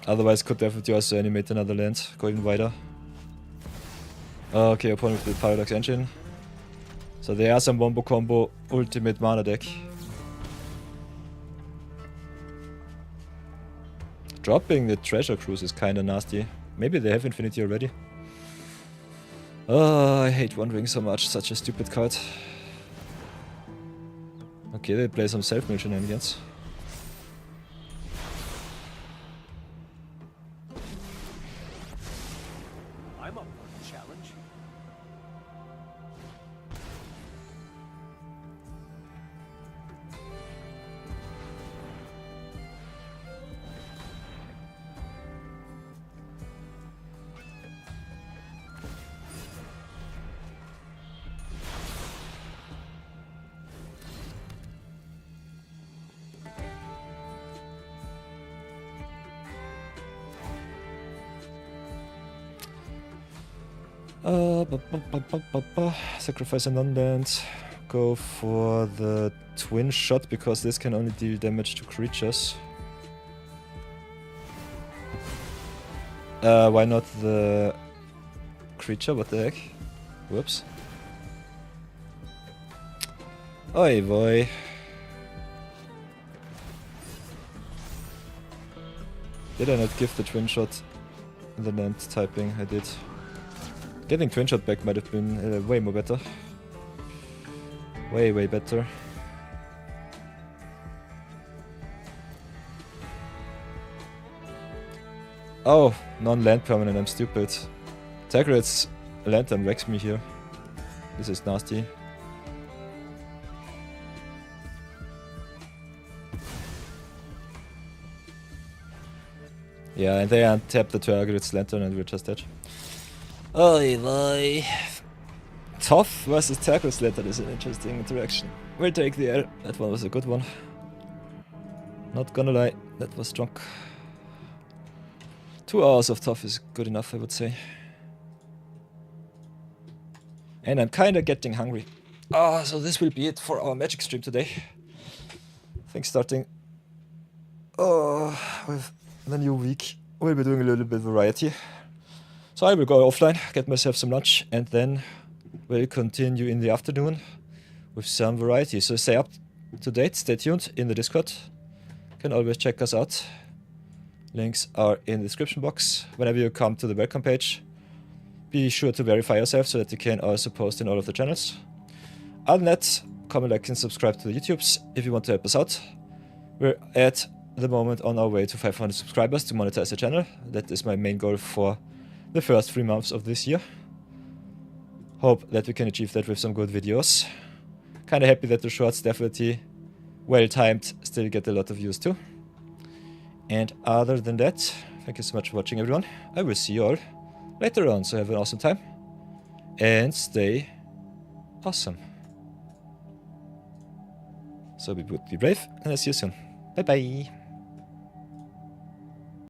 Otherwise could definitely also animate another land, go even wider. Okay, opponent with the Paradox Engine. So there are some Wombo Combo ultimate mana deck. Dropping the Treasure Cruise is kinda nasty. Maybe they have Infinity already. Oh, I hate Wandering so much, such a stupid card. Okay, they play some self-mill shenanigans. I'm up for the challenge. Sacrifice a non-land. Go for the twin shot because this can only deal damage to creatures. Why not the creature? What the heck? Whoops. Oi boy. Did I not give the twin shot the land typing? I did. Getting twin shot back might have been way more better. Way better. Oh, non-land permanent, I'm stupid. Tagrat's Lantern wrecks me here. This is nasty. Yeah, and they untap the Tagrat's Lantern and we're just dead. Oi boy. Tough versus Tagrat's Lantern is an interesting interaction. We'll take the L. That one was a good one. Not gonna lie, that was strong. 2 hours of Tough is good enough, I would say. And I'm kinda getting hungry. Ah, so this will be it for our Magic stream today. I think starting with the new week, we'll be doing a little bit of variety. So I will go offline, get myself some lunch, and then we'll continue in the afternoon with some variety. So stay up to date, stay tuned in the Discord. You can always check us out. Links are in the description box. Whenever you come to the welcome page, be sure to verify yourself so that you can also post in all of the channels. Other than that, comment, like, and subscribe to the YouTubes if you want to help us out. We're at the moment on our way to 500 subscribers to monetize the channel. That is my main goal for the first 3 months of this year. Hope that we can achieve that with some good videos. Kinda happy that the shorts, definitely well timed, still get a lot of views too. And other than that, thank you so much for watching, everyone. I will see you all later on, so have an awesome time and stay awesome. So be brave, and I'll see you soon. Bye bye.